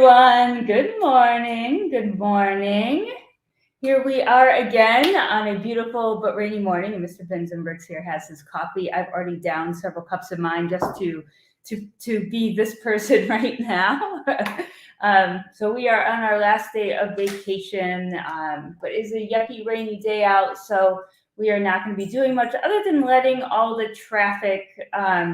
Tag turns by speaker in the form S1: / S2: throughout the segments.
S1: everyone. Good morning. Good morning. Here we are again on a beautiful but rainy morning, and Mr. Bricks here has his coffee. I've already downed several cups of mine just to be this person right now. So we are on our last day of vacation, but it's a yucky rainy day out, so we are not going to be doing much other than letting all the traffic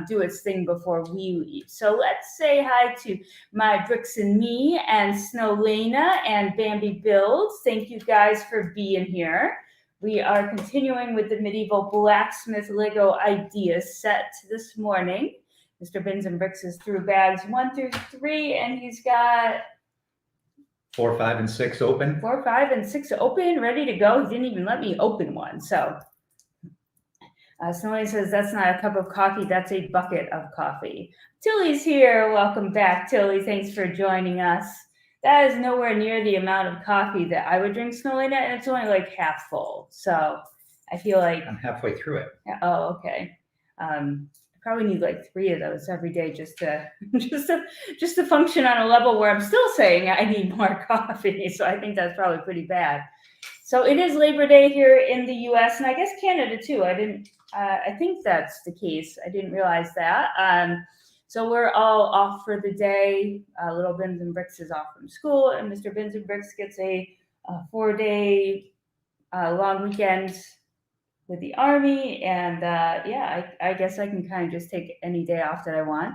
S1: do its thing before we leave. So let's say hi to my Bricks and me and Snowlena and Bambi Builds. Thank you guys for being here. We are continuing with the Medieval Blacksmith LEGO Ideas set this morning. Mr. Bricks is through bags 1 through 3, and he's got
S2: 4, 5, and 6 open.
S1: 4, 5, and 6 open, ready to go. He didn't even let me open one. So Snowlena says that's not a cup of coffee, that's a bucket of coffee. Tilly's here. Welcome back, Tilly. Thanks for joining us. That is nowhere near the amount of coffee that I would drink, Snowlena, and it's only like half full. So I feel like
S2: I'm halfway through it.
S1: Oh, okay. I probably need like 3 of those every day just to function on a level where I'm still saying I need more coffee. So I think that's probably pretty bad. So it is Labor Day here in the U.S. and I guess Canada too. I think that's the case. I didn't realize that. So we're all off for the day. Little Bins and Bricks is off from school, and Mr. Bins and Bricks gets a 4-day long weekend with the Army, and I guess I can kind of just take any day off that I want.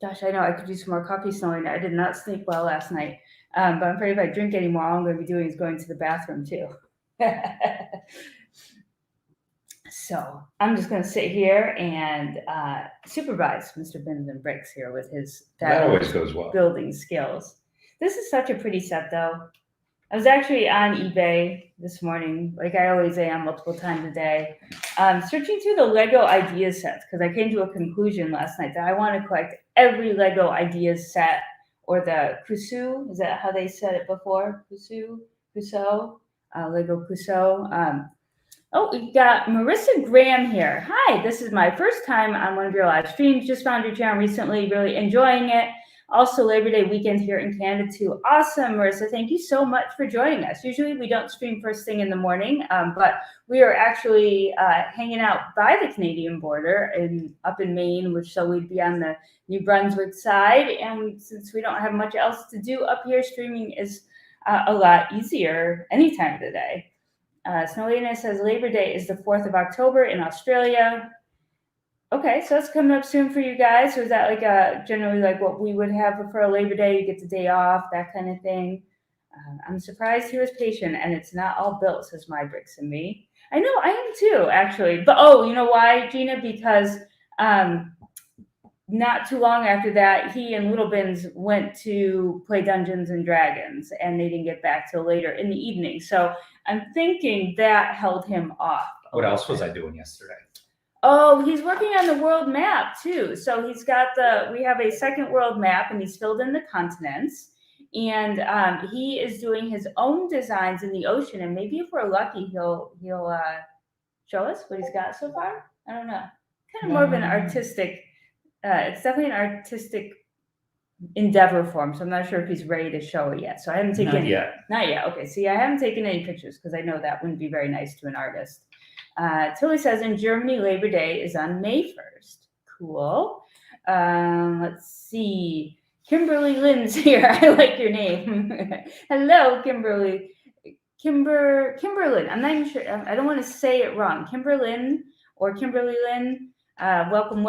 S1: Gosh, I know I could do some more coffee, Snowing. I did not sleep well last night, but I'm afraid if I drink any more, all I'm going to be doing is going to the bathroom too. So I'm just going to sit here and supervise Mr. Bins and Bricks here with his
S2: that always goes well.
S1: Building skills. This is such a pretty set, though. I was actually on eBay this morning, like I always am multiple times a day, searching through the LEGO Ideas sets because I came to a conclusion last night that I want to collect every LEGO Ideas set, or the Kusu. Is that how they said it before? Kusu? LEGO Kuso. Oh, we've got Marissa Graham here. Hi, this is my first time on one of your live streams. Just found your channel recently, really enjoying it. Also, Labor Day weekend here in Canada too. Awesome, Marissa. Thank you so much for joining us. Usually we don't stream first thing in the morning, but we are actually hanging out by the Canadian border up in Maine, so we'd be on the New Brunswick side. And since we don't have much else to do up here, streaming is a lot easier any time of the day. Snowlena says Labor Day is the 4th of October in Australia. Okay, so that's coming up soon for you guys. So is that like generally like what we would have for a Labor Day? You get the day off, that kind of thing. I'm surprised he was patient, and it's not all built, says my Bricks and me. I know, I am too, actually. But you know why, Gina? Because not too long after that, he and Little Bins went to play Dungeons and Dragons, and they didn't get back till later in the evening. So I'm thinking that held him off.
S2: What else was I doing yesterday?
S1: Oh, he's working on the world map too. So he's got we have a second world map, and he's filled in the continents, and he is doing his own designs in the ocean. And maybe if we're lucky, he'll show us what he's got so far. I don't know. Kind of more of an artistic. It's definitely an artistic endeavor for him. So I'm not sure if he's ready to show it yet. So I haven't taken
S2: Not yet.
S1: Not yet. Okay. See, I haven't taken any pictures because I know that wouldn't be very nice to an artist. Tilly says in Germany, Labor Day is on May 1st. Cool. Let's see. Kimberly Lynn's here. I like your name. Hello, Kimberly. Kimberlyn. I'm not even sure. I don't want to say it wrong. Kimberlyn or Kimberly Lynn. Welcome.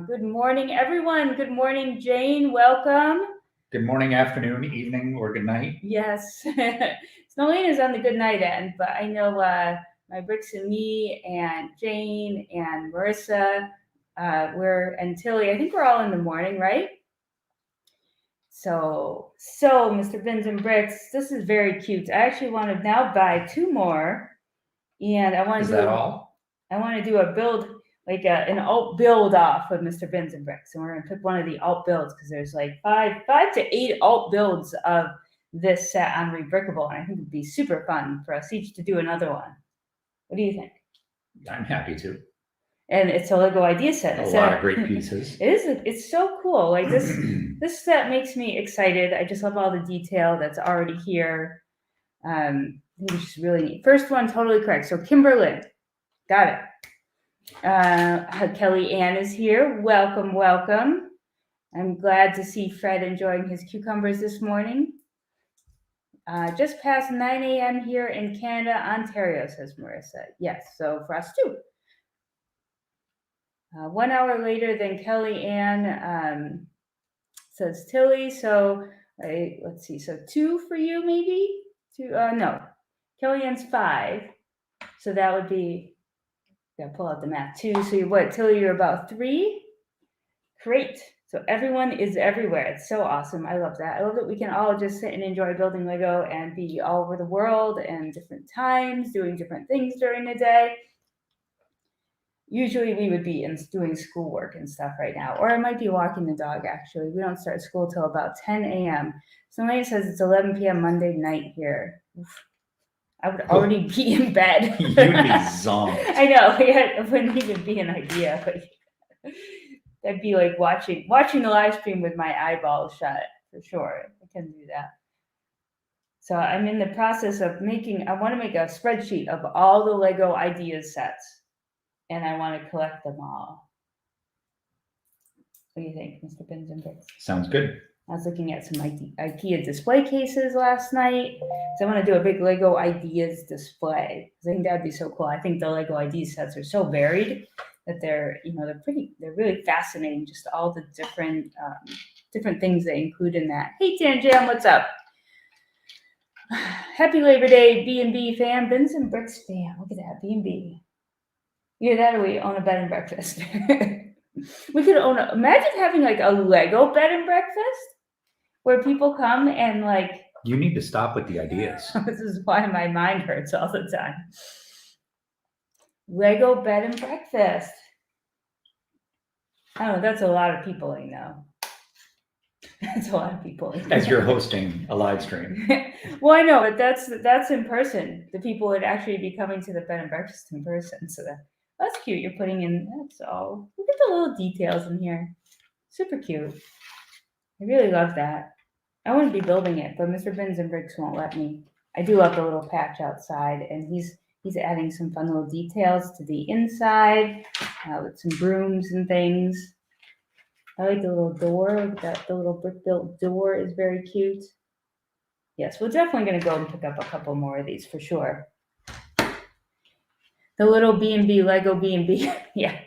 S1: Good morning, everyone. Good morning, Jane. Welcome.
S2: Good morning, afternoon, evening, or good night.
S1: Yes. Snowlena is on the good night end, but I know my Bricks and me and Jane and Marissa, and Tilly, I think we're all in the morning, right? So Mr. Bins and Bricks, this is very cute. I actually want to now buy 2 more, and I want to
S2: Is that all?
S1: I want to do a build, like an alt build off with Mr. Bins and Bricks, and we're gonna pick one of the alt builds because there's like 5 to 8 alt builds of this set on Rebrickable, and I think it'd be super fun for us each to do another one. What do you think?
S2: I'm happy to.
S1: and it's a Lego idea set.
S2: A lot of great pieces.
S1: It is. It's so cool. Like this set makes me excited. I just love all the detail that's already here. I think it's just really neat. First one, totally correct. So Kimberlyn, got it. Kelly Ann is here. Welcome, welcome. I'm glad to see Fred enjoying his cucumbers this morning. Just past 9 a.m. here in Canada, Ontario, says Marissa. Yes, so for us too. 1 hour later than Kelly Ann, says Tilly. So let's see. So 2 for you, maybe? 2? No. Kelly Ann's 5. So that would be. Gotta pull out the math. 2. So what, Tilly, you're about 3? Great. So everyone is everywhere. It's so awesome. I love that. I love that we can all just sit and enjoy building Lego and be all over the world and different times, doing different things during the day. Usually we would be doing schoolwork and stuff right now, or I might be walking the dog, actually. We don't start school till about 10 a.m. Somebody says it's 11 p.m. Monday night here. Oof. I would already be in bed.
S2: You'd be zonked.
S1: I know. It wouldn't even be an idea. But that'd be like watching the live stream with my eyeballs shut, for sure. I can do that. So I'm in the process of I want to make a spreadsheet of all the Lego idea sets. And I want to collect them all. What do you think, Mr. Bins and Bricks?
S2: Sounds good.
S1: I was looking at some IKEA display cases last night. So I want to do a big Lego ideas display. I think that'd be so cool. I think the Lego idea sets are so varied that they're really fascinating. Just all the different things they include in that. Hey, Tan Jam, what's up? Happy Labor Day, B&B fam, Bins and Bricks fam. Look at that, B&B. Either that or we own a bed and breakfast. We could imagine having like a Lego bed and breakfast where people come and like.
S2: You need to stop with the ideas.
S1: This is why my mind hurts all the time. Lego bed and breakfast. I don't know, that's a lot of people I know. That's a lot of people.
S2: As you're hosting a live stream.
S1: Well, I know, but that's in person. The people would actually be coming to the bed and breakfast in person. So that's cute. You're putting in, that's all. Look at the little details in here. Super cute. I really love that. I wouldn't be building it, but Mr. Bins and Bricks won't let me. I do love the little patch outside, and he's adding some fun little details to the inside with some brooms and things. I like the little door. The little brick-built door is very cute. Yes, we're definitely going to go and pick up a couple more of these for sure. The little B&B, Lego B&B. Yeah.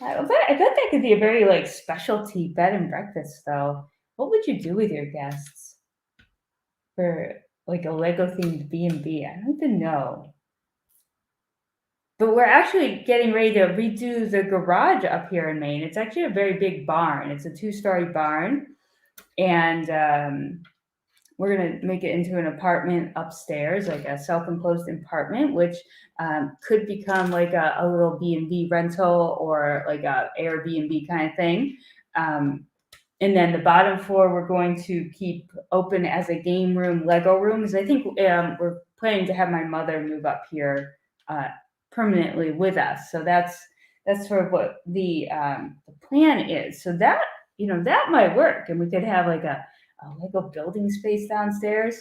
S1: I bet that could be a very like specialty bed and breakfast though. What would you do with your guests for like a Lego themed B&B? I don't even know. But we're actually getting ready to redo the garage up here in Maine. It's actually a very big barn. It's a 2-story barn. And we're going to make it into an apartment upstairs, like a self-enclosed apartment, which could become like a little B&B rental or like a Airbnb kind of thing. And then the bottom floor, we're going to keep open as a game room, Lego room. Because I think we're planning to have my mother move up here permanently with us. So that's sort of what the plan is. So that, that might work. And we could have like a Lego building space downstairs.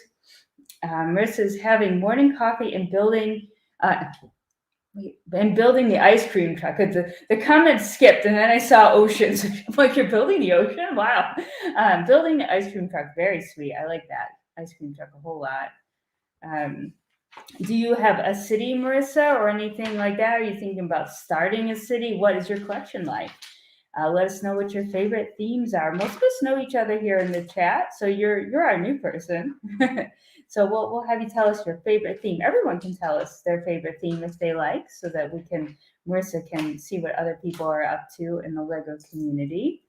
S1: Marissa's having morning coffee and building the ice cream truck. The comments skipped, and then I saw oceans. I'm like, you're building the ocean? Wow. Building the ice cream truck, very sweet. I like that ice cream truck a whole lot. Do you have a city, Marissa, or anything like that? Are you thinking about starting a city? What is your collection like? Let us know what your favorite themes are. Most of us know each other here in the chat, so you're our new person. So we'll have you tell us your favorite theme. Everyone can tell us their favorite theme if they like, so that Marissa can see what other people are up to in the Lego community.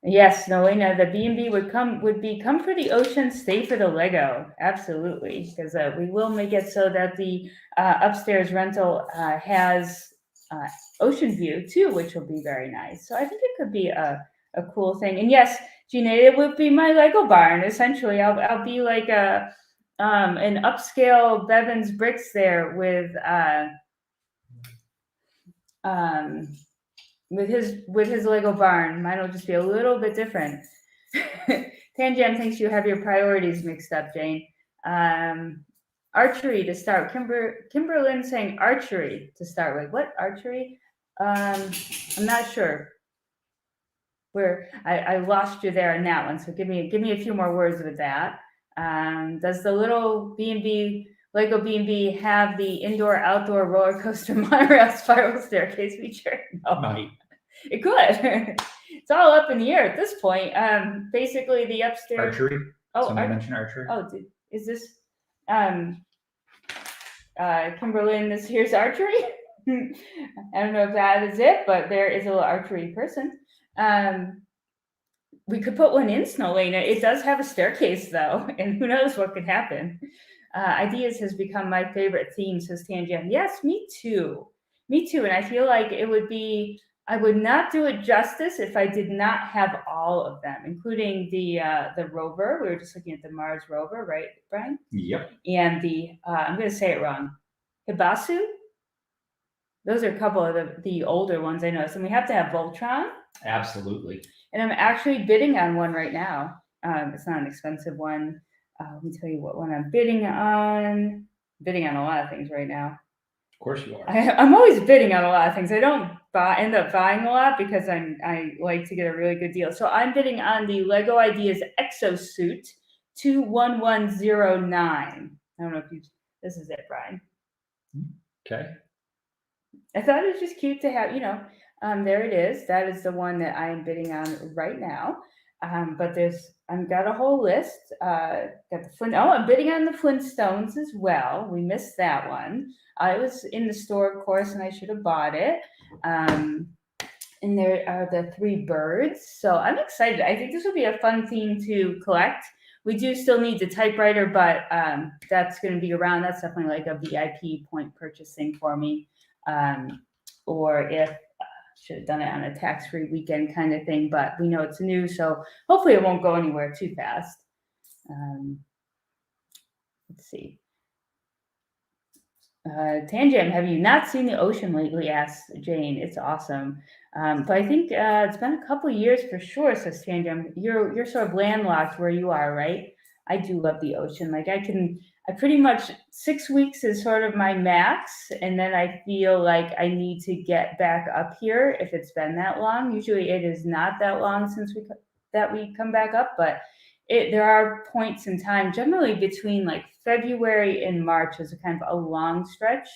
S1: Yes, Nolena, the B&B would be come for the ocean, stay for the Lego. Absolutely, because we will make it so that the upstairs rental has ocean view too, which will be very nice. So I think it could be a cool thing. And yes, Gina, it would be my Lego barn. Essentially, I'll be like an upscale Bevins Bricks there with with his Lego barn. Mine will just be a little bit different. Tanjam thinks you have your priorities mixed up, Jane. Archery to start. Kimberlyn saying archery to start with. What archery? I'm not sure. Where I lost you there on that one. So give me a few more words with that. Does the little B&B Lego B&B have the indoor-outdoor roller coaster monorail spiral staircase feature? No.
S2: Might.
S1: It could. It's all up in the air at this point. Basically, the upstairs.
S2: Archery.
S1: Oh,
S2: Somebody mentioned archery.
S1: Oh, is this Kimberlyn? Here's archery. I don't know if that is it, but there is a little archery person. We could put one in Snowlena. It does have a staircase though, and who knows what could happen. Ideas has become my favorite theme, says Tangian. Yes, me too. And I feel like I would not do it justice if I did not have all of them, including the rover. We were just looking at the Mars Rover, right, Brian?
S2: Yep.
S1: And I'm going to say it wrong, Hibasu. Those are a couple of the older ones I noticed. And we have to have Voltron.
S2: Absolutely.
S1: And I'm actually bidding on one right now. It's not an expensive one. Let me tell you what one I'm bidding on. Bidding on a lot of things right now.
S2: Of course you are.
S1: I'm always bidding on a lot of things. I don't end up buying a lot because I like to get a really good deal. So I'm bidding on the LEGO Ideas Exosuit 21109. I don't know if this is it, Brian.
S2: Okay.
S1: I thought it was just cute to have, there it is. That is the one that I am bidding on right now. But I've got a whole list. Got the I'm bidding on the Flintstones as well. We missed that one. It was in the store, of course, and I should have bought it. And there are the 3 birds. So I'm excited. I think this will be a fun theme to collect. We do still need the typewriter, but that's going to be around. That's definitely like a VIP point purchase thing for me. Or if should have done it on a tax-free weekend kind of thing, but we know it's new, so hopefully it won't go anywhere too fast. Let's see. Tanjam, have you not seen the ocean lately? Asked Jane. It's awesome. But I think it's been a couple years for sure, says Tanjam. You're sort of landlocked where you are, right? I do love the ocean. Like I pretty much 6 weeks is sort of my max. And then I feel like I need to get back up here if it's been that long. Usually it is not that long since we come back up, but there are points in time, generally between like February and March is a kind of a long stretch.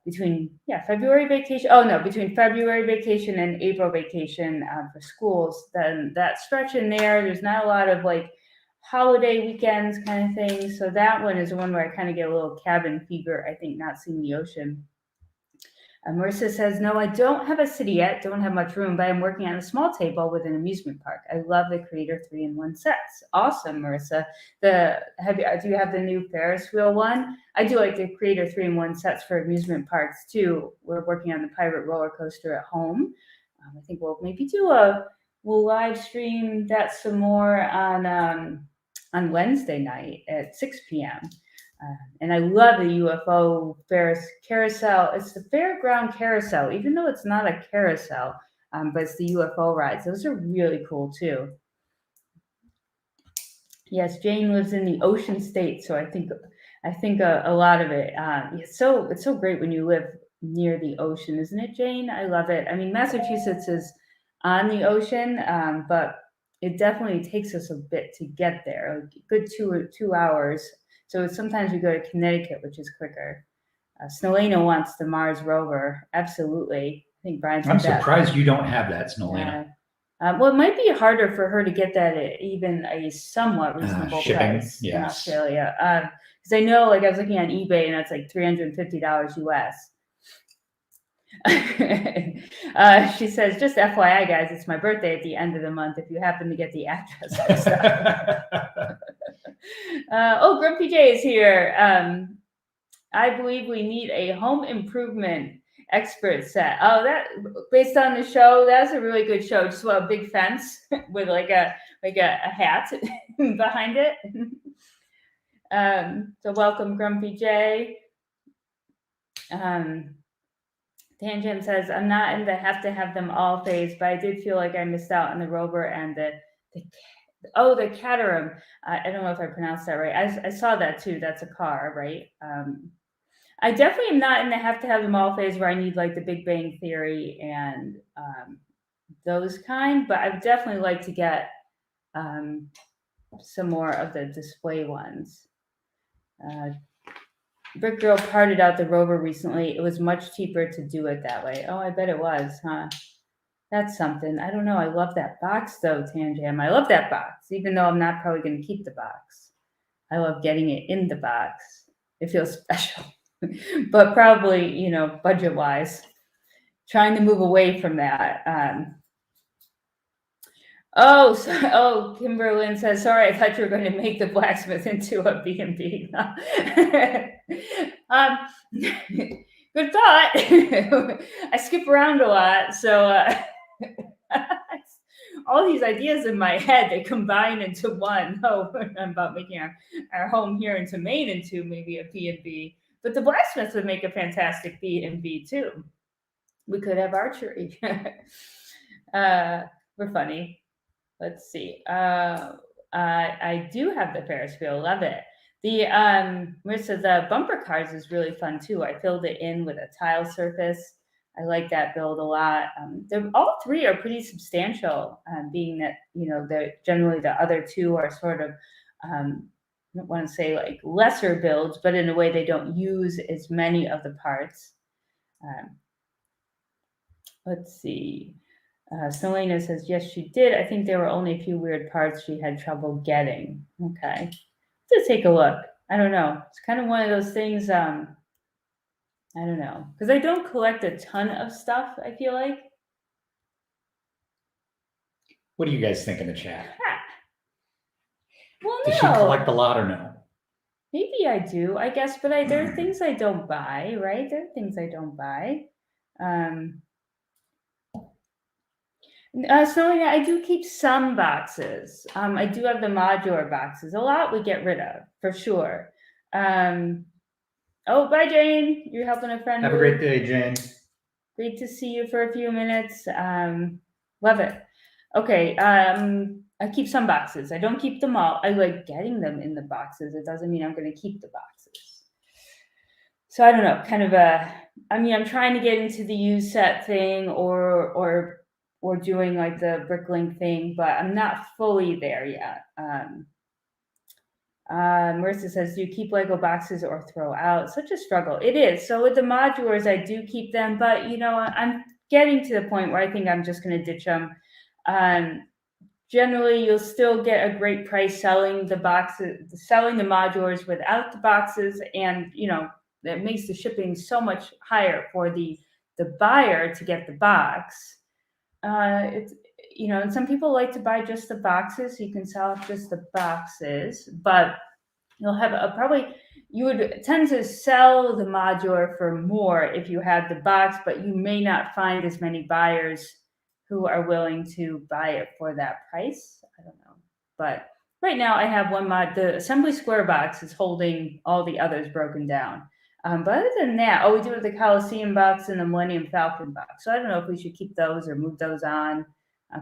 S1: Between February vacation. Between February vacation and April vacation for schools. Then that stretch in there's not a lot of like holiday weekends kind of thing. So that one is the one where I kind of get a little cabin fever, I think, not seeing the ocean. Marissa says, no, I don't have a city yet, don't have much room, but I'm working on a small table with an amusement park. I love the Creator 3-in-1 sets. Awesome, Marissa. Do you have the new Ferris wheel one? I do like the Creator 3-in-1 sets for amusement parks too. We're working on the Pirate roller coaster at home. I think we'll maybe we'll live stream that some more on Wednesday night at 6 p.m. And I love the UFO Ferris carousel. It's the fairground carousel, even though it's not a carousel, but it's the UFO rides. Those are really cool too. Yes, Jane lives in the ocean state, so I think a lot of it. It's so great when you live near the ocean, isn't it, Jane? I love it. I mean, Massachusetts is on the ocean, but it definitely takes us a bit to get there. A good 2 hours. So sometimes we go to Connecticut, which is quicker. Snowlena wants the Mars Rover. Absolutely. I think Brian's
S2: I'm surprised you don't have that, Snowlena.
S1: Well, it might be harder for her to get that at even a somewhat reasonable price in Australia. Because I know, like I was looking on eBay, and it's like $350 US. She says, just FYI, guys, it's my birthday at the end of the month if you happen to get the address. Grumpy J is here. I believe we need a home improvement expert set. Oh, that based on the show, that's a really good show. Just a big fence with like a hat behind it. So welcome, Grumpy J. Tangent says, I'm not in the have to have them all phase, but I did feel like I missed out on the Rover and the Caterham. I don't know if I pronounced that right. I saw that too. That's a car, right? I definitely am not in the have to have them all phase where I need like the Big Bang Theory and those kind, but I'd definitely like to get some more of the display ones. Brick Girl parted out the Rover recently. It was much cheaper to do it that way. Oh, I bet it was, huh? That's something. I don't know. I love that box though, Tanjam. I love that box, even though I'm not probably going to keep the box. I love getting it in the box. It feels special, but probably, you know, budget wise, trying to move away from that. Kimberlyn says, sorry, I thought you were going to make the blacksmith into a B&B. Good thought. I skip around a lot, so all these ideas in my head, they combine into one. Oh, I'm about making our home here into Maine into maybe a B&B. But the blacksmith would make a fantastic B&B too. We could have archery. We're funny. Let's see. I do have the Ferris wheel. Love it. The bumper cars is really fun too. I filled it in with a tile surface. I like that build a lot. All three are pretty substantial, being that, you know, generally the other two are sort of, I don't want to say like lesser builds, but in a way they don't use as many of the parts. Let's see. Selena says, yes, she did. I think there were only a few weird parts she had trouble getting. Okay. Let's take a look. I don't know. It's kind of one of those things, I don't know. Because I don't collect a ton of stuff, I feel like.
S2: What do you guys think in the chat?
S1: Well,
S2: Does she collect a lot or no?
S1: Maybe I do, I guess. But there are things I don't buy, right? There are things I don't buy. So yeah, I do keep some boxes. I do have the modular boxes. A lot we get rid of, for sure. Oh, bye, Jane. You're helping a friend.
S2: Have a great day, Jane.
S1: Great to see you for a few minutes. Love it. Okay. I keep some boxes. I don't keep them all. I like getting them in the boxes. It doesn't mean I'm going to keep the boxes. So I don't know. Kind of I'm trying to get into the used set thing or doing like the Bricklink thing, but I'm not fully there yet. Marissa says, do you keep Lego boxes or throw out? Such a struggle. It is. So with the modulars, I do keep them, but you know, I'm getting to the point where I think I'm just going to ditch them. Generally, you'll still get a great price selling the modulars without the boxes, and you know that makes the shipping so much higher for the buyer to get the box. It's, you know, and some people like to buy just the boxes. So you can sell just the boxes, but you'll have you would tend to sell the modular for more if you had the box, but you may not find as many buyers who are willing to buy it for that price. I don't know. But right now I have one the Assembly Square box is holding all the others broken down. But other than that, we do have the Coliseum box and the Millennium Falcon box. So I don't know if we should keep those or move those on.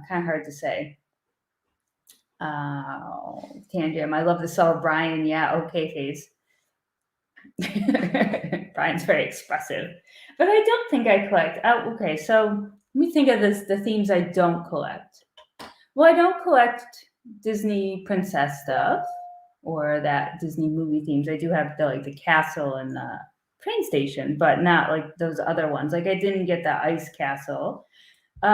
S1: Kind of hard to say. Tangent, I love the Saw Brian. Yeah, okay, face. Brian's very expressive. But I don't think I collect. Okay, so let me think of the themes I don't collect. Well, I don't collect Disney princess stuff or that Disney movie themes. I do have the castle and the train station, but not like those other ones. Like I didn't get the ice castle. We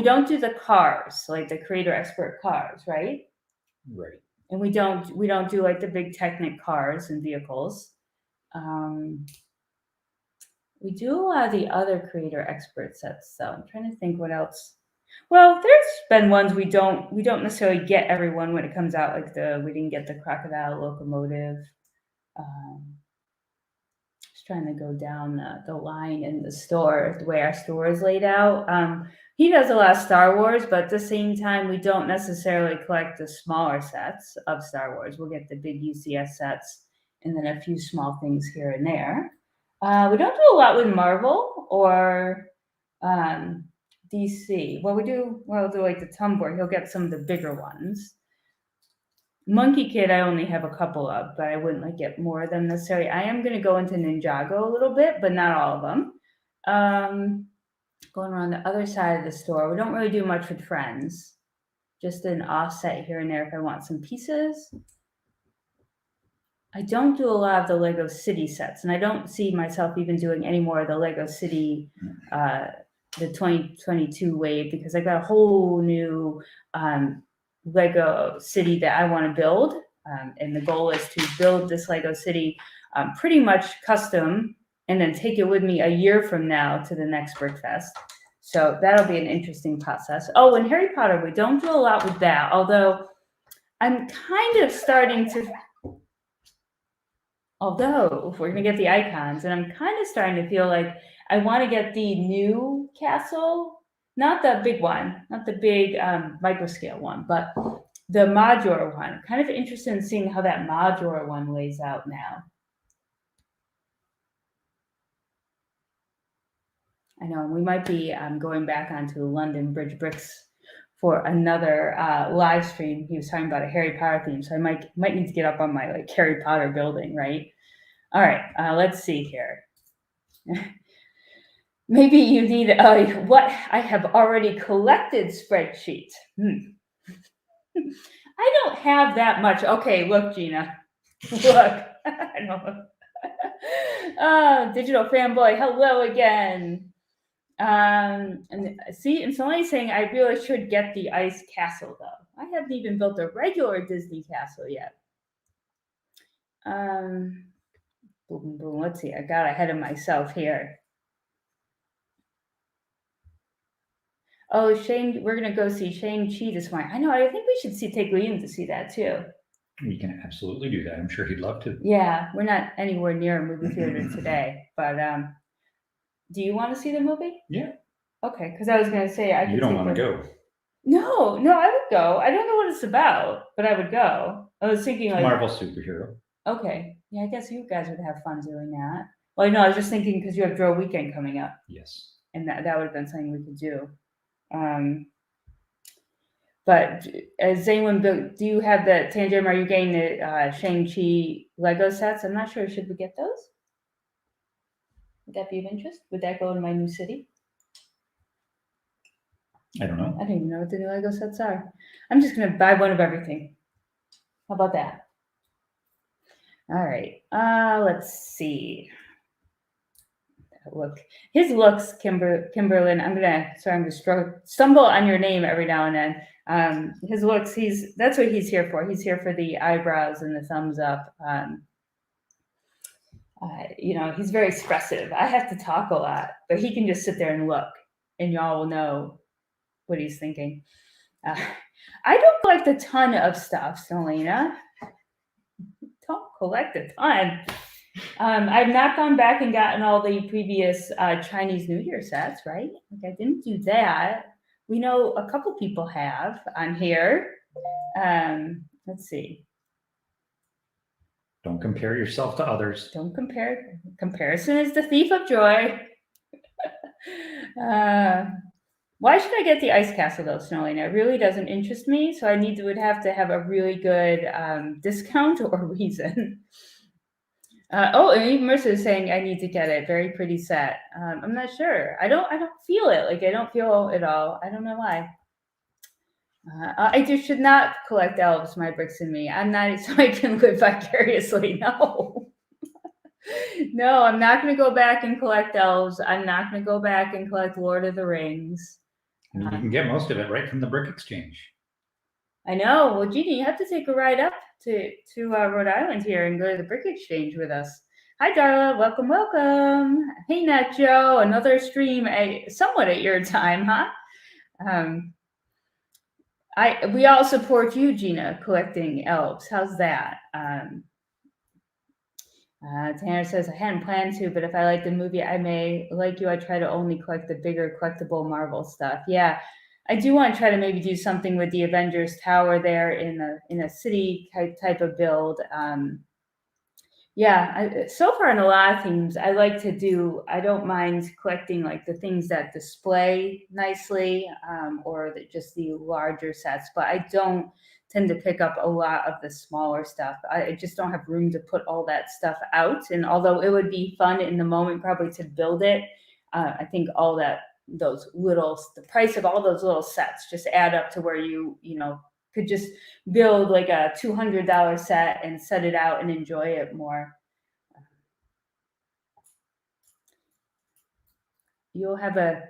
S1: don't do the cars, like the creator expert cars, right?
S2: Right.
S1: And we don't do like the big Technic cars and vehicles. We do a lot of the other creator expert sets, so I'm trying to think what else. Well, there's been ones we don't necessarily get everyone when it comes out, like we didn't get the crocodile locomotive. Just trying to go down the line in the store, the way our store is laid out. He does a lot of Star Wars, but at the same time, we don't necessarily collect the smaller sets of Star Wars. We'll get the big UCS sets and then a few small things here and there. We don't do a lot with Marvel. or DC? We'll do like the tumbler. He'll get some of the bigger ones. Monkey Kid, I only have a couple of, but I wouldn't like get more of them necessarily. I am going to go into Ninjago a little bit, but not all of them. Going around the other side of the store, we don't really do much with friends. Just an offset here and there if I want some pieces. I don't do a lot of the Lego City sets, and I don't see myself even doing any more of the Lego City, the 2022 wave, because I got a whole new Lego City that I want to build. And the goal is to build this Lego City pretty much custom and then take it with me a year from now to the next Brickfest. So that'll be an interesting process. Oh, and Harry Potter, we don't do a lot with that, although I'm kind of starting to, although if we're going to get the icons, and I'm kind of starting to feel like I want to get the new castle, not the big one, not the big micro scale one, but the modular one. I'm kind of interested in seeing how that modular one lays out now. I know we might be going back onto London Bridge Bricks for another live stream. He was talking about a Harry Potter theme, so I might need to get up on my like Harry Potter building, right? All right, let's see here. Maybe you need what I have already collected spreadsheet. I don't have that much. Okay, look, Gina. Look. I know. Digital fanboy, hello again. And see, and somebody's saying I really should get the ice castle though. I haven't even built a regular Disney castle yet. Boom, boom. Let's see. I got ahead of myself here. Oh, Shane, we're gonna go see Shang-Chi this morning. I know. I think we should take Liam to see that too.
S2: We can absolutely do that. I'm sure he'd love to.
S1: Yeah, we're not anywhere near a movie theater today, but do you want to see the movie?
S2: Yeah.
S1: Okay, because I was gonna say I.
S2: You don't want to go.
S1: No, I would go. I don't know what it's about, but I would go. I was thinking like
S2: Marvel superhero. Okay.
S1: Yeah, I guess you guys would have fun doing that. Well, no, I was just thinking because you have Drill Weekend coming up.
S2: Yes.
S1: And that would have been something we could do. But as anyone, do you have the Tangent? Are you getting the Shang-Chi Lego sets? I'm not sure. Should we get those? Would that be of interest? Would that go in my new city?
S2: I don't know.
S1: I don't even know what the new Lego sets are. I'm just going to buy one of everything. How about that? All right. Let's see. Look, his looks, Kimberlyn. I'm gonna stumble on your name every now and then. His looks. That's what he's here for. He's here for the eyebrows and the thumbs up. He's very expressive. I have to talk a lot, but he can just sit there and look, and y'all will know what he's thinking. I don't collect a ton of stuff, Selena. Don't collect a ton. I've not gone back and gotten all the previous Chinese New Year sets, right? Like I didn't do that. We know a couple people have on here. Let's see.
S2: Don't compare yourself to others.
S1: Don't compare. Comparison is the thief of joy. Why should I get the ice castle though, Snowlina? It really doesn't interest me. So I would have to have a really good discount or reason. And even Mercer is saying I need to get it. Very pretty set. I'm not sure. I don't feel it. Like I don't feel it all. I don't know why. I just should not collect elves, my bricks and me. I'm not so I can live vicariously. No. No, I'm not going to go back and collect elves. I'm not going to go back and collect Lord of the Rings.
S2: I mean, you can get most of it right from the Brick Exchange.
S1: I know. Well, Jeannie, you have to take a ride up to Rhode Island here and go to the Brick Exchange with us. Hi, Darla. Welcome, welcome. Hey, Nat Joe. Another stream somewhat at your time, huh? We all support you, Gina, collecting elves. How's that? Tanner says, I hadn't planned to, but if I like the movie, I may, like you, I try to only collect the bigger collectible Marvel stuff. Yeah, I do want to try to maybe do something with the Avengers Tower there in a city type of build. Yeah, so far in a lot of themes, I like to do, I don't mind collecting like the things that display nicely, or just the larger sets, but I don't tend to pick up a lot of the smaller stuff. I just don't have room to put all that stuff out. And although it would be fun in the moment probably to build it, I think all that, the price of all those little sets just add up to where you could just build like a $200 set and set it out and enjoy it more. Snolina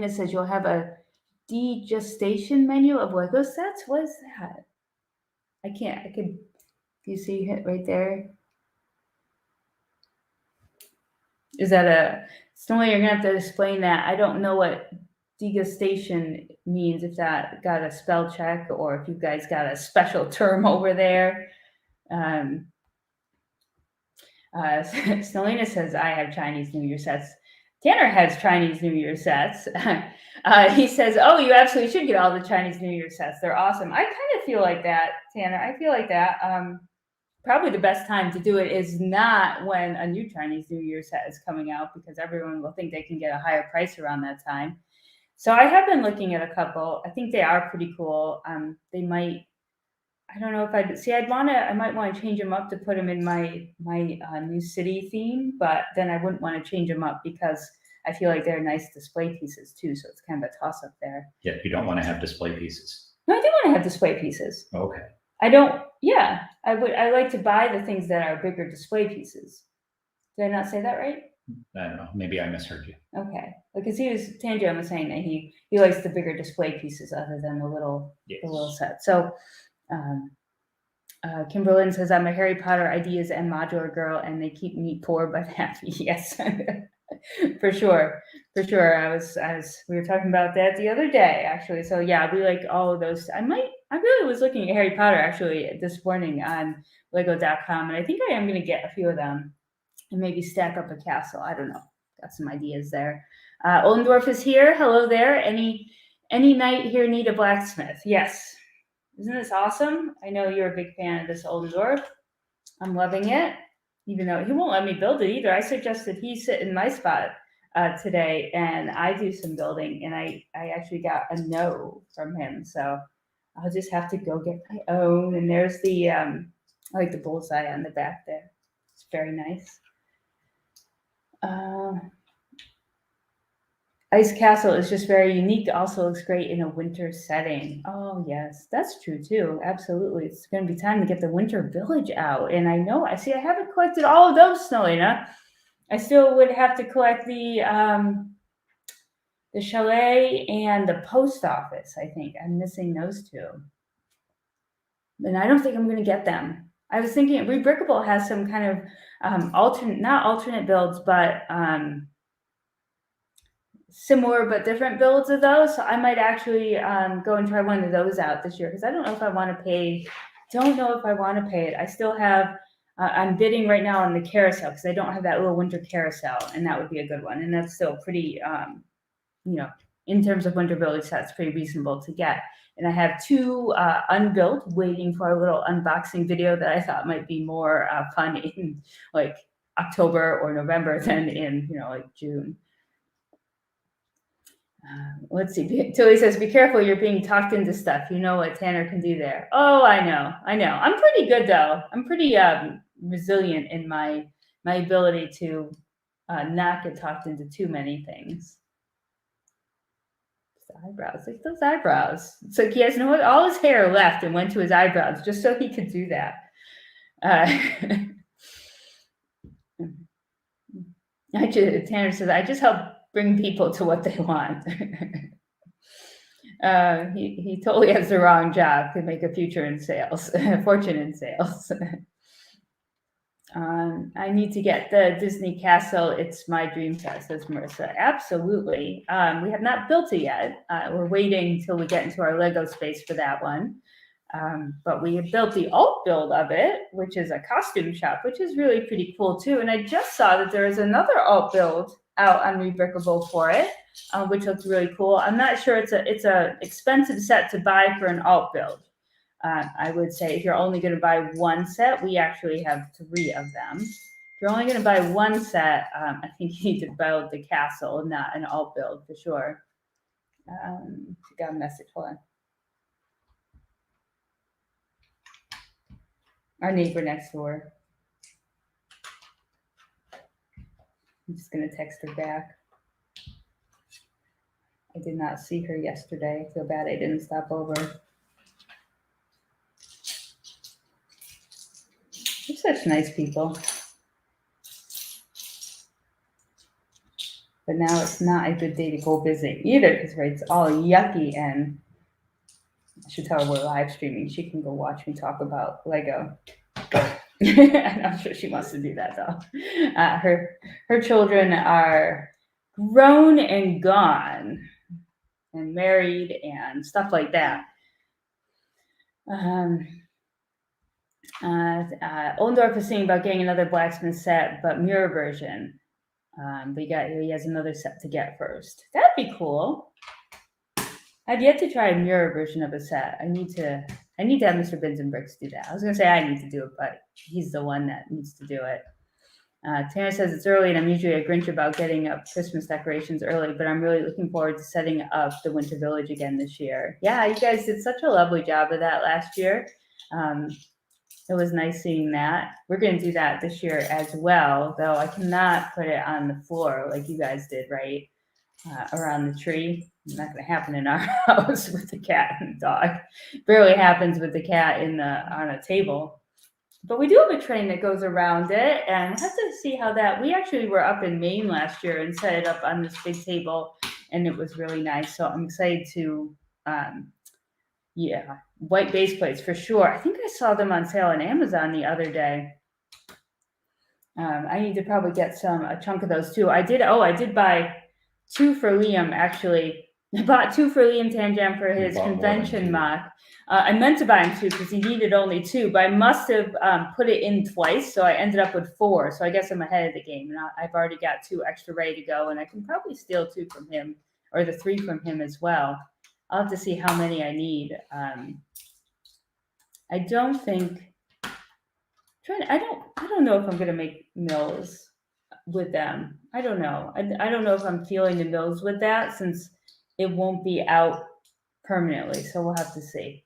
S1: says you'll have a degustation menu of Lego sets. What is that? Do you see it right there? Is that Snolina, you're gonna have to explain that. I don't know what degustation means, if that got a spell check or if you guys got a special term over there. Snolina says I have Chinese New Year sets. Tanner has Chinese New Year sets. He says, oh, you absolutely should get all the Chinese New Year sets. They're awesome. I kind of feel like that, Tanner. I feel like that. Probably the best time to do it is not when a new Chinese New Year set is coming out, because everyone will think they can get a higher price around that time. So I have been looking at a couple. I think they are pretty cool. They might, I don't know if I might want to change them up to put them in my new city theme, but then I wouldn't want to change them up because I feel like they're nice display pieces too. So it's kind of a toss up there.
S2: Yeah, you don't want to have display pieces.
S1: No, I do want to have display pieces.
S2: Okay.
S1: I don't. Yeah, I like to buy the things that are bigger display pieces. Did I not say that right?
S2: I don't know. Maybe I misheard you.
S1: Okay, because Tangian was saying that he likes the bigger display pieces other than the little set. So, Kimberlyn says I'm a Harry Potter ideas and modular girl, and they keep me poor but happy. Yes, for sure. We were talking about that the other day, actually. So yeah, we like all of those. I really was looking at Harry Potter actually this morning on Lego.com, and I think I am going to get a few of them and maybe stack up a castle. I don't know. Got some ideas there. Oldendorf is here. Hello there. Any knight here need a blacksmith? Yes. Isn't this awesome? I know you're a big fan of this Oldendorf. I'm loving it, even though he won't let me build it either. I suggested he sit in my spot today and I do some building, and I actually got a no from him. So I'll just have to go get my own. And there's the, I like the bullseye on the back there. It's very nice. Ice Castle is just very unique. Also looks great in a winter setting. Oh, yes, that's true, too. Absolutely. It's going to be time to get the Winter Village out. And I haven't collected all of those, Snowlina. I still would have to collect the chalet and the post office, I think. I'm missing those two. And I don't think I'm going to get them. I was thinking Rebrickable has some kind of not alternate builds, but similar but different builds of those. So I might actually go and try one of those out this year, because I don't know if I want to pay. Don't know if I want to pay it. I still have. I'm bidding right now on the carousel because I don't have that little winter carousel, and that would be a good one. And that's still pretty, in terms of winter village sets, pretty reasonable to get. And I have two unbuilt waiting for a little unboxing video that I thought might be more fun in like October or November than in like June. Let's see. Tilly says, be careful, you're being talked into stuff. You know what Tanner can do there. Oh, I know. I'm pretty good, though. I'm pretty resilient in my ability to not get talked into too many things. Eyebrows, like those eyebrows. It's like he has all his hair left and went to his eyebrows just so he could do that. Tanner says, I just help bring people to what they want. He totally has the wrong job to make a fortune in sales. I need to get the Disney Castle. It's my dream set, says Marissa. Absolutely. We have not built it yet. We're waiting until we get into our Lego space for that one. But we have built the alt build of it, which is a costume shop, which is really pretty cool too. And I just saw that there is another alt build out on Rebrickable for it, which looks really cool. I'm not sure it's a expensive set to buy for an alt build. I would say if you're only going to buy one set, we actually have 3 of them. If you're only going to buy one set, I think you need to build the castle, not an alt build for sure. Got a message. Hold on. Our neighbor next door. I'm just going to text her back. I did not see her yesterday. I feel bad I didn't stop over. They're such nice people. But now it's not a good day to go visit either because it's all yucky, and I should tell her we're live streaming. She can go watch me talk about Lego. And I'm sure she wants to do that though. Her children are grown and gone and married and stuff like that. Oldendorf is thinking about getting another blacksmith set, but mirror version. He has another set to get first. That'd be cool. I've yet to try a mirror version of a set. I need to have Mr. Bins and Bricks do that. I was gonna say I need to do it, but he's the one that needs to do it. Tanner says it's early, and I'm usually a Grinch about getting up Christmas decorations early, but I'm really looking forward to setting up the Winter Village again this year. Yeah, you guys did such a lovely job of that last year. It was nice seeing that. We're going to do that this year as well, though I cannot put it on the floor like you guys did, right? Around the tree. Not going to happen in our house with the cat and the dog. Barely happens with the cat on a table. But we do have a train that goes around it, and we'll have to see how that. We actually were up in Maine last year and set it up on this big table, and it was really nice. So I'm excited to, white base plates for sure. I think I saw them on sale on Amazon the other day. I need to probably get a chunk of those too. I did buy 2 for Liam actually. I bought 2 for Liam Tanjam for his convention mock. I meant to buy him 2 because he needed only 2, but I must have put it in twice, so I ended up with 4. So I guess I'm ahead of the game, and I've already got 2 extra ready to go, and I can probably steal 2 from him, or the 3 from him as well. I'll have to see how many I need. I don't know if I'm gonna make mills with them. I don't know. I don't know if I'm feeling the mills with that since it won't be out permanently. So we'll have to see.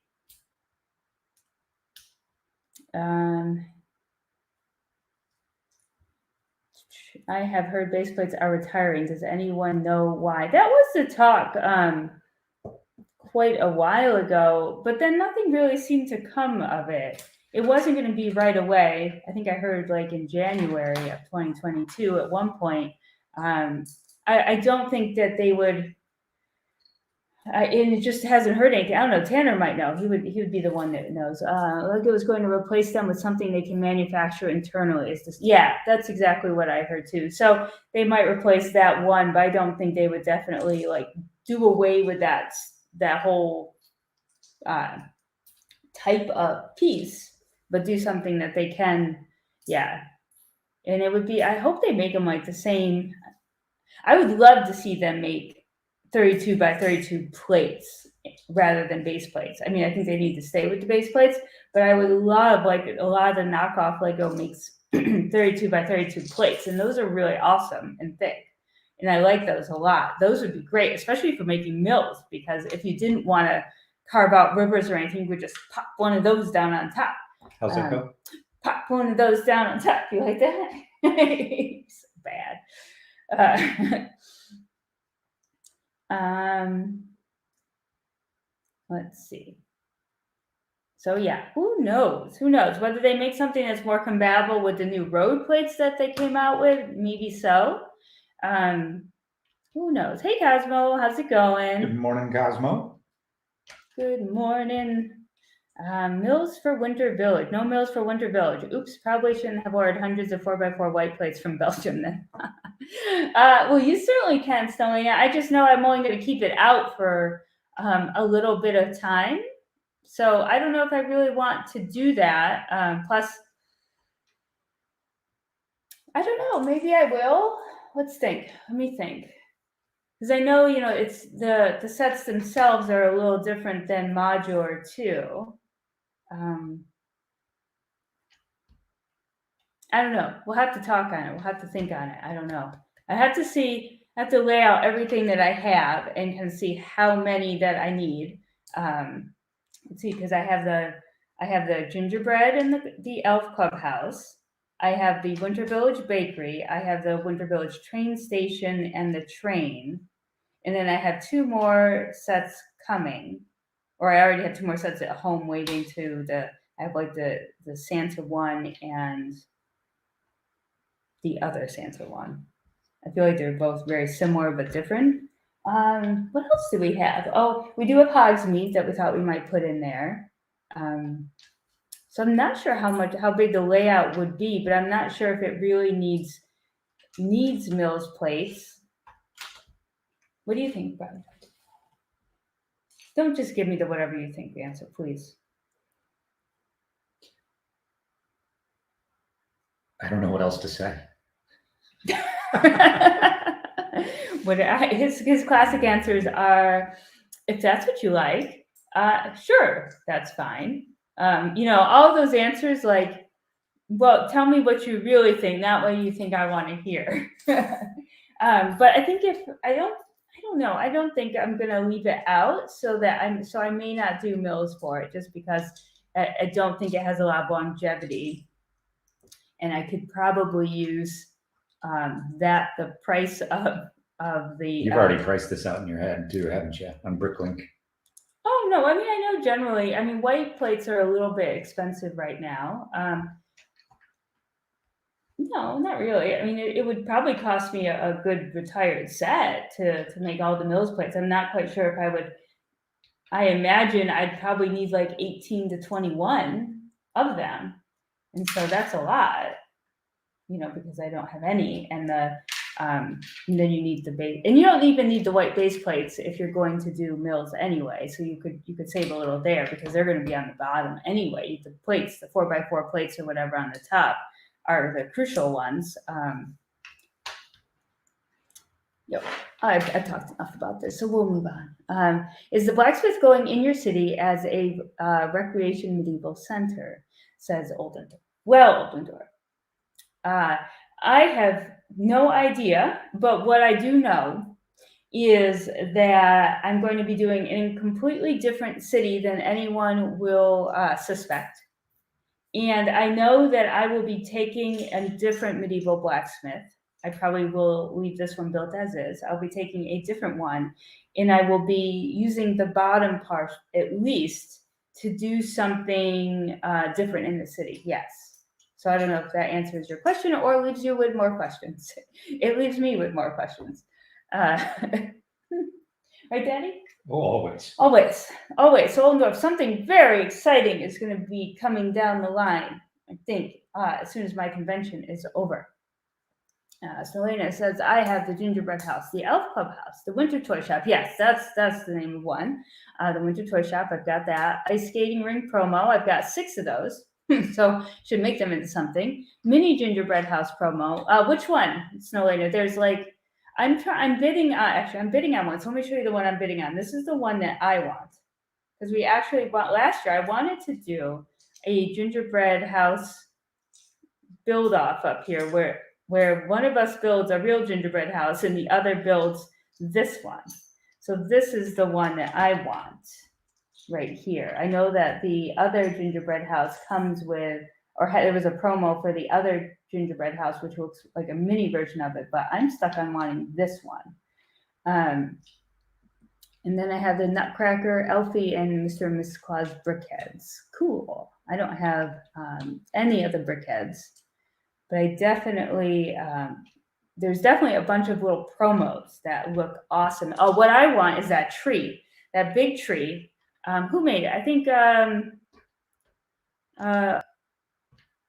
S1: I have heard base plates are retiring. Does anyone know why? That was the talk quite a while ago, but then nothing really seemed to come of it. It wasn't going to be right away. I think I heard like in January of 2022 at one point. I don't think that they would. And it just hasn't heard anything. I don't know. Tanner might know. He would be the one that knows. Lego is going to replace them with something they can manufacture internally. Yeah, that's exactly what I heard too. So they might replace that one, but I don't think they would definitely like do away with that whole type of piece, but do something that they can. Yeah, and it would be. I hope they make them like the same. I would love to see them make 32 by 32 plates rather than base plates. I mean, I think they need to stay with the base plates, but I would love, like a lot of the knockoff Lego makes 32 by 32 plates, and those are really awesome and thick. And I like those a lot. Those would be great, especially for making mills, because if you didn't want to carve out rivers or anything, you could just pop one of those down on top.
S2: How's that go?
S1: Pop one of those down on top. You like that? So bad. Let's see. So yeah, who knows whether they make something that's more compatible with the new road plates that they came out with. Maybe so. Who knows? Hey Cosmo, how's it going?
S3: Good morning, Cosmo.
S1: Good morning. Mills for Winter Village. No mills for Winter Village. Oops, probably shouldn't have ordered hundreds of 4x4 white plates from Belgium then. Well, you certainly can, Stoney. I just know I'm only going to keep it out for a little bit of time. So I don't know if I really want to do that. Plus, I don't know. Maybe I will. Let's think. Let me think. Because I know, it's the sets themselves are a little different than modular too. I don't know. We'll have to talk on it. We'll have to think on it. I don't know. I have to lay out everything that I have and can see how many that I need. Let's see, because I have the gingerbread in the Elf Clubhouse. I have the Winter Village Bakery. I have the Winter Village train station and the train. And then I have 2 more sets coming. Or I already have 2 more sets at home waiting I have like the Santa one and the other Santa one. I feel like they're both very similar but different. What else do we have? Oh, we do have Hogsmeade that we thought we might put in there. So I'm not sure how big the layout would be, but I'm not sure if it really needs Mills plates. What do you think, Brad? Don't just give me the whatever you think answer, please.
S2: I don't know what else to say.
S1: His classic answers are, if that's what you like, sure, that's fine. All those answers like, well, tell me what you really think, not what you think I want to hear. But I think I don't know. I don't think I'm gonna leave it out so I may not do Mills for it just because I don't think it has a lot of longevity, and I could probably use the price of the.
S2: You've already priced this out in your head too, haven't you? On Bricklink.
S1: Oh no! I mean, I know generally. I mean, white plates are a little bit expensive right now. No, not really. I mean, it would probably cost me a good retired set to make all the Mills plates. I'm not quite sure if I would. I imagine I'd probably need like 18 to 21 of them, and so that's a lot. Because I don't have any, and then you need the base, and you don't even need the white base plates if you're going to do Mills anyway. So you could save a little there because they're going to be on the bottom anyway. The plates, the 4x4 plates or whatever on the top, are the crucial ones. I've talked enough about this, so we'll move on. Is the blacksmith going in your city as a recreation medieval center? Says Oldendorf. Well, Oldendorf. I have no idea, but what I do know is that I'm going to be doing in a completely different city than anyone will suspect. And I know that I will be taking a different medieval blacksmith. I probably will leave this one built as is. I'll be taking a different one, and I will be using the bottom part at least to do something different in the city. Yes. So I don't know if that answers your question or leaves you with more questions. It leaves me with more questions. Right, Daddy?
S2: Oh, always.
S1: Always. So Oldendorf, something very exciting is going to be coming down the line, I think, as soon as my convention is over. Selena says, I have the gingerbread house, the elf clubhouse, the winter toy shop. Yes, that's the name of one. The winter toy shop, I've got that. Ice skating rink promo, I've got 6 of those. So should make them into something. Mini gingerbread house promo. Which one, Snowlater? There's like, I'm bidding on one. So let me show you the one I'm bidding on. This is the one that I want. Because we actually bought last year, I wanted to do a gingerbread house build off up here where one of us builds a real gingerbread house and the other builds this one. So this is the one that I want right here. I know that the other gingerbread house comes with, there was a promo for the other gingerbread house, which looks like a mini version of it, but I'm stuck on wanting this one. And then I have the Nutcracker, Elfie, and Mr. and Mrs. Claus brickheads. Cool. I don't have any of the brickheads, but I definitely, there's definitely a bunch of little promos that look awesome. Oh, what I want is that tree, that big tree. Who made it? I think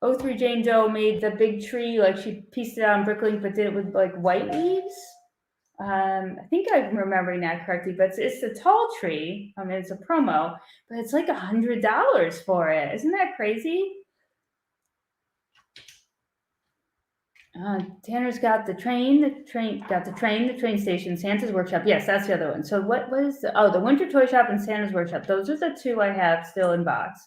S1: 03 Jane Doe made the big tree, like she pieced it out on Bricklink, but did it with like white leaves. I think I'm remembering that correctly, but it's a tall tree. I mean, it's a promo, but it's like $100 for it. Isn't that crazy? Tanner's got the train station, Santa's workshop. Yes, that's the other one. So what is the winter toy shop and Santa's workshop? Those are the 2 I have still in box.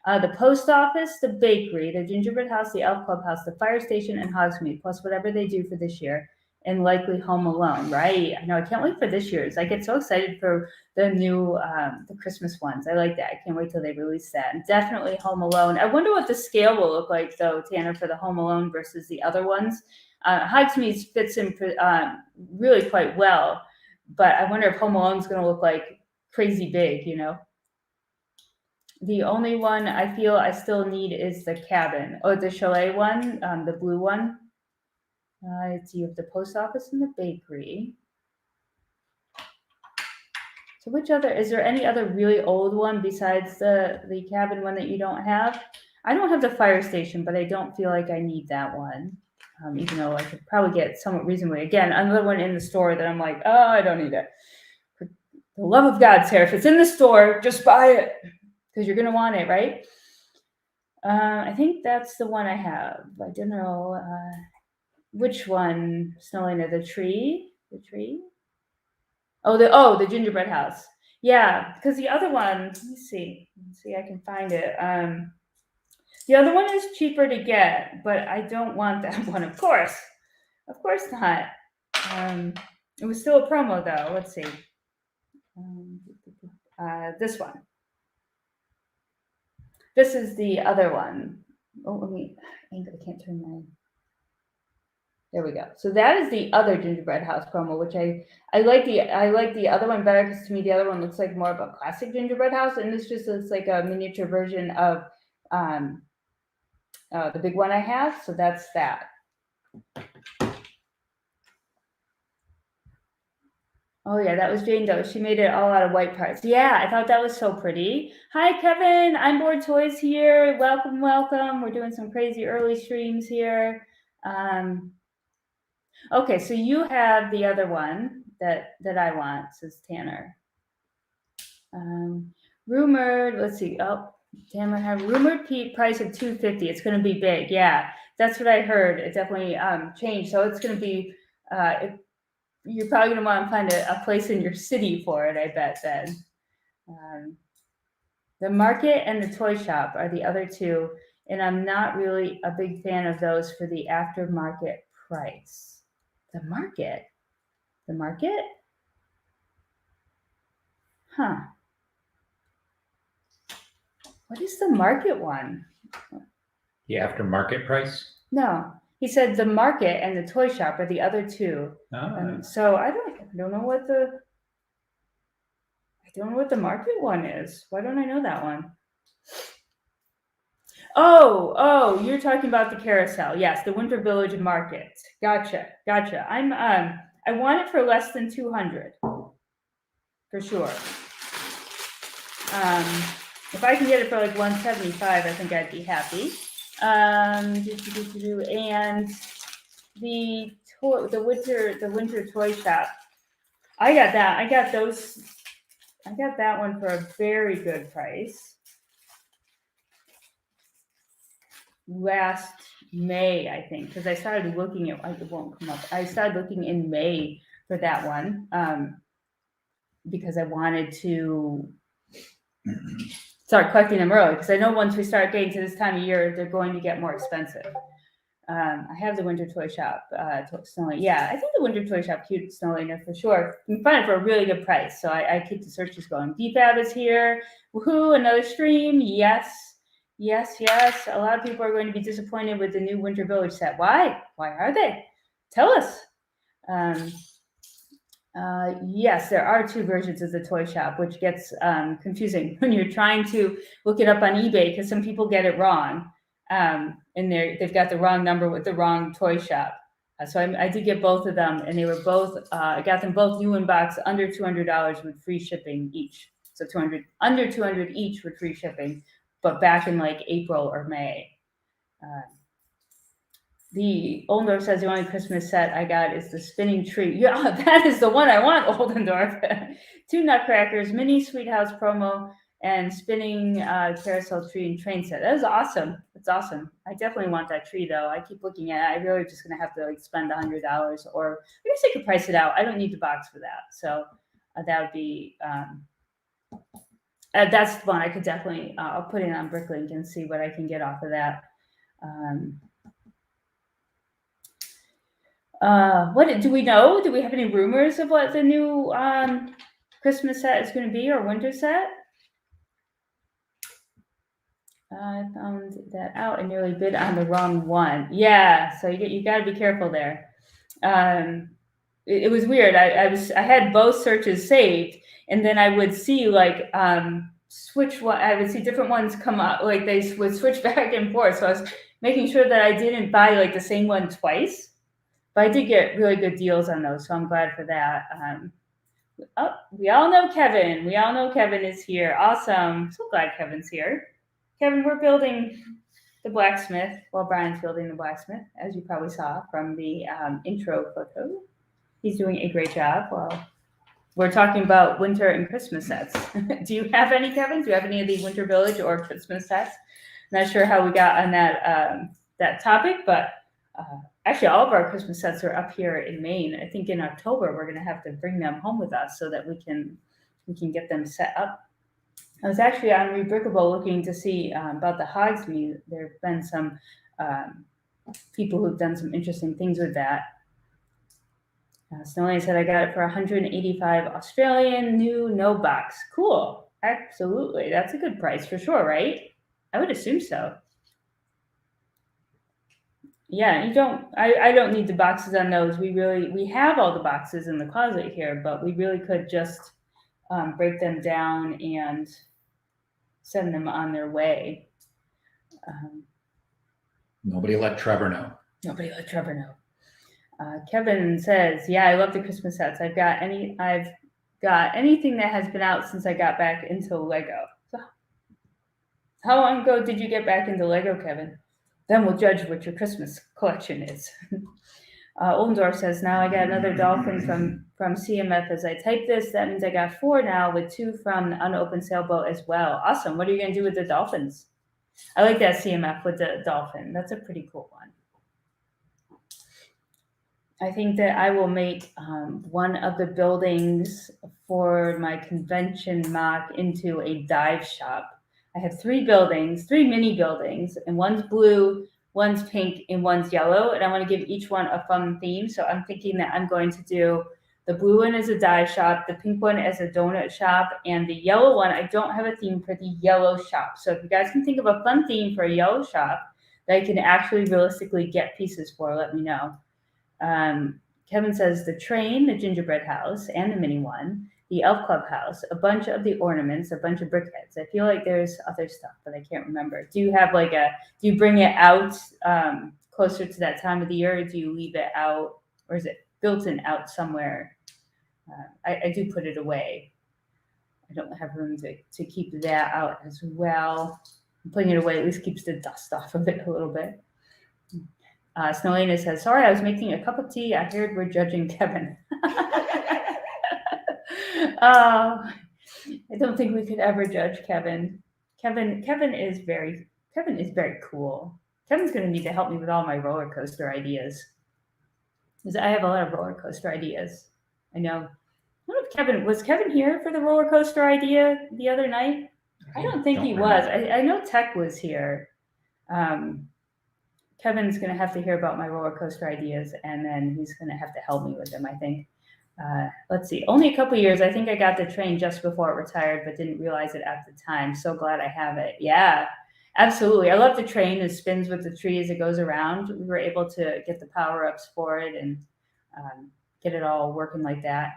S1: The post office, the bakery, the gingerbread house, the elf clubhouse, the fire station, and Hogsmeade, plus whatever they do for this year, and likely Home Alone, right? I know, I can't wait for this year's. I get so excited for the new, the Christmas ones. I like that. I can't wait till they release that. And definitely Home Alone. I wonder what the scale will look like, though, Tanner, for the Home Alone versus the other ones. Hogsmeade fits in really quite well, but I wonder if Home Alone's going to look like crazy big, you know? The only one I feel I still need is the cabin. Oh, the chalet one, the blue one. Let's see, you have the post office and the bakery. So which other, is there any other really old one besides the cabin one that you don't have? I don't have the fire station, but I don't feel like I need that one. Even though I could probably get somewhat reasonably. Again, another one in the store that I'm like, oh, I don't need it. For the love of God, Sarah, if it's in the store, just buy it. Because you're going to want it, right? I think that's the one I have. I don't know which one, Snowliner, the tree? The tree? Oh, the gingerbread house. Yeah, because the other one, let me see. Let's see, I can find it. The other one is cheaper to get, but I don't want that one, of course. Of course not. It was still a promo, though. Let's see. This one. This is the other one. Oh, let me, I can't turn my, there we go. So that is the other gingerbread house promo, which I like the other one better because to me the other one looks like more of a classic gingerbread house, and this just looks like a miniature version of the big one I have. So that's that. Oh yeah, that was Jane Doe. She made it all out of white parts. Yeah, I thought that was so pretty. Hi Kevin, I'm Bored Toys here. Welcome, welcome. We're doing some crazy early streams here. Okay, so you have the other one that I want, says Tanner. Rumored, let's see. Oh, Tanner had rumored price of $250. It's going to be big. Yeah, that's what I heard. It definitely changed. So it's going to be. You're probably going to want to find a place in your city for it, I bet, then. The market and the toy shop are the other two, and I'm not really a big fan of those for the aftermarket price. The market? The market? Huh. What is the market one?
S2: The aftermarket price?
S1: No. He said the market and the toy shop are the other two. So I don't know what the market one is. Why don't I know that one? Oh, you're talking about the carousel. Yes, the Winter Village Market. Gotcha. I want it for less than 200 for sure. If I can get it for like 175, I think I'd be happy. And the winter toy shop. I got that. I got that one for a very good price. Last May, I think, because I started looking at, it won't come up. I started looking in May for that one because I wanted to start collecting them early, because I know once we start getting to this time of year, they're going to get more expensive. I have the Winter Toy Shop, Snowliner. Yeah, I think the Winter Toy Shop cute Snowliner for sure. You can find it for a really good price, so I keep the searches going. DFAB is here. Woohoo, another stream. Yes. A lot of people are going to be disappointed with the new Winter Village set. Why? Why are they? Tell us. Yes, there are two versions of the toy shop, which gets confusing when you're trying to look it up on eBay, because some people get it wrong, and they've got the wrong number with the wrong toy shop. So I did get both of them, and they were both. I got them both new in box, under $200 with free shipping each. So under 200 each with free shipping, but back in like April or May. The Oldendorf says the only Christmas set I got is the spinning tree. Yeah, that is the one I want, Oldendorf. 2 nutcrackers, mini sweet house promo, and spinning carousel tree and train set. That is awesome. That's awesome. I definitely want that tree, though. I keep looking at it. I really just going to have to like spend $100, or I guess I could price it out. I don't need the box for that. So that would be That's fun. I could definitely, I'll put it on Bricklink and see what I can get off of that. What do we know? Do we have any rumors of what the new Christmas set is going to be, or winter set? I found that out and nearly bid on the wrong one. Yeah, so you got to be careful there. It was weird. I had both searches saved, and then I would see like switch one. I would see different ones come up, like they would switch back and forth. So I was making sure that I didn't buy like the same one twice. But I did get really good deals on those, so I'm glad for that. We all know Kevin. We all know Kevin is here. Awesome. So glad Kevin's here. Kevin, we're building the blacksmith while Brian's building the blacksmith, as you probably saw from the intro photo. He's doing a great job. Well, we're talking about winter and Christmas sets. Do you have any, Kevin? Do you have any of the Winter Village or Christmas sets? Not sure how we got on that topic, but actually all of our Christmas sets are up here in Maine. I think in October we're going to have to bring them home with us so that we can get them set up. I was actually on Rebrickable looking to see about the Hogsmeade. There have been some people who've done some interesting things with that. Snowlane said I got it for 185 Australian, new, no box. Cool. Absolutely. That's a good price for sure, right? I would assume so. Yeah, I don't need the boxes on those. We have all the boxes in the closet here, but we really could just break them down and send them on their way.
S2: Nobody let Trevor know.
S1: Nobody let Trevor know. Kevin says, "Yeah, I love the Christmas sets. I've got anything that has been out since I got back into Lego." So, how long ago did you get back into Lego, Kevin? Then we'll judge what your Christmas collection is. Oldendorf says, "Now I got another dolphin from CMF as I type this. That means I got 4 now with 2 from the unopened sailboat as well. Awesome. What are you going to do with the dolphins?" I like that CMF with the dolphin. That's a pretty cool one. I think that I will make one of the buildings for my convention mock into a dive shop. I have 3 mini buildings, and one's blue, one's pink, and one's yellow, and I want to give each one a fun theme. So I'm thinking that I'm going to do the blue one as a dive shop, the pink one as a donut shop, and the yellow one, I don't have a theme for the yellow shop. So if you guys can think of a fun theme for a yellow shop that I can actually realistically get pieces for, let me know. Kevin says the train, the gingerbread house, and the mini one, the elf club house, a bunch of the ornaments, a bunch of brickheads. I feel like there's other stuff, but I can't remember. Do you have do you bring it out closer to that time of the year, or do you leave it out, or is it built in out somewhere? I do put it away. I don't have room to keep that out as well. Putting it away at least keeps the dust off of it a little bit. Snowlane says, "Sorry, I was making a cup of tea. I heard we're judging Kevin." I don't think we could ever judge Kevin. Kevin is very cool. Kevin's going to need to help me with all my roller coaster ideas, because I have a lot of roller coaster ideas. I know. I don't know if was Kevin here for the roller coaster idea the other night? I don't think he was. I know Tech was here. Kevin's going to have to hear about my roller coaster ideas, and then he's going to have to help me with them, I think. Let's see. Only a couple years. I think I got the train just before it retired, but didn't realize it at the time. So glad I have it. Yeah, absolutely. I love the train. It spins with the tree as it goes around. We were able to get the power-ups for it and get it all working like that.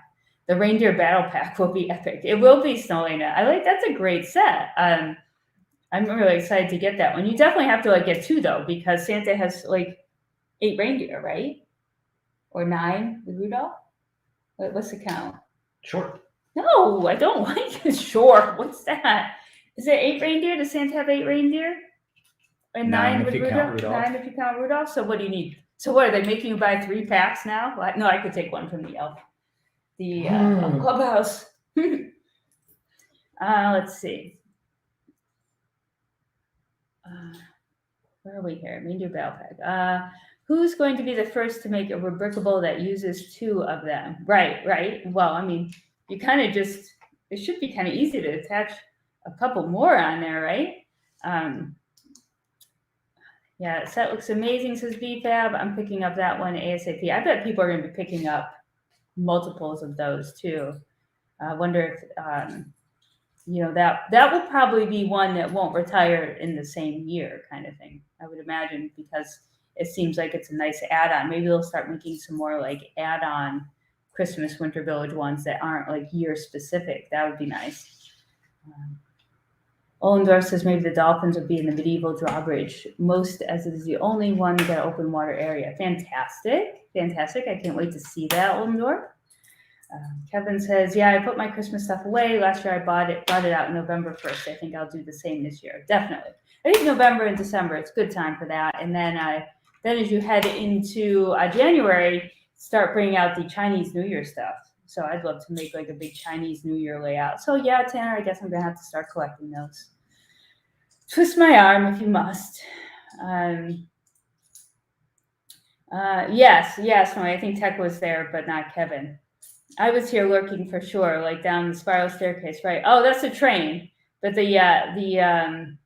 S1: The reindeer battle pack will be epic. It will be, Snowlana. That's a great set. I'm really excited to get that one. You definitely have to get 2 though, because Santa has 8 reindeer, right? Or 9 with Rudolph? What's the count?
S2: Sure.
S1: No, I don't like it. Sure. What's that? Is it 8 reindeer? Does Santa have 8 reindeer? And 9 with Rudolph? 9 if you count Rudolph. So what do you need? So what, are they making you buy 3 packs now? No, I could take one from the elf. The elf clubhouse. Let's see. Where are we here? Reindeer battle pack. Who's going to be the first to make a rebrickable that uses 2 of them? Right. Well, you kind of it should be kind of easy to attach a couple more on there, right? Yeah, set looks amazing, says BFab. I'm picking up that one ASAP. I bet people are going to be picking up multiples of those too. I wonder if that will probably be one that won't retire in the same year, kind of thing. I would imagine, because it seems like it's a nice add-on. Maybe they'll start making some more like add-on Christmas Winter Village ones that aren't like year specific. That would be nice. Ollendorf says maybe the dolphins will be in the medieval drawbridge, most as it is the only one that open water area. Fantastic. I can't wait to see that, Ollendorf. Kevin says, yeah, I put my Christmas stuff away. Last year I brought it out November 1st. I think I'll do the same this year. Definitely. I think November and December, it's a good time for that. And then as you head into January, start bringing out the Chinese New Year stuff. So I'd love to make like a big Chinese New Year layout. So yeah, Tanner, I guess I'm going to have to start collecting those. Twist my arm if you must. Yes, no, I think Tech was there, but not Kevin. I was here lurking for sure, like down the spiral staircase, right? Oh, that's a train. But Kevin,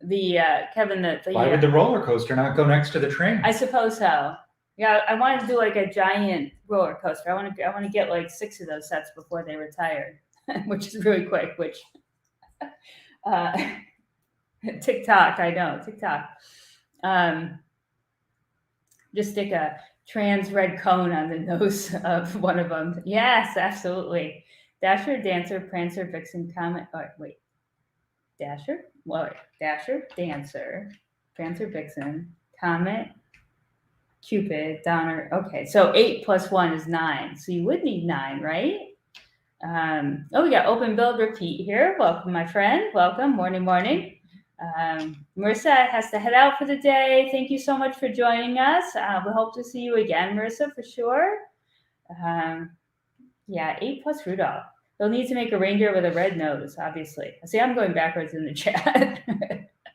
S2: Why would the roller coaster not go next to the train?
S1: I suppose so. Yeah, I want to do like a giant roller coaster. I want to get like 6 of those sets before they retire, which is really quick. Which TikTok, I know TikTok. Just stick a trans red cone on the nose of one of them. Yes, absolutely. Dasher, Dancer, Prancer, Vixen, Comet. Oh, wait. Dasher, Dancer, Prancer, Vixen, Comet, Cupid, Donner. Okay, so 8 plus 1 is 9. So you would need 9, right? We got open build repeat here. Welcome, my friend. Welcome. Morning. Marissa has to head out for the day. Thank you so much for joining us. We hope to see you again, Marissa, for sure. 8 plus Rudolph. They'll need to make a reindeer with a red nose, obviously. See, I'm going backwards in the chat.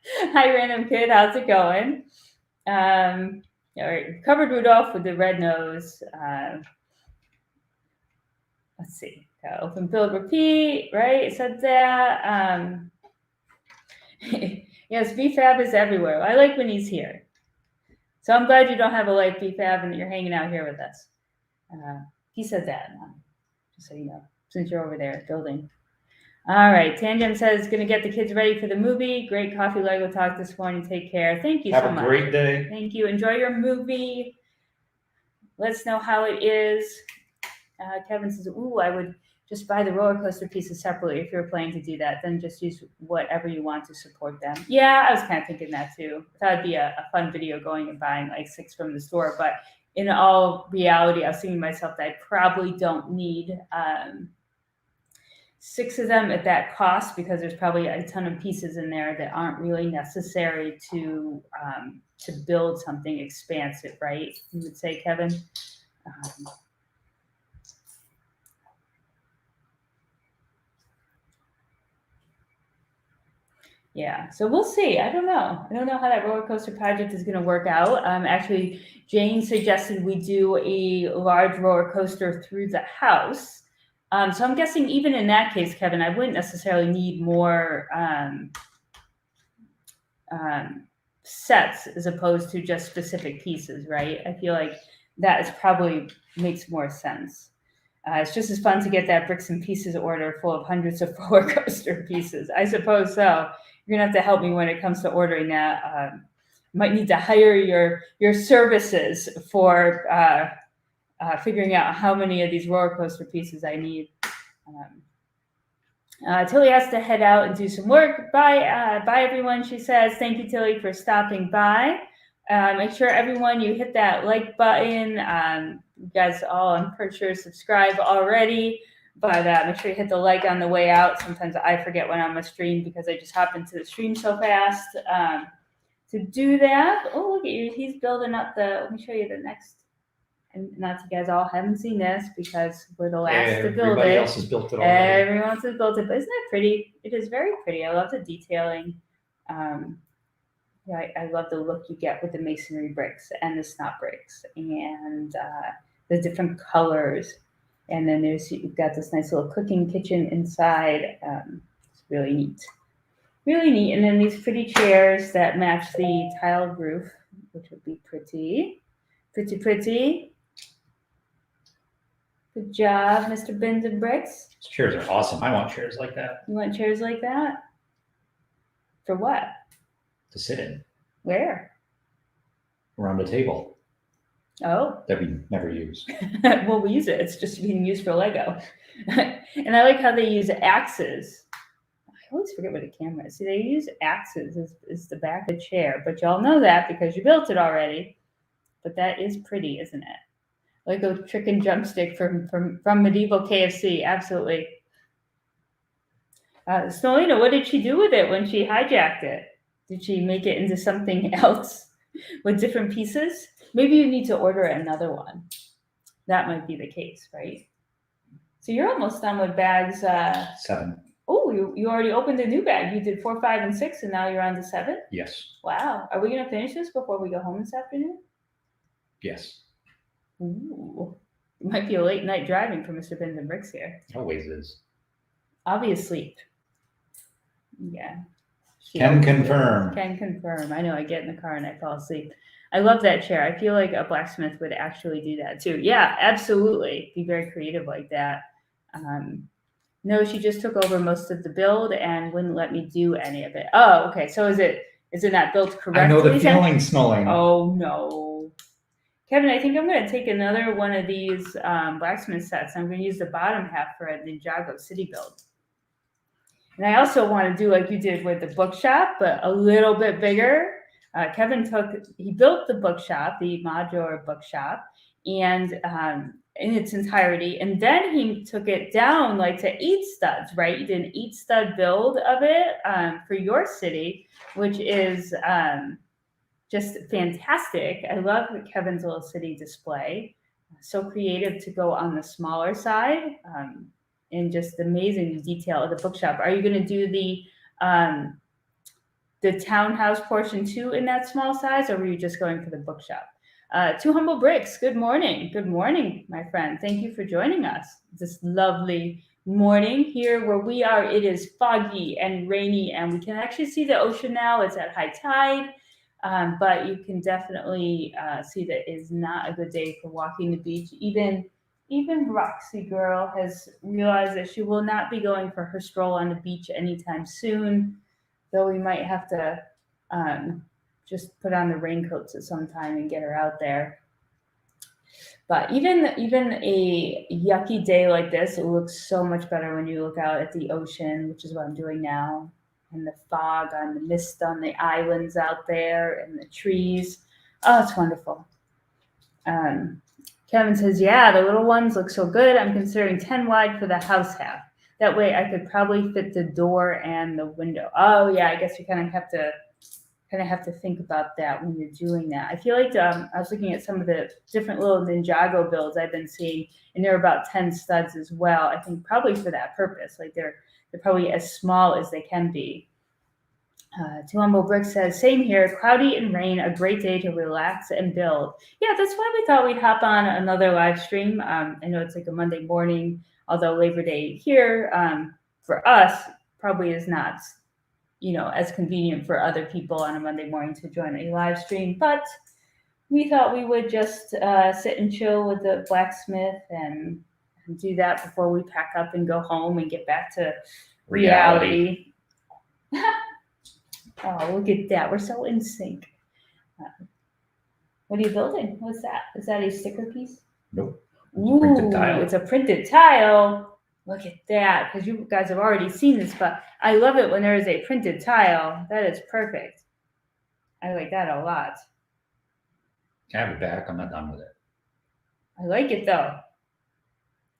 S1: Hi, Random Kid. How's it going? All right, covered Rudolph with the red nose. Let's see. Open build repeat, right? It said that. Yes, BFab is everywhere. I like when he's here. So I'm glad you don't have a life, BFab, and that you're hanging out here with us. He said that, just so you know, since you're over there building. All right, Tangent says, going to get the kids ready for the movie. Great coffee Lego talk this morning. Take care. Thank you so much.
S2: Have a great day.
S1: Thank you. Enjoy your movie. Let us know how it is. Kevin says, I would just buy the roller coaster pieces separately if you're planning to do that. Then just use whatever you want to support them. Yeah, I was kind of thinking that too. That would be a fun video going and buying like 6 from the store. But in all reality, I was thinking to myself that I probably don't need 6 of them at that cost, because there's probably a ton of pieces in there that aren't really necessary to build something expansive, right? You would say, Kevin? Yeah, so we'll see. I don't know how that roller coaster project is going to work out. Actually, Jane suggested we do a large roller coaster through the house. So I'm guessing even in that case, Kevin, I wouldn't necessarily need more sets as opposed to just specific pieces, right? I feel like that is probably makes more sense. It's just as fun to get that bricks and pieces order full of hundreds of roller coaster pieces. I suppose so. You're gonna have to help me when it comes to ordering that. Might need to hire your services for figuring out how many of these roller coaster pieces I need. Tilly has to head out and do some work. Bye everyone, she says. Thank you, Tilly, for stopping by. Make sure everyone, you hit that like button. You guys all, I'm pretty sure, subscribe already. But make sure you hit the like on the way out. Sometimes I forget when I'm on stream because I just hop into the stream so fast. To do that, oh, look at you. He's building up let me show you the next. And not you guys all haven't seen this because we're the last to build it.
S2: Everybody else has built it already.
S1: Everyone else has built it. But isn't it pretty? It is very pretty. I love the detailing. I love the look you get with the masonry bricks and the snot bricks and the different colors. And then you've got this nice little cooking kitchen inside. It's really neat. Really neat. And then these pretty chairs that match the tiled roof, which would be pretty. Pretty, pretty. Good job, Mr. Bins and Bricks.
S2: These chairs are awesome. I want chairs like that
S1: You want chairs like that? For what?
S2: to sit in
S1: Where?
S2: around the table
S1: Oh,
S2: that we never use.
S1: well, we use it. It's just being used for Lego. And I like how they use axes. I always forget what a camera is. See, they use axes as the back of the chair, but y'all know that because you built it already. But that is pretty, isn't it? Lego chicken drumstick from medieval KFC. Absolutely. Snowlina, what did she do with it when she hijacked it? Did she make it into something else with different pieces? Maybe you need to order another one. That might be the case, right? So you're almost done with bags.
S2: 7.
S1: Oh, you already opened a new bag. You did 4, 5, and 6, and now you're on to 7?
S2: Yes.
S1: Wow. Are we going to finish this before we go home this afternoon?
S2: Yes.
S1: Ooh. It might be a late night driving for Mr. Bins and Bricks here.
S2: It always is.
S1: I'll be asleep. Yeah.
S2: Can confirm.
S1: Can confirm. I know. I get in the car and I fall asleep. I love that chair. I feel like a blacksmith would actually do that too. Yeah, absolutely. Be very creative like that. No, she just took over most of the build and wouldn't let me do any of it. Oh, okay. So is it not built correctly?
S2: I know the feeling, Snowlina.
S1: Oh no. Kevin, I think I'm going to take another one of these blacksmith sets. I'm going to use the bottom half for a Ninjago city build. And I also want to do like you did with the bookshop, but a little bit bigger. Kevin built the bookshop, the modular bookshop, and in its entirety. And then he took it down like to 8 studs, right? You did an 8 stud build of it for your city, which is just fantastic. I love Kevin's little city display. So creative to go on the smaller side, and just amazing detail of the bookshop. Are you going to do the townhouse portion too in that small size, or were you just going for the bookshop? Two Humble Bricks, good morning. Good morning, my friend. Thank you for joining us this lovely morning here where we are. It is foggy and rainy, and we can actually see the ocean now. It's at high tide. But you can definitely see that it is not a good day for walking the beach. Even Roxy Girl has realized that she will not be going for her stroll on the beach anytime soon, though we might have to just put on the raincoats at some time and get her out there. But even a yucky day like this, it looks so much better when you look out at the ocean, which is what I'm doing now. And the fog on the mist on the islands out there and the trees. Oh, it's wonderful. Kevin says, yeah, the little ones look so good. I'm considering 10 wide for the house half. That way I could probably fit the door and the window. Oh, yeah, I guess you kind of have to think about that when you're doing that. I feel like I was looking at some of the different little Ninjago builds I've been seeing, and they're about 10 studs as well. I think probably for that purpose. Like they're probably as small as they can be. Two Humble Brick says, same here, cloudy and rain, a great day to relax and build. Yeah, that's why we thought we'd hop on another live stream. I know it's like a Monday morning, although Labor Day here for us probably is not, as convenient for other people on a Monday morning to join a live stream. But we thought we would just sit and chill with the blacksmith and do that before we pack up and go home and get back to reality. Oh, look at that. We're so in sync. What are you building? What's that? Is that a sticker piece?
S2: Nope.
S1: Ooh, it's a printed tile. Look at that. Because you guys have already seen this, but I love it when there is a printed tile. That is perfect. I like that a lot.
S2: I have it back. I'm not done with it.
S1: I like it though.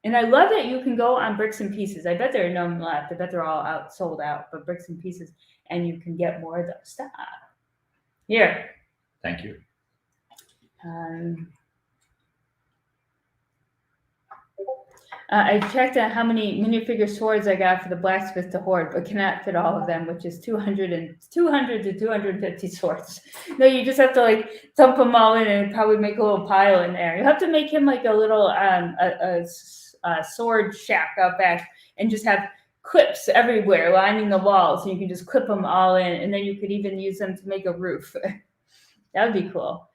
S1: And I love that you can go on Bricks and Pieces. I bet there are none left. I bet they're all sold out, but Bricks and Pieces, and you can get more of those. Stop. Here.
S2: Thank you.
S1: I checked on how many minifigure swords I got for the blacksmith to hoard, but cannot fit all of them, which is 200 to 250 swords. No, you just have to like dump them all in and probably make a little pile in there. You have to make him like a little a sword shack out back and just have clips everywhere lining the walls, and you can just clip them all in, and then you could even use them to make a roof. That would be cool.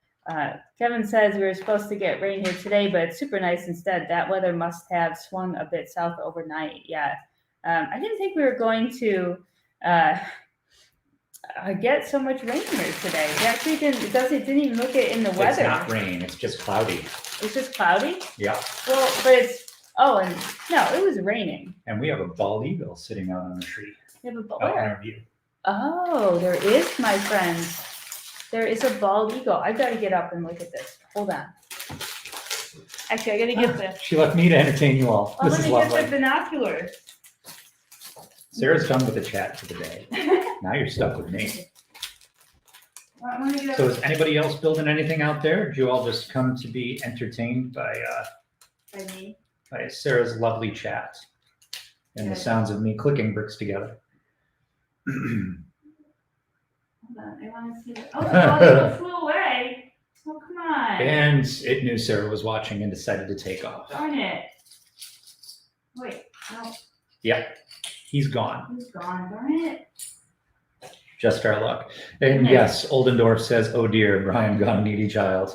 S1: Kevin says we were supposed to get rain here today, but it's super nice instead. That weather must have swung a bit south overnight. Yeah. I didn't think we were going to get so much rain here today. It actually didn't even look it in the weather.
S2: It's not rain, it's just cloudy.
S1: It's just cloudy?
S2: Yeah.
S1: Well, but and no, it was raining.
S2: And we have a bald eagle sitting out on the tree.
S1: You have a bald
S2: Out in our view.
S1: Oh, there is, my friends. There is a bald eagle. I've got to get up and look at this. Hold on. Actually, I got to get the.
S2: She left me to entertain you all.
S1: Oh,
S2: This is
S1: let me get
S2: lovely.
S1: the binoculars.
S2: Sarah's done with the chat for the day. Now you're stuck with me.
S1: I'm gonna get
S2: So is anybody else building anything out there? Did you all just come to be entertained by
S1: me.
S2: Sarah's lovely chat and the sounds of me clicking bricks together?
S1: Hold on, I want to see. Oh, the bald eagle flew away. Oh, come on.
S2: And it knew Sarah was watching and decided to take off.
S1: Darn it. Wait, no,
S2: Yep, he's gone.
S1: he's gone. Darn it.
S2: Just our luck. And yes, Oldendorf says, oh dear, Brian got a needy child.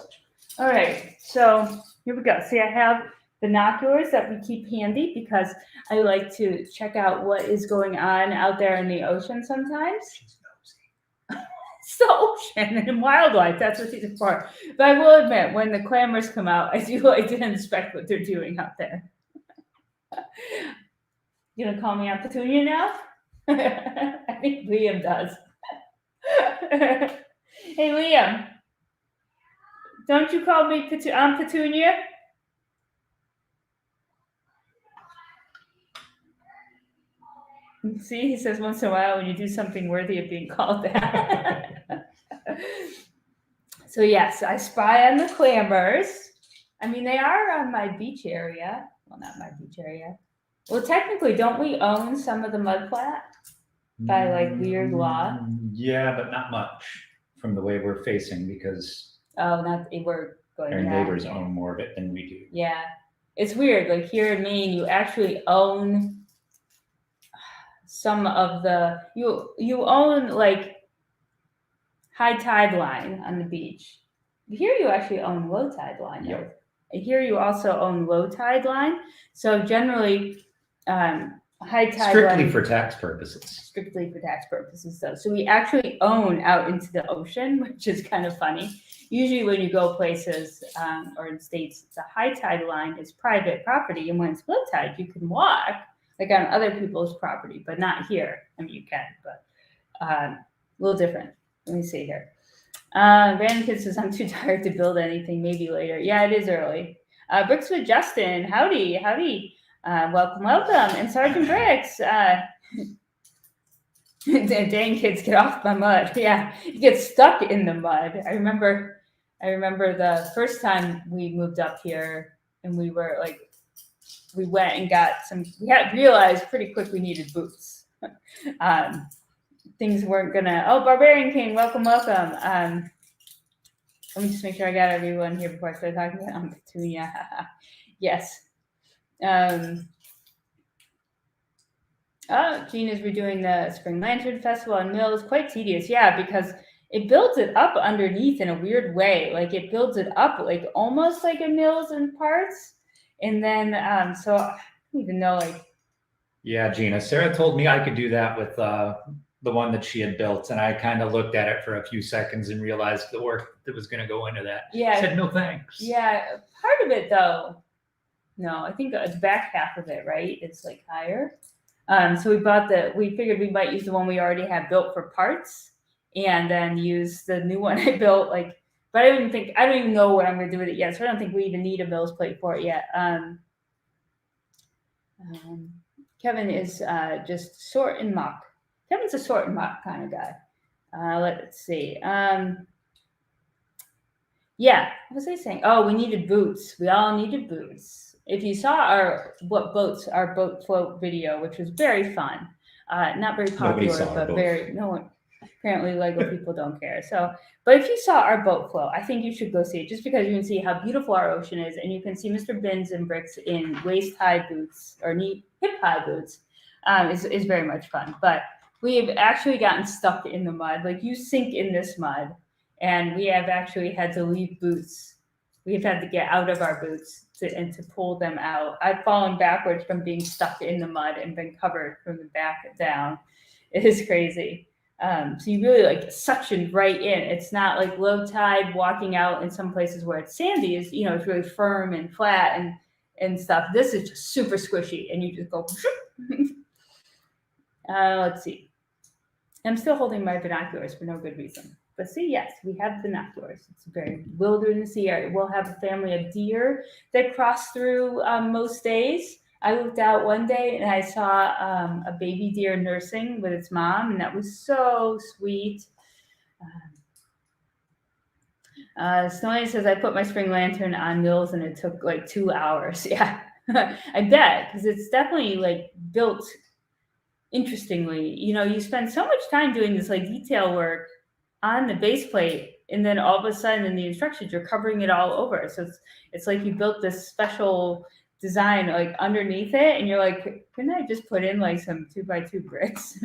S1: All right, so here we go. See, I have binoculars that we keep handy because I like to check out what is going on out there in the ocean sometimes.
S2: She's nosy.
S1: It's the ocean and wildlife. That's what these are for. But I will admit, when the clammers come out, I do like to inspect what they're doing out there. You gonna call me Aunt Petunia now? I think Liam does. Hey, Liam. Don't you call me Aunt Petunia? See, he says once in a while when you do something worthy of being called that. So yes, I spy on the clammers. I mean, they are on my beach area. Well, not my beach area. Well, technically, don't we own some of the mudflat by like weird law?
S2: Yeah, but not much from the way we're facing because
S1: Oh, we're going.
S2: our
S1: Yeah.
S2: neighbors own more of it than we do.
S1: Yeah, it's weird. Like here in Maine, you actually own some of the you own like high tide line on the beach. Here you actually own low tide line.
S2: Yep.
S1: Here you also own low tide line. So generally, high tide
S2: Strictly
S1: line,
S2: for tax purposes.
S1: strictly for tax purposes, though. So we actually own out into the ocean, which is kind of funny. Usually, when you go places or in states, the high tide line is private property, and when it's low tide, you can walk like on other people's property, but not here. I mean, you can, but a little different. Let me see here. Brandon Kid says, I'm too tired to build anything, maybe later. Yeah, it is early. Bricks with Justin, howdy. Welcome. And Sergeant Bricks. Dang kids, get off my mud. Yeah, you get stuck in the mud. I remember the first time we moved up here and we were like, we went and got we had realized pretty quick we needed boots. Things weren't gonna, Barbarian King, welcome. Let me just make sure I got everyone here before I start talking about Petunia. Yes. Gene is redoing the Spring Lantern Festival on Mills. Quite tedious, yeah, because it builds it up underneath in a weird way. Like it builds it up like almost like a Mills in parts. And then, so I don't even know, like.
S2: Yeah, Gina. Sarah told me I could do that with the one that she had built, and I kind of looked at it for a few seconds and realized the work that was going to go into that.
S1: Yeah.
S2: I said no thanks.
S1: Yeah, part of it though. No, I think the back half of it, right? It's like higher. So we figured we might use the one we already have built for parts, and then use the new one I built. Like, but I don't even know what I'm going to do with it yet. So I don't think we even need a Mills plate for it yet. Kevin is just sort and mock. Kevin's a sort and mock kind of guy. Let's see. Yeah, what was I saying? Oh, we needed boots. We all needed boots. If you saw our boat float video, which was very fun, not very popular, but apparently LEGO people don't care. So, but if you saw our boat float, I think you should go see it just because you can see how beautiful our ocean is, and you can see Mr. Bins and Bricks in waist high boots or hip high boots, is very much fun. But we have actually gotten stuck in the mud. Like you sink in this mud, and we have actually had to leave boots. We've had to get out of our boots and to pull them out. I've fallen backwards from being stuck in the mud and been covered from the back down. It is crazy. So you really like suction right in. It's not like low tide walking out in some places where it's sandy. Is it's really firm and flat and stuff. This is just super squishy, and you just go. Let's see. I'm still holding my binoculars for no good reason. But see, yes, we have binoculars. It's a very wildernessy area. We'll have a family of deer that cross through most days. I looked out one day and I saw a baby deer nursing with its mom, and that was so sweet. Snowy says, I put my spring lantern on Mills and it took like 2 hours. Yeah, I bet, because it's definitely like built interestingly. You spend so much time doing this like detail work on the base plate, and then all of a sudden in the instructions you're covering it all over. So it's like you built this special design like underneath it, and you're like, couldn't I just put in like some 2x2 bricks?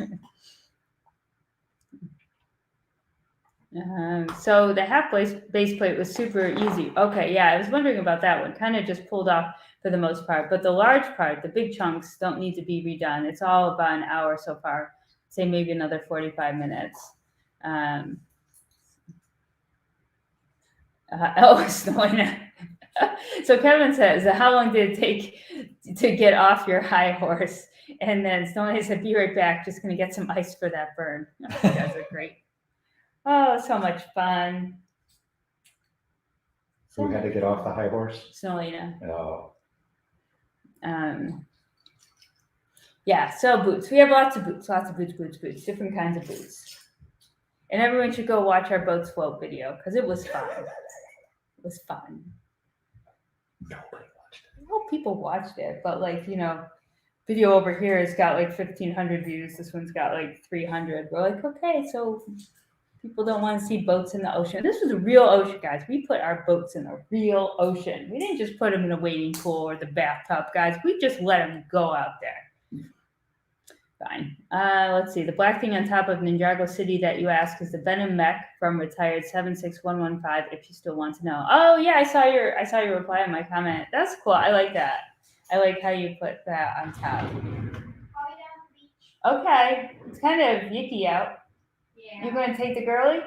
S1: So the half base plate was super easy. Okay, yeah, I was wondering about that one. Kind of just pulled off for the most part, but the large part, the big chunks, don't need to be redone. It's all about an hour so far. Say maybe another 45 minutes. Snowing. So Kevin says, how long did it take to get off your high horse? And then Snowing said, be right back. Just going to get some ice for that burn. Oh, you guys are great. Oh, so much fun.
S2: Who had to get off the high horse?
S1: Snowina.
S2: Oh.
S1: Yeah, so boots. We have lots of boots, different kinds of boots. And everyone should go watch our boats float video because it was fun. It was fun.
S2: Nobody watched it.
S1: Well, people watched it, but video over here has got like 1,500 views. This one's got like 300. We're like, okay, so people don't want to see boats in the ocean. This was a real ocean, guys. We put our boats in a real ocean. We didn't just put them in a wading pool or the bathtub, guys. We just let them go out there. Fine. Let's see. The black thing on top of Ninjago City that you asked is the Venom mech from retired 76115. If you still want to know. Oh yeah, I saw your reply on my comment. That's cool. I like that. I like how you put that on top. Okay, it's kind of yicky out. Yeah. You're going to take the girly?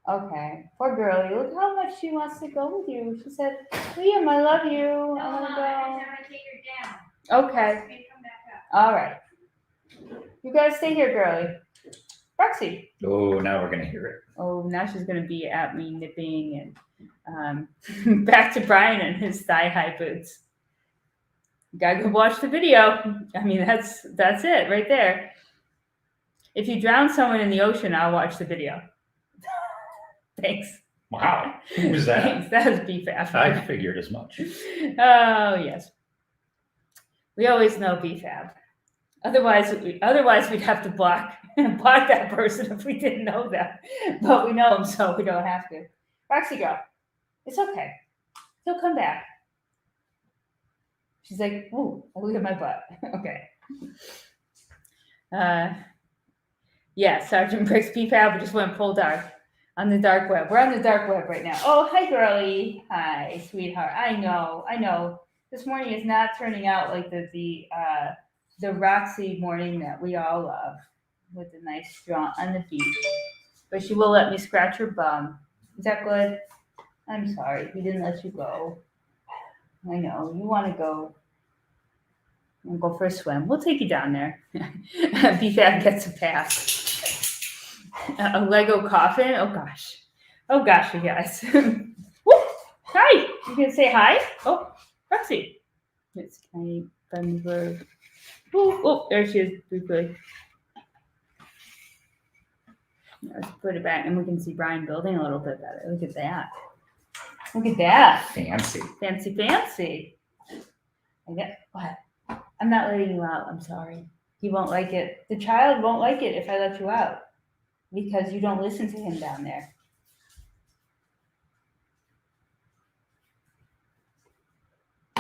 S1: Okay. Poor girly. Look how much she wants to go with you. She said, Liam, I love you.
S3: No,
S1: I want to go.
S3: I'm going to take her down.
S1: Okay. All right. You got to stay here, girly. Roxy.
S2: Oh, now we're going to hear it.
S1: Oh, now she's going to be at me nipping and back to Brian and his thigh-high boots. You got to go watch the video. I mean, that's it right there. If you drown someone in the ocean, I'll watch the video. Thanks.
S2: Wow. Who was that?
S1: Thanks. That was BFAB.
S2: I figured as much.
S1: Oh, yes. We always know BFAB. Otherwise we'd have to block that person if we didn't know that. But we know them, so we don't have to. Roxy girl, it's okay. He'll come back. She's like, ooh, look at my butt. Okay. Yeah, Sergeant Bricks BFAB just went full dark on the dark web. We're on the dark web right now. Oh, hi, girly. Hi, sweetheart. I know. This morning is not turning out like the Roxy morning that we all love, with a nice jaunt on the beach. But she will let me scratch her bum. Is that good? I'm sorry, we didn't let you go. I know you want to go. We'll go for a swim. We'll take you down there. BFAB gets a pass. A Lego coffin. Oh gosh, you guys. Hi. You gonna say hi? Oh, Roxy. It's tiny Bunbury. Oh, there she is briefly. Let's put it back, and we can see Brian building a little bit better. Look at that. Look at that.
S2: Fancy.
S1: Fancy. I get what? I'm not letting you out. I'm sorry. He won't like it. The child won't like it if I let you out because you don't listen to him down there.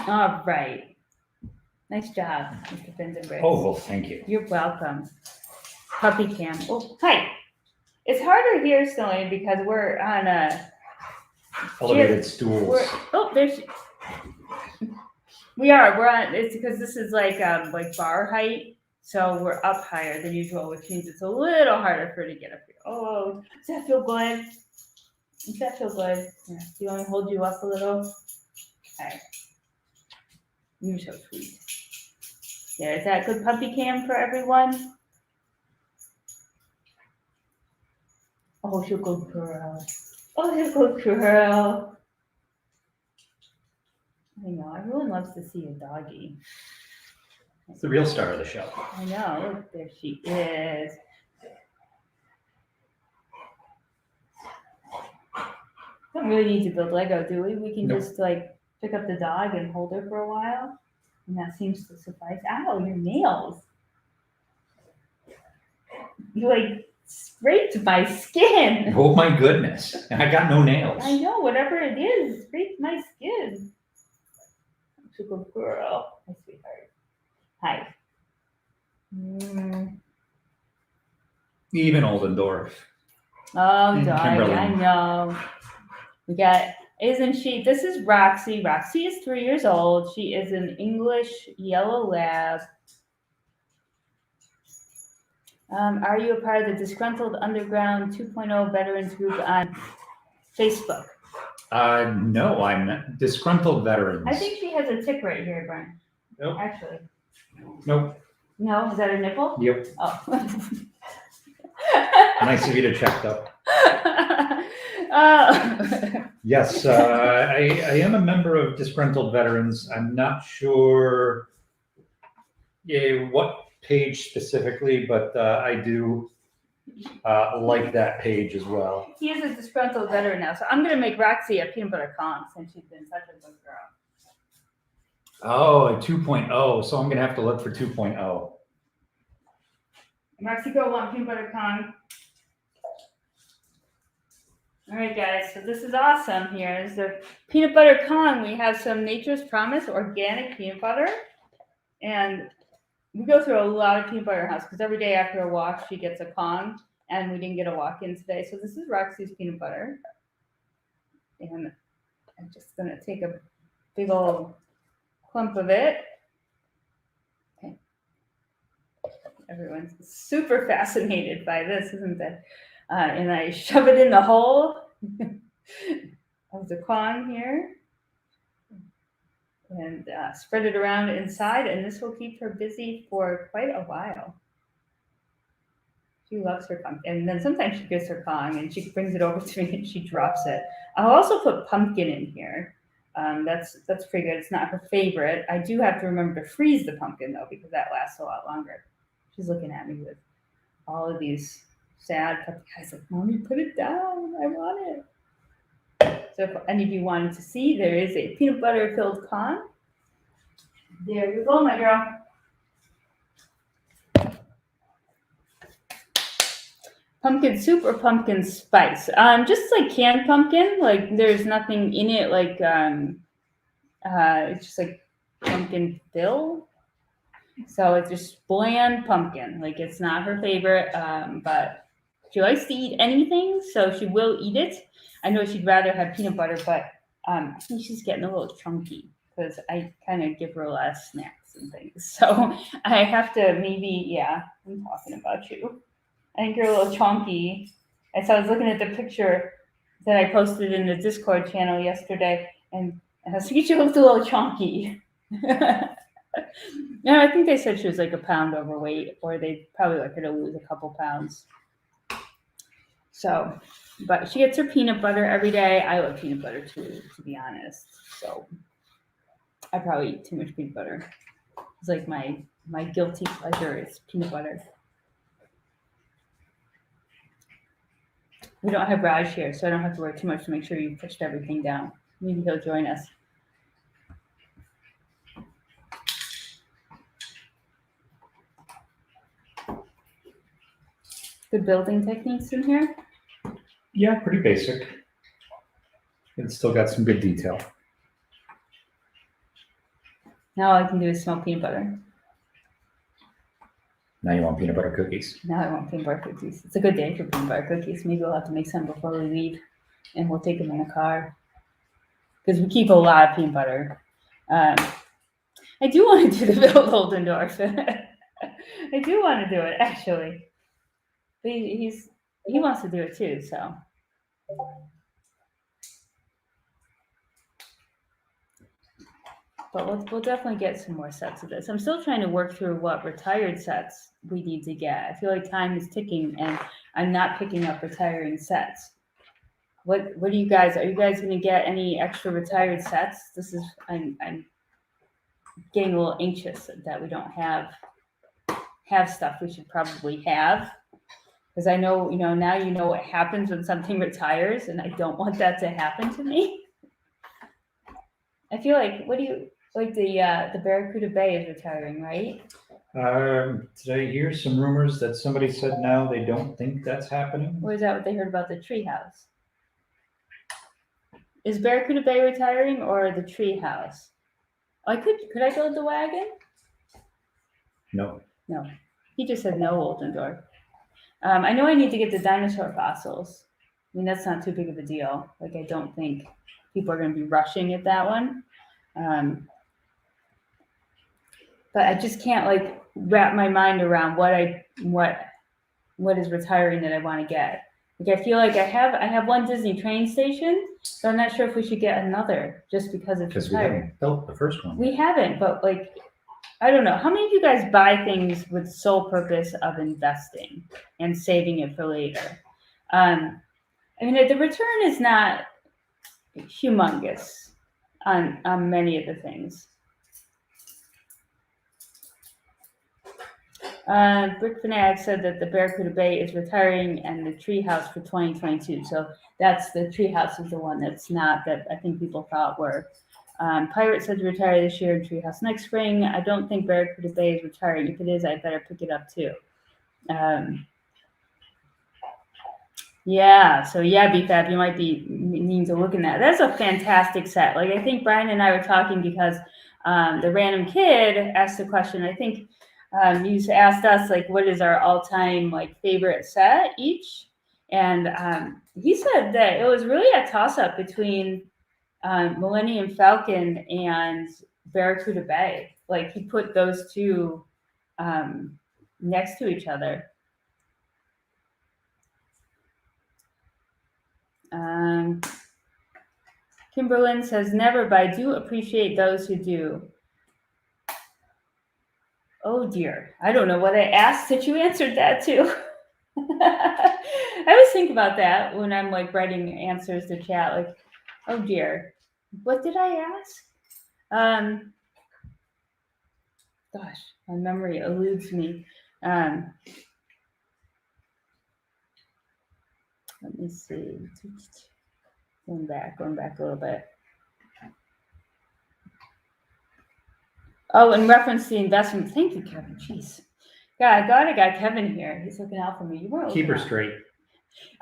S1: All right. Nice job, Mr. Findenbriggs.
S2: Oh, well, thank you.
S1: You're welcome. Puppy cam. Oh, hi. It's harder here, Stilly, because we're on a
S2: Elevated stools.
S1: there's. We're on. It's because this is like bar height, so we're up higher than usual, which means it's a little harder for her to get up here. Oh, does that feel good? Does that feel good? Yeah. Do you want me to hold you up a little? Okay. You're so sweet. Yeah, is that good puppy cam for everyone? Oh, she's a good girl. Oh, she's a good girl. I know, everyone loves to see a doggy.
S2: It's the real star of the show.
S1: I know, look, there she is. Don't really need to build Lego, do we? We can
S2: Nope.
S1: just like pick up the dog and hold her for a while. And that seems to suffice. Ow, your nails. You like scraped my skin.
S2: Oh my goodness. And I got no nails.
S1: I know, whatever it is, scraped my skin. She's a good girl. My sweetheart. Hi.
S2: Even Oldendorf.
S1: Oh,
S2: And
S1: darling,
S2: Kimberly.
S1: I know. We got, isn't she? This is Roxy. Roxy is 3 years old. She is an English yellow lab. Are you a part of the Disgruntled Underground 2.0 Veterans Group on Facebook?
S2: No, I'm not. Disgruntled veterans.
S1: I think she has a tick right here, Brian.
S2: Nope.
S1: Actually.
S2: Nope.
S1: No, is that a nipple?
S2: Yep.
S1: Oh.
S2: Nice of you to check though.
S1: Oh.
S2: Yes, I am a member of Disgruntled Veterans. I'm not sure what page specifically, but I do like that page as well.
S1: He is a disgruntled veteran now, so I'm gonna make Roxy a peanut butter con since she's been such a good girl.
S2: Oh, a 2.0. So I'm going to have to look for 2.0.
S1: Roxy, go on peanut butter con. All right, guys, so this is awesome here. This is the peanut butter con. We have some Nature's Promise organic peanut butter, and we go through a lot of peanut butter in our house because every day after a walk she gets a con, and we didn't get a walk-in today. So this is Roxy's peanut butter, and I'm just gonna take a big old clump of it. Okay. Everyone's super fascinated by this, isn't it? And I shove it in the hole of the con here and spread it around inside, and this will keep her busy for quite a while. She loves her pumpkin, and then sometimes she gets her con and she brings it over to me and she drops it. I'll also put pumpkin in here. That's pretty good. It's not her favorite. I do have to remember to freeze the pumpkin though, because that lasts a lot longer. She's looking at me with all of these sad puppy eyes like, Mommy, put it down. I want it. So if any of you wanted to see, there is a peanut butter filled con. There you go, my girl. Pumpkin soup or pumpkin spice? Just like canned pumpkin. Like there's nothing in it. Like it's just like pumpkin fill. So it's just bland pumpkin. Like it's not her favorite, but she likes to eat anything, so she will eat it. I know she'd rather have peanut butter, but I think she's getting a little chunky because I kind of give her a lot of snacks and things. So I have to maybe, I'm talking about you. I think you're a little chunky. And so I was looking at the picture that I posted in the Discord channel yesterday, and I was thinking she looked a little chunky. No, I think they said she was like a pound overweight, or they probably like her to lose a couple pounds. So, but she gets her peanut butter every day. I love peanut butter too, to be honest. So I probably eat too much peanut butter. It's like my guilty pleasure is peanut butter. We don't have Raj here, so I don't have to worry too much to make sure you pushed everything down. Maybe he'll join us. Good building techniques in here.
S2: Yeah, pretty basic. It's still got some good detail.
S1: Now all I can do is smell peanut butter.
S2: Now you want peanut butter cookies.
S1: Now I want peanut butter cookies. It's a good day for peanut butter cookies. Maybe we'll have to make some before we leave, and we'll take them in the car because we keep a lot of peanut butter. I do want to do the Bill Oldendorf. I do want to do it actually. But he wants to do it too. So. But we'll definitely get some more sets of this. I'm still trying to work through what retired sets we need to get. I feel like time is ticking, and I'm not picking up retiring sets. What do you guys? Are you guys going to get any extra retired sets? I'm getting a little anxious that we don't have stuff we should probably have, because I know now you know what happens when something retires, and I don't want that to happen to me. I feel like the Barracuda Bay is retiring, right?
S2: Did I hear some rumors that somebody said now they don't think that's happening?
S1: Or is that what they heard about the treehouse? Is Barracuda Bay retiring or the treehouse? Could I build the wagon?
S2: No.
S1: No. He just said no, Oldendorf. I know I need to get the dinosaur fossils. I mean, that's not too big of a deal. Like, I don't think people are going to be rushing at that one. But I just can't wrap my mind around what is retiring that I want to get. Like, I feel like I have one Disney train station, so I'm not sure if we should get another just because it's
S2: Because we
S1: retired.
S2: haven't built the first one.
S1: We haven't, but I don't know. How many of you guys buy things with sole purpose of investing and saving it for later? I mean, the return is not humongous on many of the things. Brick Fanatic said that the Barracuda Bay is retiring and the treehouse for 2022. So that's the treehouse is the one that's not that I think people thought were. Pirate said to retire this year and treehouse next spring. I don't think Barracuda Bay is retiring. If it is, I better pick it up too. Yeah, so yeah, BFAB, you might be needing to look in that. That's a fantastic set. Like, I think Brian and I were talking because the random kid asked the question. I think you asked us what is our all-time favorite set each, and he said that it was really a toss-up between Millennium Falcon and Barracuda Bay. Like, he put those two next to each other. Kimberlyn says never, but I do appreciate those who do. Oh dear, I don't know what I asked that you answered that to. I always think about that when I'm writing answers to chat. Oh dear, what did I ask? Gosh, my memory eludes me. Let me see. Going back a little bit. Oh, in reference to the investment. Thank you, Kevin. Jeez. Yeah, I got Kevin here. He's looking out for me. You weren't
S2: keep her straight.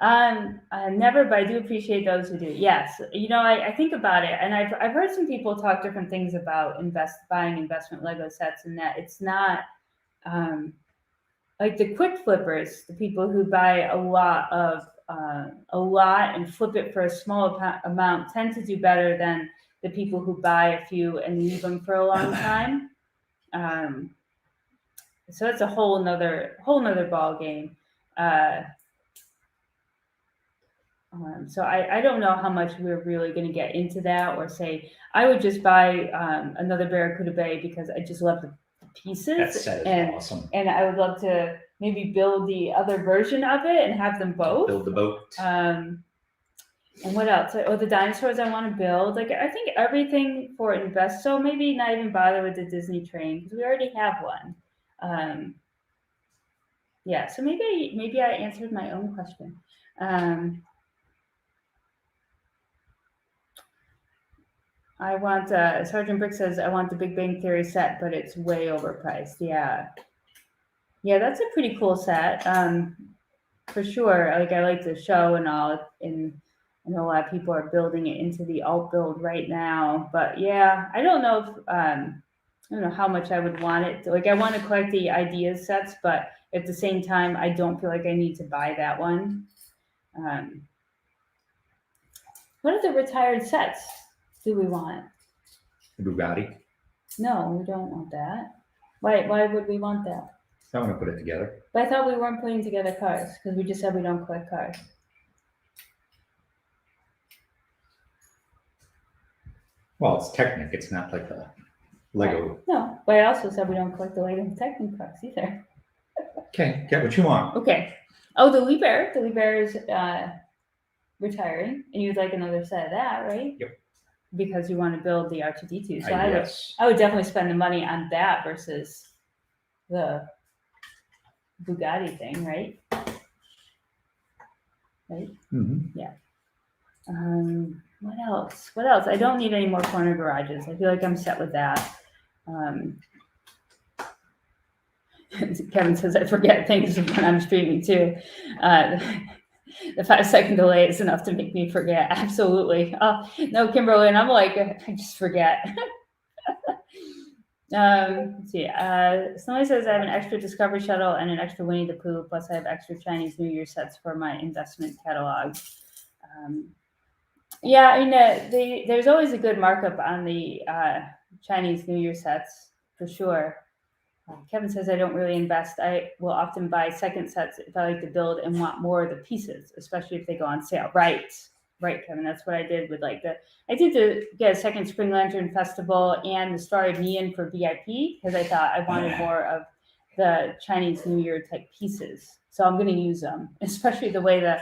S1: Never, but I do appreciate those who do. Yes, I think about it, and I've heard some people talk different things about buying investment Lego sets, and that it's not like the quick flippers, the people who buy a lot and flip it for a small amount tend to do better than the people who buy a few and leave them for a long time. So it's a whole nother ball game. So I don't know how much we're really going to get into that, or say I would just buy another Barracuda Bay because I just love the pieces.
S2: That set is awesome.
S1: And I would love to maybe build the other version of it and have them both.
S2: Build the boat.
S1: And what else? Oh, the dinosaurs I want to build. I think everything for invest. So maybe not even bother with the Disney train because we already have one. Yeah. So maybe I answered my own question. I want Sergeant Brick says I want the Big Bang Theory set, but it's way overpriced. Yeah, that's a pretty cool set. For sure. I like the show and all, and I know a lot of people are building it into the alt build right now. But yeah, I don't know if don't know how much I would want it. Like I want to collect the ideas sets, but at the same time, I don't feel like I need to buy that one. What are the retired sets do we want?
S2: Bugatti.
S1: No, we don't want that. Why would we want that?
S2: I want to put it together.
S1: But I thought we weren't putting together cars because we just said we don't collect cars.
S2: Well, it's Technic. It's not like a Lego.
S1: No, but I also said we don't collect the Lego Technic cars either.
S2: Okay, get what you want.
S1: Okay. Oh, the Liebherr. The Liebherr is retiring, and you'd like another set of that, right?
S2: Yep.
S1: Because you want to build the R2D2. So
S2: Yes.
S1: I would definitely spend the money on that versus the Bugatti thing, right? Right?
S2: Mm-hmm.
S1: What else? What else? I don't need any more corner garages. I feel like I'm set with that. Kevin says I forget things when I'm streaming too. The 5-second delay is enough to make me forget. Absolutely. No, Kimberly, and I'm like, I just forget. Let's see. Somebody says I have an extra Discovery Shuttle and an extra Winnie the Pooh, plus I have extra Chinese New Year sets for my investment catalog. Yeah, I mean, there's always a good markup on the Chinese New Year sets, for sure. Kevin says I don't really invest. I will often buy second sets if I like to build and want more of the pieces, especially if they go on sale. Right, Kevin. That's what I did with I did get a second Spring Lantern Festival and the Starry Neon for VIP because I thought I wanted more of the Chinese New Year type pieces. So I'm going to use them, especially the way the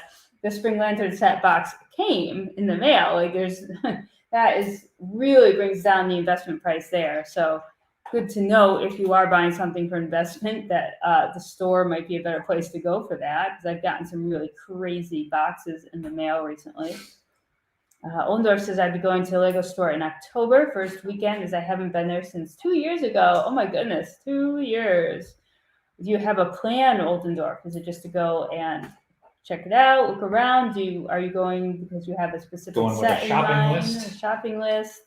S1: Spring Lantern set box came in the mail. Like that really brings down the investment price there. So good to know if you are buying something for investment that the store might be a better place to go for that, because I've gotten some really crazy boxes in the mail recently. Oldendorf says I'd be going to a Lego store in October, first weekend, as I haven't been there since 2 years ago. Oh my goodness, 2 years. Do you have a plan, Oldendorf? Is it just to go and check it out, look around? Are you going because you have a specific
S2: Going
S1: set
S2: with a shopping
S1: in mind,
S2: list?
S1: a shopping list?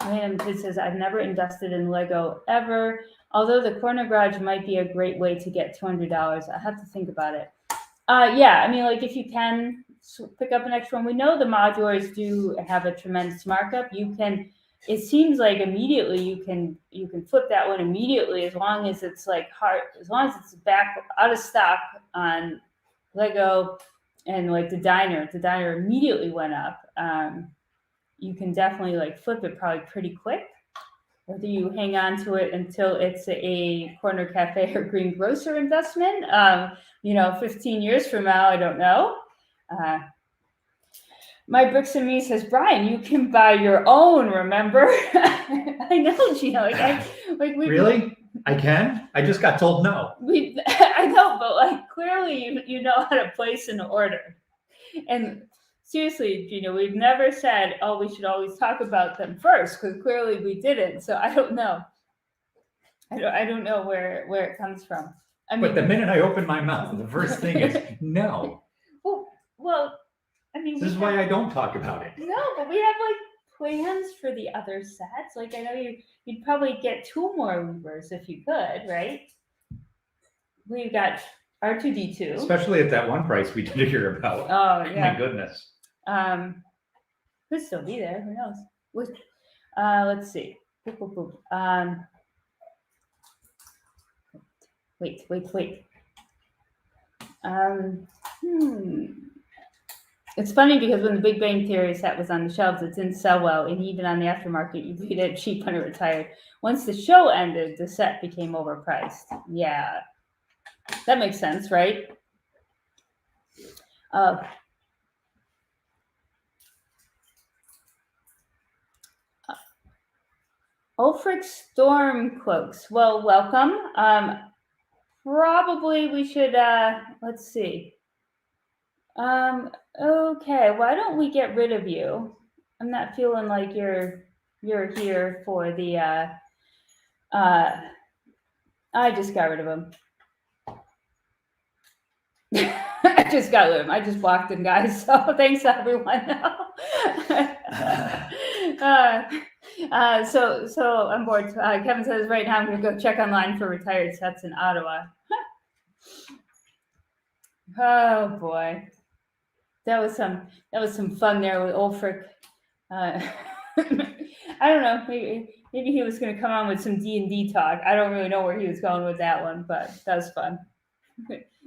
S1: It says, I've never invested in Lego ever, although the corner garage might be a great way to get $200. I have to think about it. Yeah, I mean, like if you can pick up an extra one, we know the modulars do have a tremendous markup. It seems like immediately you can flip that one immediately as long as it's as long as it's back out of stock on Lego and like the diner immediately went up. You can definitely flip it probably pretty quick. Whether you hang on to it until it's a corner cafe or green grocer investment, 15 years from now, I don't know. My Bricks and Me says, Brian, you can buy your own, remember? I know, Gina.
S2: Really? I can? I just got told no.
S1: I know, but clearly you know how to place an order. And seriously, Gina, we've never said, we should always talk about them first, because clearly we didn't. So I don't know. I don't know where it comes from.
S2: But the minute I open my mouth, the first thing is no.
S1: Well, I mean,
S2: this is why I don't talk about it.
S1: No, but we have plans for the other sets. I know you'd probably get 2 more Louvers if you could, right? We've got R2D2.
S2: Especially at that one price we did hear about.
S1: Oh, yeah.
S2: My goodness.
S1: Could still be there. Who knows? Let's see. Wait. It's funny because when the Big Bang Theory set was on the shelves, it didn't sell well, and even on the aftermarket, you could get it cheap when it retired. Once the show ended, the set became overpriced. Yeah, that makes sense, right? Ulfric Storm Cloaks. Well, welcome. Probably we should, let's see. Okay, why don't we get rid of you? I'm not feeling like you're here for the, I just got rid of him. I just got rid of him. I just blocked him, guys. So thanks, everyone. So I'm bored. Kevin says right now I'm going to go check online for retired sets in Ottawa. Oh boy, that was some fun there with old Frick. I don't know. Maybe he was going to come on with some D&D talk. I don't really know where he was going with that one, but that was fun.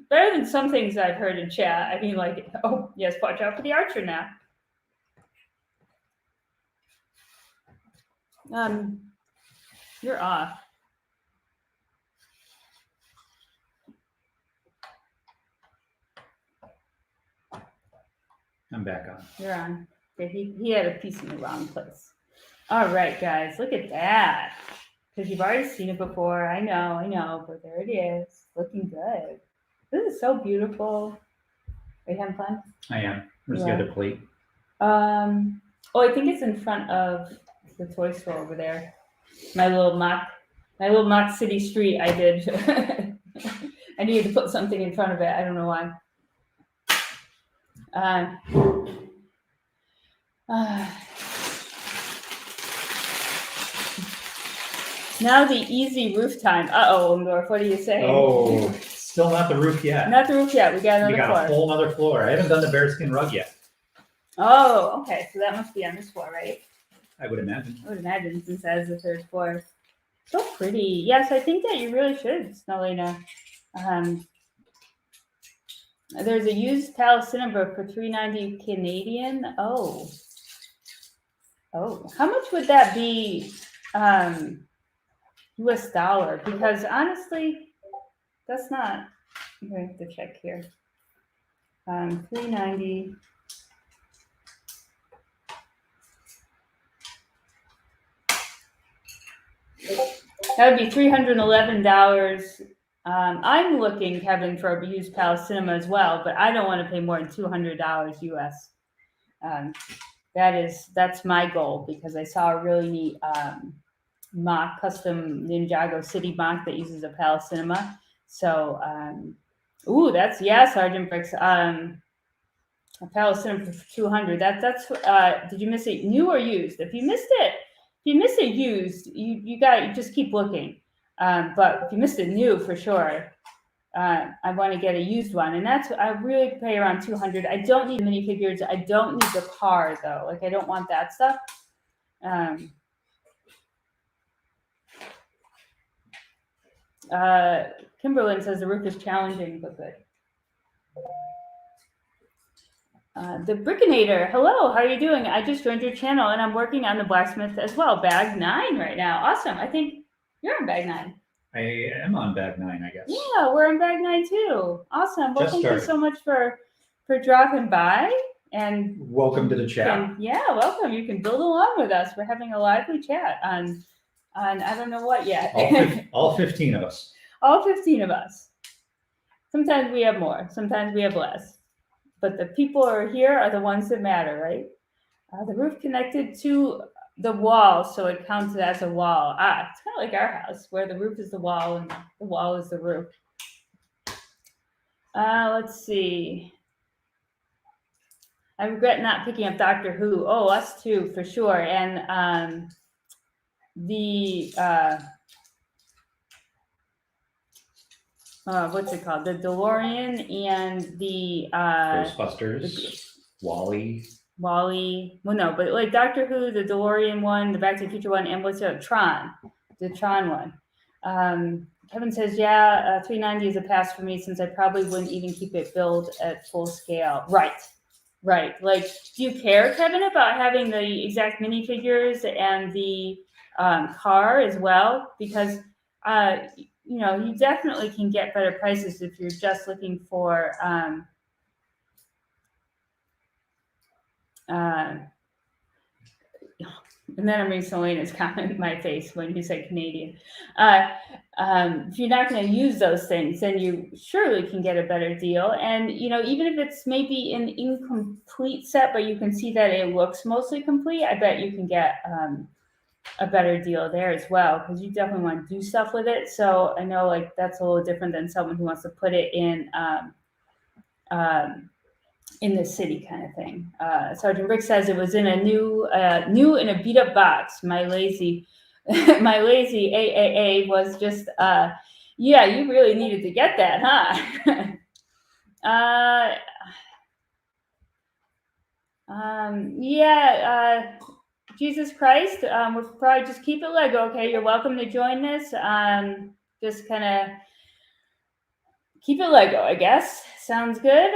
S1: Better than some things I've heard in chat. I mean, like, oh yes, watch out for the archer now. You're off.
S2: I'm back on.
S1: You're on. Okay, he had a piece in the wrong place. All right, guys, look at that. Because you've already seen it before. I know, but there it is. Looking good. This is so beautiful. Are you having fun?
S2: I am. Where's
S1: Yeah.
S2: the other plate?
S1: I think it's in front of the toy store over there. My little mock city street I did. I needed to put something in front of it. I don't know why. Now the easy roof time. Uh-oh, Umdorf, what are you saying?
S2: Oh, still not the roof yet.
S1: Not the roof yet. We got another
S2: We got
S1: floor.
S2: a whole other floor. I haven't done the bearskin rug yet.
S1: Oh, okay. So that must be on this floor, right?
S2: I would imagine.
S1: I would imagine, since that is the third floor. So pretty. Yes, I think that you really should, Snellina. There's a used Palestinian book for $3.90 Canadian. Oh, how much would that be US dollar? Because honestly, that's not. I'm going to have to check here. $3.90. That would be $311. I'm looking, Kevin, for a used Palestinian as well, but I don't want to pay more than $200 US. That's my goal, because I saw a really neat mock custom Ninjago City mock that uses a Palestinian. So, that's Sergeant Bricks. A Palestinian for $200. That's did you miss it, new or used? If you missed it used, you just keep looking. But if you missed it new, for sure, I want to get a used one, and I really pay around $200. I don't need minifigures. I don't need the car though. Like, I don't want that stuff. Kimberlyn says the roof is challenging but good. The Brickinator, hello, how are you doing? I just joined your channel and I'm working on the blacksmith as well. Bag 9 right now. Awesome. I think you're on bag 9.
S2: I am on bag 9, I guess.
S1: Yeah, we're on bag 9 too. Awesome. Well,
S2: Just
S1: thank
S2: started.
S1: you so much for dropping by. And
S2: Welcome to the chat.
S1: welcome. You can build along with us. We're having a lively chat on I don't know what yet.
S2: All 15 of us.
S1: All 15 of us. Sometimes we have more. Sometimes we have less. But the people who are here are the ones that matter, right? The roof connected to the wall, so it counts as a wall. It's kind of like our house, where the roof is the wall and the wall is the roof. Let's see. I regret not picking up Doctor Who. Oh, us too, for sure. And what's it called? The DeLorean and the
S2: Ghostbusters, Wally.
S1: Well, no, but like Doctor Who, the DeLorean one, the Back to the Future one, and what's it? Tron, the Tron one. Kevin says, $3.90 is a pass for me, since I probably wouldn't even keep it built at full scale. Right. Like, do you care, Kevin, about having the exact minifigures and the car as well? Because you definitely can get better prices if you're just looking for and then I'm reading Selena's comment in my face when you said Canadian. If you're not going to use those things, then you surely can get a better deal. And, even if it's maybe an incomplete set, but you can see that it looks mostly complete, I bet you can get a better deal there as well, because you definitely want to do stuff with it. So I know, like, that's a little different than someone who wants to put it in in the city kind of thing. Sergeant Rick says it was in a new in a beat up box. My lazy AAA was just yeah, you really needed to get that, huh? Yeah, Jesus Christ, we'll probably just keep it Lego, okay? You're welcome to join this. Just kind of keep it Lego, I guess. Sounds good.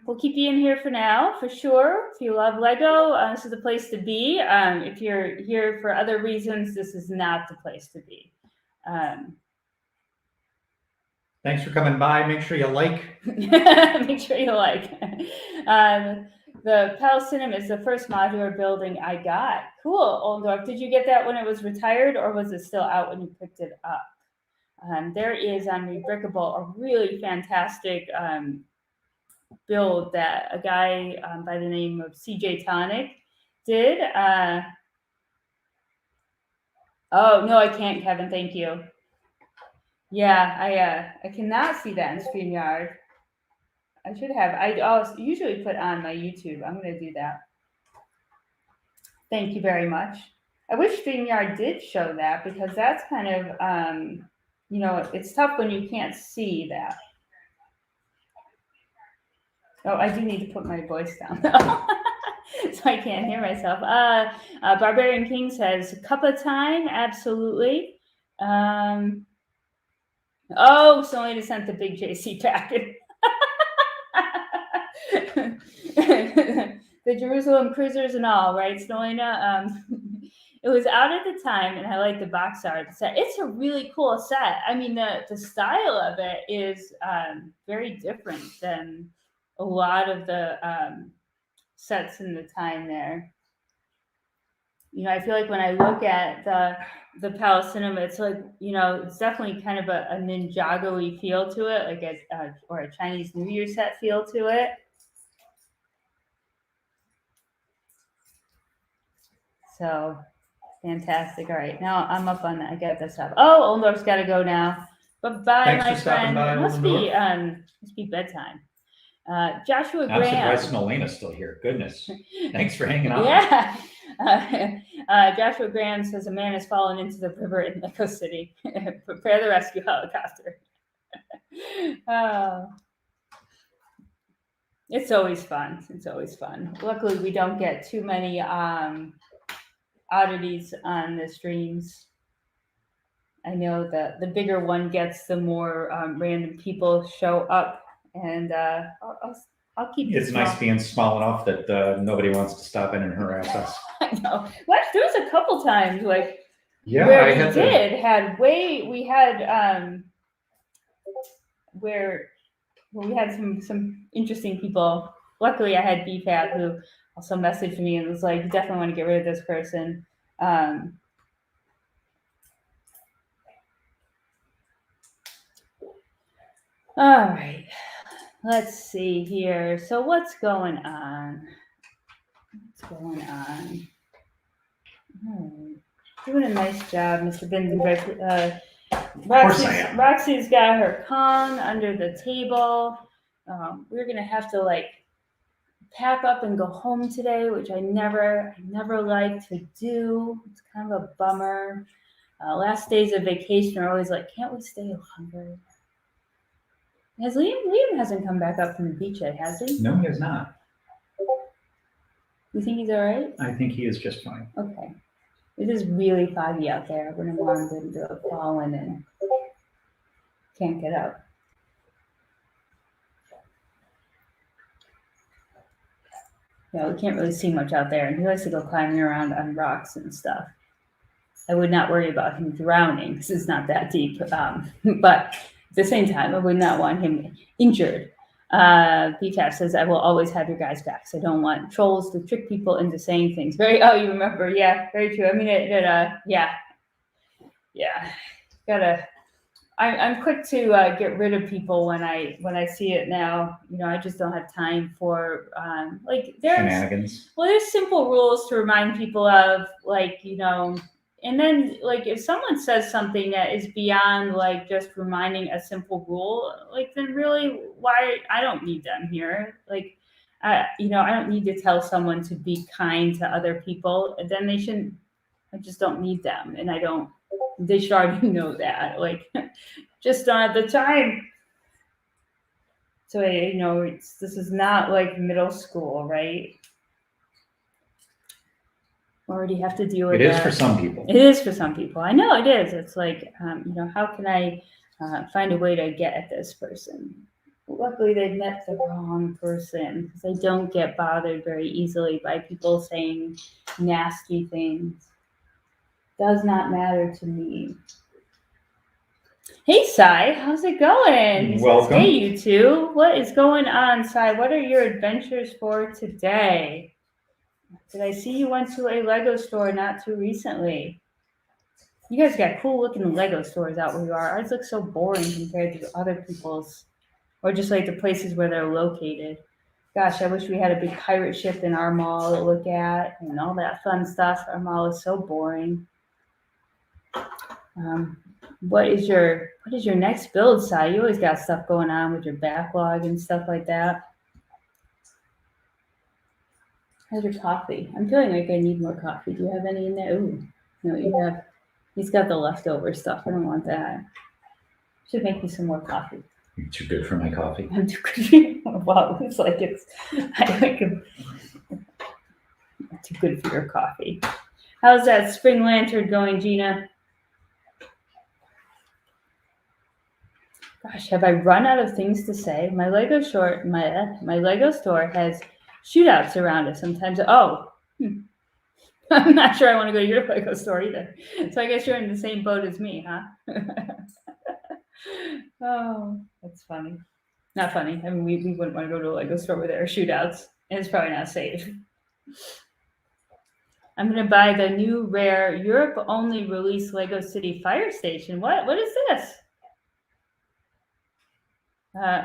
S1: We'll keep you in here for now, for sure. If you love Lego, this is the place to be. If you're here for other reasons, this is not the place to be.
S2: Thanks for coming by. Make sure you like.
S1: Make sure you like. The Palestinium is the first modular building I got. Cool, Oldorf. Did you get that when it was retired, or was it still out when you picked it up? There is on Rebrickable a really fantastic build that a guy by the name of CJ Tonic did. Oh, no, I can't, Kevin. Thank you. Yeah, I cannot see that in StreamYard. I should have. I usually put on my YouTube. I'm going to do that. Thank you very much. I wish StreamYard did show that, because that's kind of, it's tough when you can't see that. Oh, I do need to put my voice down, so I can't hear myself. Barbarian King says, cup of time, absolutely. Oh, Selena sent the big JC packet. The Jerusalem cruisers and all, right, Selena? It was out at the time, and I like the box art set. It's a really cool set. I mean, the style of it is very different than a lot of the sets in the time there. I feel like when I look at the Palestinium, it's like, it's definitely kind of a Ninjago-y feel to it, like or a Chinese New Year set feel to it. So fantastic. All right, now I'm up on that. I got this up. Oh, Oldorf's got to go now. Bye,
S2: Thanks
S1: my
S2: for stopping
S1: friend.
S2: by,
S1: It must be bedtime. Joshua
S2: I'm
S1: Graham.
S2: surprised Nolana's still here. Goodness. Thanks for hanging out.
S1: Yeah. Joshua Graham says a man has fallen into the river in Lego City. Prepare the rescue helicopter. It's always fun. It's always fun. Luckily, we don't get too many oddities on the streams. I know that the bigger one gets, the more random people show up, and I'll keep.
S2: It's nice being small enough that nobody wants to stop in and harass us.
S1: I know. What? There was a couple times like
S2: yeah,
S1: where
S2: we had
S1: some interesting people. Luckily, I had BFAB who also messaged me and was like, "You definitely want to get rid of this person." All right, let's see here. So what's going on? Doing a nice job, Mr. Binden. Roxy's got her Kong under the table. We're gonna have to pack up and go home today, which I never like to do. It's kind of a bummer. Last days of vacation are always like, can't we stay longer? Has Liam hasn't come back up from the beach yet, has he?
S2: No, he has not.
S1: You think he's all right?
S2: I think he is just fine.
S1: Okay. It is really foggy out there. We're going to do a fallen and can't get out. Yeah, we can't really see much out there, and he likes to go climbing around on rocks and stuff. I would not worry about him drowning because it's not that deep. But at the same time, I would not want him injured. BTAF says, I will always have your guys' backs. I don't want trolls to trick people into saying things. You remember. Yeah, very true. I mean, yeah. I'm quick to get rid of people when I see it now. I just don't have time for
S2: shenanigans.
S1: Well, there's simple rules to remind people of, and then if someone says something that is beyond just reminding a simple rule, then really why I don't need them here. I don't need to tell someone to be kind to other people. And then they shouldn't. I just don't need them, and they should already know that. Like, just don't have the time. So this is not like middle school, right? Already have to deal with
S2: It
S1: that.
S2: is for some people.
S1: It is for some people. I know it is. It's like, how can I find a way to get at this person? Luckily, they met the wrong person because I don't get bothered very easily by people saying nasty things. Does not matter to me. Hey, Sai, how's it going? He says,
S2: Welcome.
S1: hey, you two. What is going on, Sai? What are your adventures for today? Did I see you went to a Lego store not too recently? You guys got cool looking Lego stores out where you are. Ours look so boring compared to other people's, or just like the places where they're located. Gosh, I wish we had a big pirate ship in our mall to look at and all that fun stuff. Our mall is so boring. What is your next build, Sai? You always got stuff going on with your backlog and stuff like that. How's your coffee? I'm feeling like I need more coffee. Do you have any in there? Ooh, no, you have. He's got the leftover stuff. I don't want that. Should make me some more coffee.
S2: You're too good for my coffee.
S1: I'm too good. Wow, it's like I'm too good for your coffee. How's that spring lantern going, Gina? Gosh, have I run out of things to say? My Lego store has shootouts around it sometimes. I'm not sure I want to go to your Lego store either. So I guess you're in the same boat as me, huh? Oh, that's funny. Not funny. I mean, we wouldn't want to go to a Lego store where there are shootouts, and it's probably not safe. I'm going to buy the new rare Europe-only release Lego City Fire Station. What is this?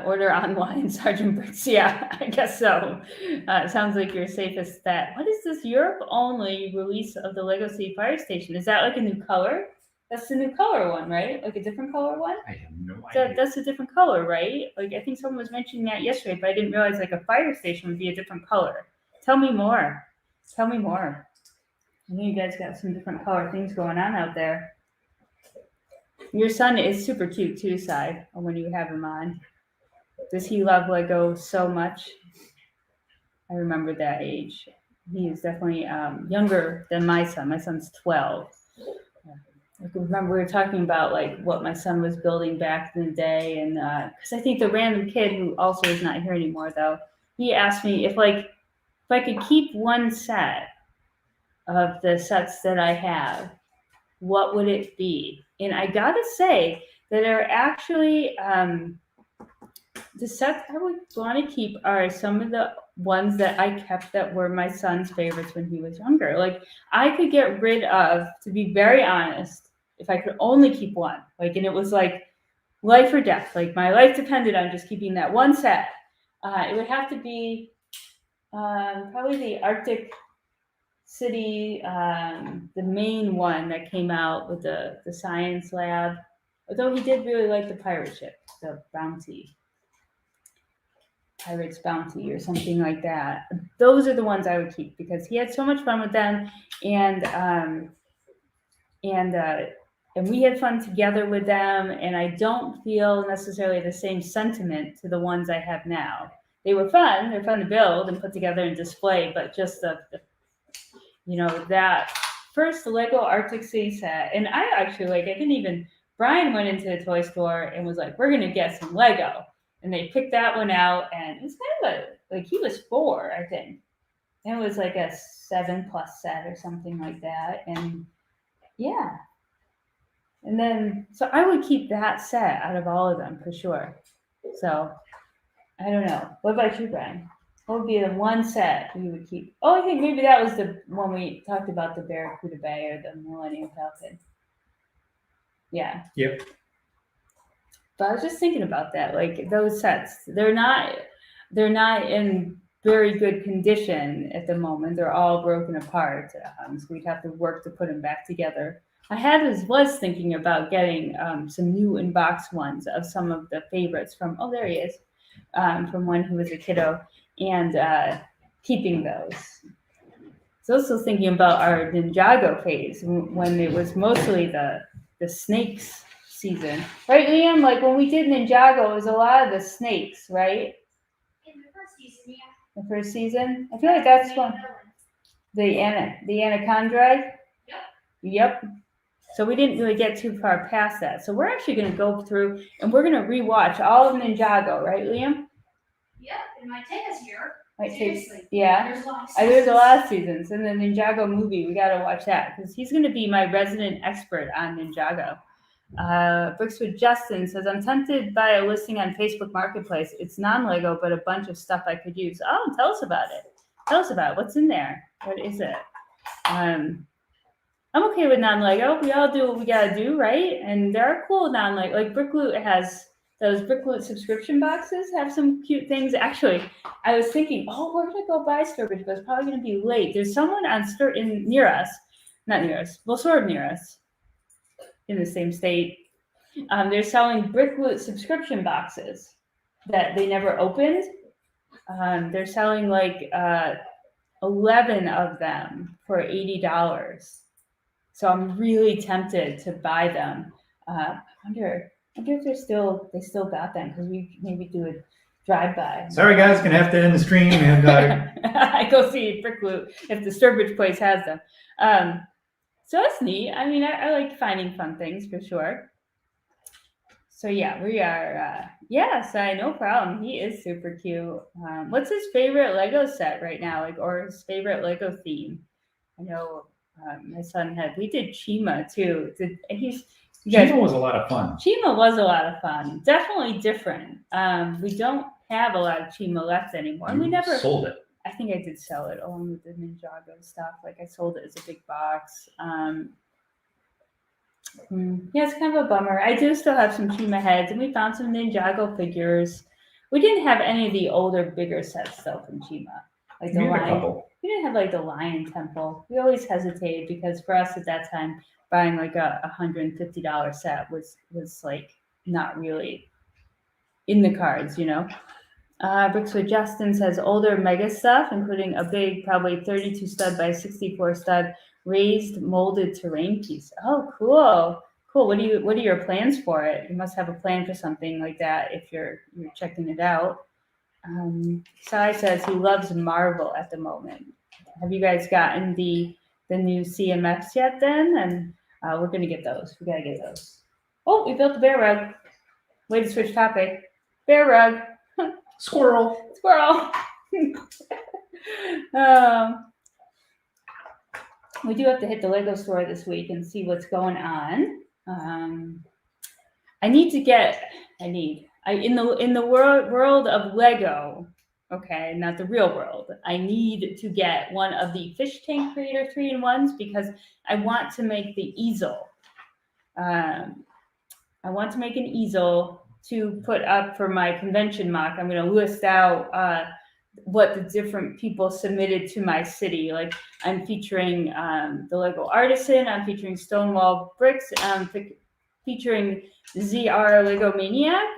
S1: Order online, Sergeant Bricks. Yeah, I guess so. It sounds like your safest bet. What is this Europe-only release of the Lego City Fire Station? Is that like a new color? That's the new color one, right? Like a different color one?
S2: I have no idea.
S1: That's a different color, right? Like I think someone was mentioning that yesterday, but I didn't realize like a fire station would be a different color. Tell me more. Tell me more. I know you guys got some different color things going on out there. Your son is super cute too, Sai, when you have him on. Does he love Lego so much? I remember that age. He is definitely younger than my son. My son's 12. I can remember we were talking about like what my son was building back in the day, and because I think the random kid who also is not here anymore, though, he asked me if I could keep one set of the sets that I have, what would it be? And I gotta say that are actually the sets I would want to keep are some of the ones that I kept that were my son's favorites when he was younger. Like I could get rid of, to be very honest, if I could only keep one, like, and it was like life or death, like my life depended on just keeping that one set. It would have to be probably the Arctic City, the Maine one that came out with the science lab. Although he did really like the pirate ship, the Pirate's Bounty or something like that. Those are the ones I would keep because he had so much fun with them, and we had fun together with them. And I don't feel necessarily the same sentiment to the ones I have now. They were fun. They're fun to build and put together and display, but just that first Lego Arctic City set. And I actually Brian went into the toy store and was like, we're going to get some Lego. And they picked that one out, and it's kind of he was 4, I think. And it was like a 7+ set or something like that. And yeah. And then, so I would keep that set out of all of them for sure. So I don't know. What about you, Brian? What would be the one set you would keep? Oh, I think maybe that was the one we talked about, the Barracuda Bay or the Millennium Falcon. Yeah.
S2: Yep.
S1: But I was just thinking about that, like those sets, they're not in very good condition at the moment. They're all broken apart. So we'd have to work to put them back together. I was thinking about getting some new in-box ones of some of the favorites from, oh, there he is, from when he was a kiddo. and keeping those. I was also thinking about our Ninjago phase when it was mostly the snakes season, right, Liam? Like when we did Ninjago, it was a lot of the snakes, right?
S3: In the first season, yeah.
S1: The first season. I feel like that's when the anaconda.
S3: Yep.
S1: Yep. So we didn't really get too far past that. So we're actually going to go through and we're going to rewatch all of Ninjago, right, Liam?
S3: Yep. It might take us a year.
S1: Might
S3: Seriously.
S1: take, yeah.
S3: There's a lot of
S1: There's a lot of seasons, and the Ninjago movie, we got to watch that because he's going to be my resident expert on Ninjago. Bricks with Justin says, I'm tempted by a listing on Facebook Marketplace. It's non-Lego, but a bunch of stuff I could use. Oh, tell us about it. Tell us about it. What's in there? What is it? I'm okay with non-Lego. We all do what we got to do, right? And there are cool non-Lego. Like Brickloot has those Brickloot subscription boxes have some cute things. Actually, I was thinking, oh, we're going to go buy Sturbridge, but it's probably going to be late. There's someone on near us, not near us, well, sort of near us, in the same state. They're selling Brickloot subscription boxes that they never opened. They're selling like 11 of them for $80. So I'm really tempted to buy them. I wonder if they still got them because we maybe do a drive-by.
S2: Sorry, guys, gonna have to end the stream and
S1: I go see Brickloot if the Sturbridge place has them. So that's neat. I mean, I like finding fun things for sure. So yeah, we are. Yes, no problem. He is super cute. What's his favorite Lego set right now? Like, or his favorite Lego theme? I know my son we did Chima too.
S2: Chima was a lot of fun.
S1: Chima was a lot of fun. Definitely different. We don't have a lot of Chima left anymore.
S2: You
S1: we never
S2: sold it.
S1: I think I did sell it along with the Ninjago stuff. Like I sold it as a big box. Yeah, it's kind of a bummer. I do still have some Chima heads, and we found some Ninjago figures. We didn't have any of the older, bigger sets though from Chima, like the lion. We didn't have like the Lion Temple. We always hesitated because for us at that time, buying like a $150 set was like not really in the cards, you know. Bricks with Justin says older mega stuff, including a big, probably 32 stud by 64 stud raised molded terrain piece. Oh, cool. What are your plans for it? You must have a plan for something like that if you're checking it out. Sai says he loves Marvel at the moment. Have you guys gotten the new CMFs yet then? And we're gonna get those. We gotta get those. Oh, we built the bear rug. Way to switch topic. Bear rug.
S2: Squirrel.
S1: We do have to hit the Lego store this week and see what's going on. In the world of Lego, okay, not the real world, I need to get one of the Fish Tank Creator 3-in-1s because I want to make the easel. I want to make an easel to put up for my convention mock. I'm going to list out what the different people submitted to my city. Like I'm featuring the Lego Artisan, I'm featuring Stonewall Bricks, I'm featuring ZR Lego Maniac.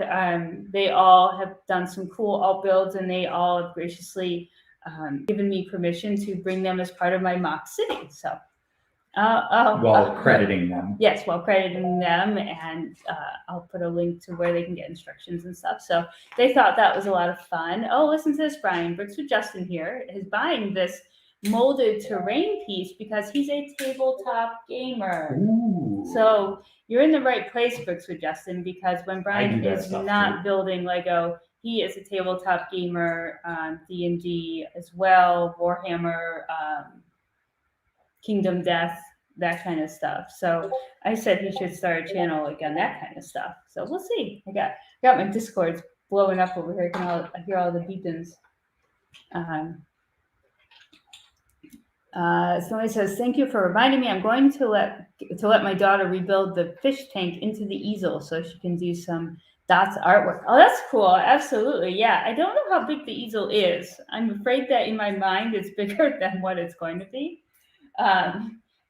S1: They all have done some cool alt builds and they all have graciously given me permission to bring them as part of my mock city. So
S2: while crediting them.
S1: Yes, while crediting them, and I'll put a link to where they can get instructions and stuff. So they thought that was a lot of fun. Oh, listen to this, Brian. Bricks with Justin here is buying this molded terrain piece because he's a tabletop gamer.
S2: Ooh.
S1: So you're in the right place, Bricks with Justin, because when Brian is not building Lego, he is a tabletop gamer, D&D as well, Warhammer, Kingdom Death, that kind of stuff. So I said he should start a channel like on that kind of stuff. So we'll see. I got my Discords blowing up over here. I hear all the beepings. Somebody says, thank you for reminding me. I'm going to let my daughter rebuild the fish tank into the easel so she can do some dots artwork. Oh, that's cool. Absolutely. Yeah. I don't know how big the easel is. I'm afraid that in my mind it's bigger than what it's going to be.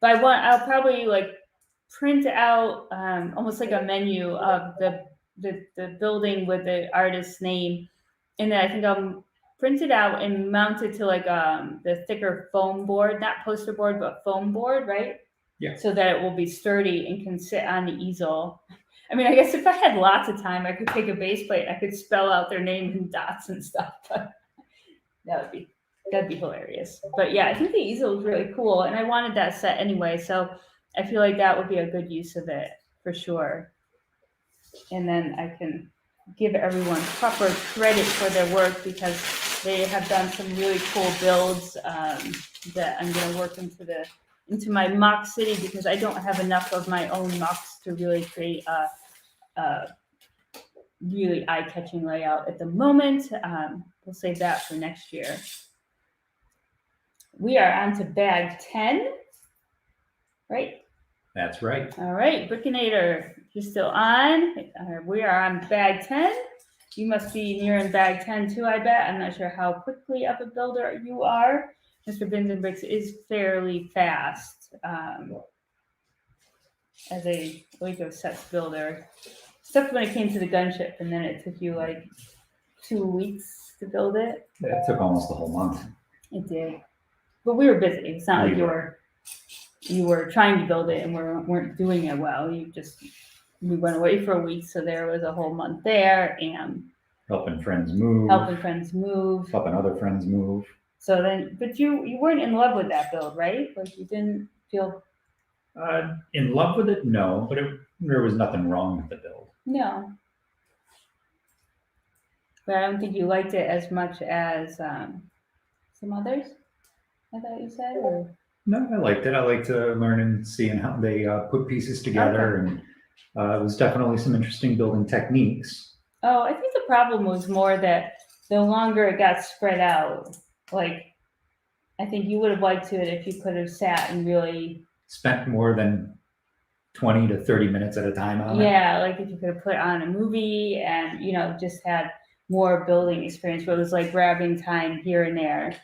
S1: But I'll probably like print out almost like a menu of the building with the artist's name. And then I think I'll print it out and mount it to like the thicker foam board, not poster board, but foam board, right?
S2: Yeah.
S1: So that it will be sturdy and can sit on the easel. I mean, I guess if I had lots of time, I could take a base plate. I could spell out their name in dots and stuff. But that'd be hilarious. But yeah, I think the easel is really cool, and I wanted that set anyway. So I feel like that would be a good use of it for sure. And then I can give everyone proper credit for their work because they have done some really cool builds that I'm going to work into my mock city because I don't have enough of my own mocks to really create a really eye-catching layout at the moment. We'll save that for next year. We are on to bag 10, right?
S2: That's right.
S1: All right, Brickinator, you're still on. We are on bag 10. You must be nearing bag 10 too, I bet. I'm not sure how quickly of a builder you are. Mr. Bins and Bricks is fairly fast as a Lego sets builder. Except when it came to the gunship, and then it took you like 2 weeks to build it.
S2: It took almost the whole month.
S1: It did. But we were busy. It's not like you were trying to build it and weren't doing it well. We went away for a week, so there was a whole month there and
S2: Helping friends move.
S1: helping friends move.
S2: Helping other friends move.
S1: So then, but you weren't in love with that build, right? Like you didn't feel.
S2: In love with it? No, but there was nothing wrong with the build.
S1: No. But I don't think you liked it as much as some others. I thought you said, or
S2: No, I liked it. I liked learning, seeing how they put pieces together, and it was definitely some interesting building techniques.
S1: oh, I think the problem was more that the longer it got spread out, like I think you would have liked it if you could have sat and really
S2: Spent more than 20 to 30 minutes at a time on it.
S1: yeah, like if you could have put on a movie and just had more building experience where it was like grabbing time here and there.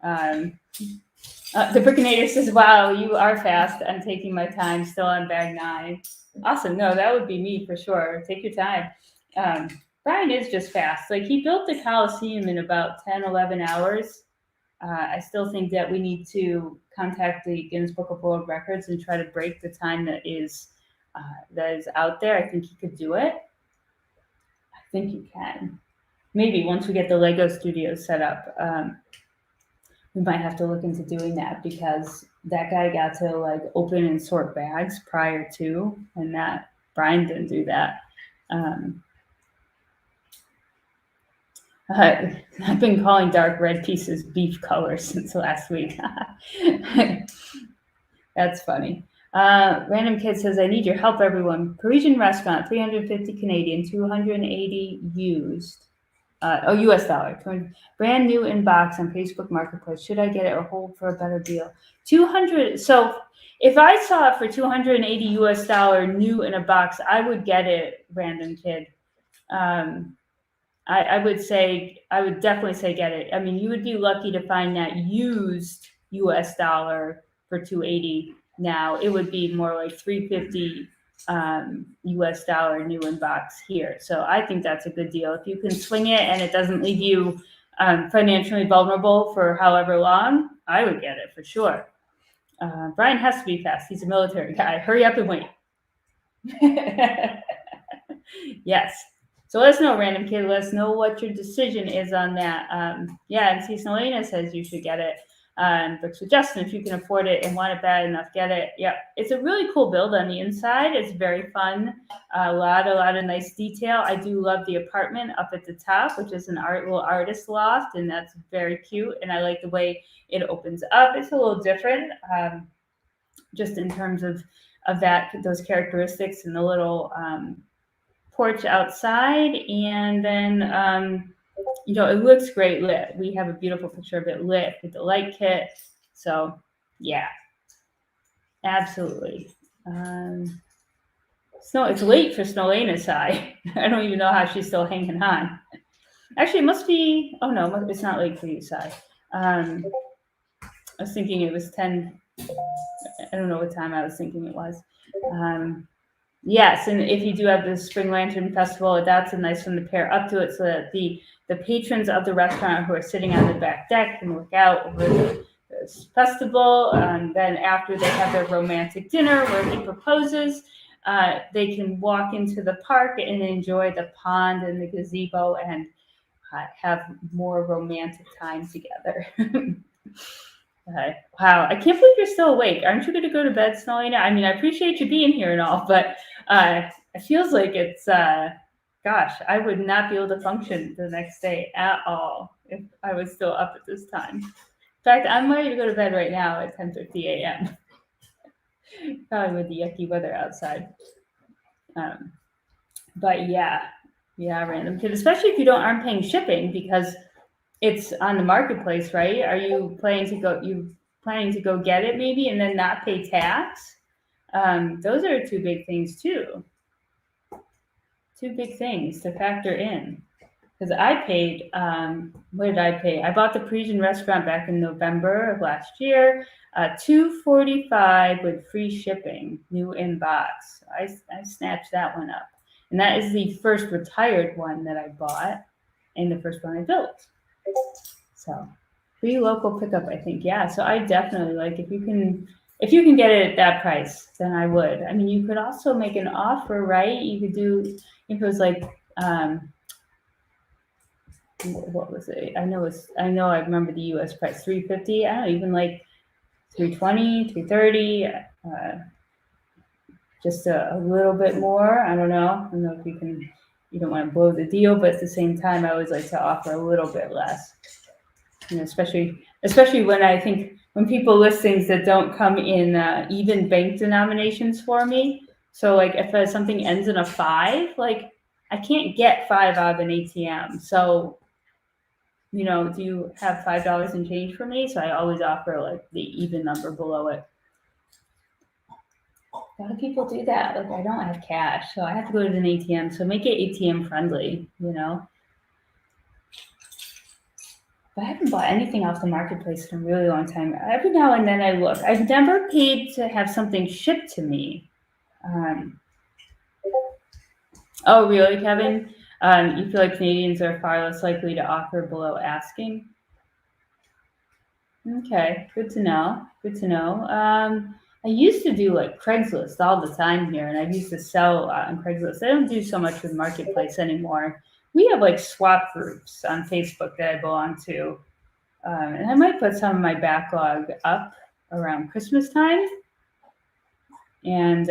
S1: The Brickinator says, wow, you are fast. I'm taking my time, still on bag 9. Awesome. No, that would be me for sure. Take your time. Brian is just fast. Like he built the Coliseum in about 10, 11 hours. I still think that we need to contact the Guinness Book of World Records and try to break the time that is out there. I think he could do it. I think you can. Maybe once we get the Lego Studios set up, we might have to look into doing that because that guy got to like open and sort bags prior to, and that Brian didn't do that. I've been calling dark red pieces beef color since last week. That's funny. Random Kid says, I need your help, everyone. Parisian restaurant, 350 Canadian, 280 used. US dollar. Brand new in box on Facebook Marketplace. Should I get it or hold for a better deal? 200. So if I saw it for 280 US dollar new in a box, I would get it, Random Kid. I would definitely say get it. I mean, you would be lucky to find that used US dollar for 280 now. It would be more like 350 US dollar new in box here. So I think that's a good deal. If you can swing it and it doesn't leave you financially vulnerable for however long, I would get it for sure. Brian has to be fast. He's a military guy. Hurry up and wait. Yes. So let us know, Random Kid. Let us know what your decision is on that. Yeah, and see, Snelena says you should get it. But so Justin, if you can afford it and want it bad enough, get it. Yeah, it's a really cool build on the inside. It's very fun. A lot of nice detail. I do love the apartment up at the top, which is an little artist loft, and that's very cute. And I like the way it opens up. It's a little different, just in terms of those characteristics and the little porch outside, and then it looks great lit. We have a beautiful picture of it lit with the light kit. So yeah, absolutely. It's late for Snowlena's side. I don't even know how she's still hanging on. Actually, it must be. Oh no, it's not late for you, side. I was thinking it was 10. I don't know what time I was thinking it was. Yes, and if you do have the Spring Lantern Festival, that's a nice one to pair up to it so that the patrons of the restaurant who are sitting on the back deck can look out over the festival. And then after they have their romantic dinner where he proposes, they can walk into the park and enjoy the pond and the gazebo and have more romantic time together. Wow, I can't believe you're still awake. Aren't you going to go to bed, Snellina? I mean, I appreciate you being here and all, but it feels like it's, gosh, I would not be able to function the next day at all if I was still up at this time. In fact, I'm ready to go to bed right now at 10:50 a.m. Probably with the yucky weather outside. But yeah, random kid, especially if you aren't paying shipping because it's on the marketplace, right? Are you planning to go get it maybe and then not pay tax? Those are two big things too. Two big things to factor in. Because I paid, what did I pay? I bought the Parisian restaurant back in November of last year, $245 with free shipping, new in box. I snatched that one up. And that is the first retired one that I bought and the first one I built. So free local pickup, I think. Yeah. So I definitely like if you can get it at that price, then I would. I mean, you could also make an offer, right? You could do if it was like what was it? I know I remember the US price, $350. I don't know, even like $320, $330, just a little bit more. I don't know if you don't want to blow the deal, but at the same time, I always like to offer a little bit less. You know, especially when people list things that don't come in even bank denominations for me. So like if something ends in a 5, like I can't get 5 out of an ATM. So, you know, do you have $5 and change for me? So I always offer like the even number below it. A lot of people do that. Like I don't have cash, so I have to go to an ATM. So make it ATM friendly, you know. But I haven't bought anything off the marketplace in a really long time. Every now and then I look. I've never paid to have something shipped to me. Oh, really, Kevin? You feel like Canadians are far less likely to offer below asking? Okay, good to know. I used to do like Craigslist all the time here, and I used to sell on Craigslist. I don't do so much with Marketplace anymore. We have like swap groups on Facebook that I belong to, and I might put some of my backlog up around Christmas time, and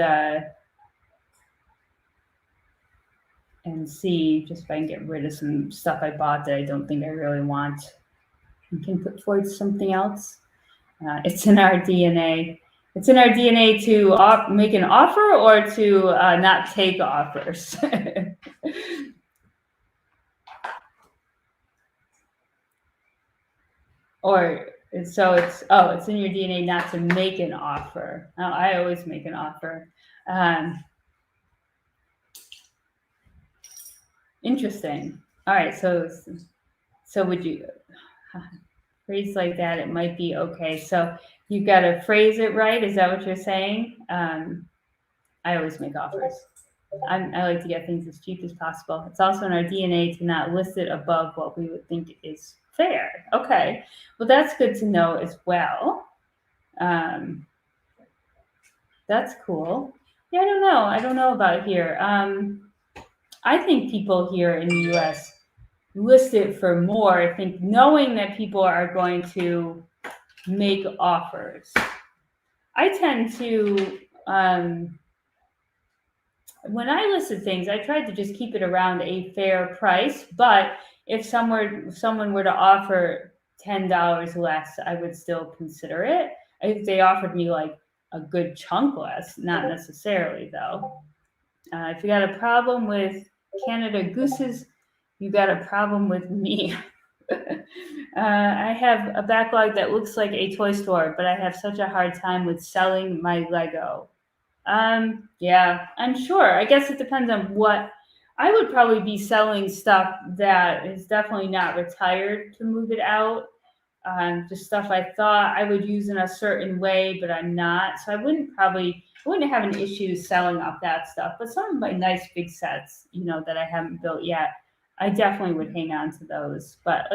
S1: see just if I can get rid of some stuff I bought that I don't think I really want. You can put forward something else. It's in our DNA. It's in our DNA to make an offer or to not take offers. It's in your DNA not to make an offer. I always make an offer. Interesting. All right, so would you phrase like that? It might be okay. So you got to phrase it right. Is that what you're saying? I always make offers. I like to get things as cheap as possible. It's also in our DNA to not list it above what we would think is fair. Okay, well that's good to know as well. That's cool. Yeah, I don't know about here. I think people here in the US list it for more. I think knowing that people are going to make offers. I tend to, when I listed things, I tried to just keep it around a fair price. But if someone were to offer $10 less, I would still consider it. If they offered me like a good chunk less, not necessarily though. If you got a problem with Canada Gooses, you got a problem with me. I have a backlog that looks like a toy store, but I have such a hard time with selling my Lego. Yeah, I'm sure. I guess it depends on what. I would probably be selling stuff that is definitely not retired to move it out. just stuff I thought I would use in a certain way, but I'm not. So I wouldn't have an issue selling off that stuff. But some of my nice big sets, that I haven't built yet, I definitely would hang on to those. But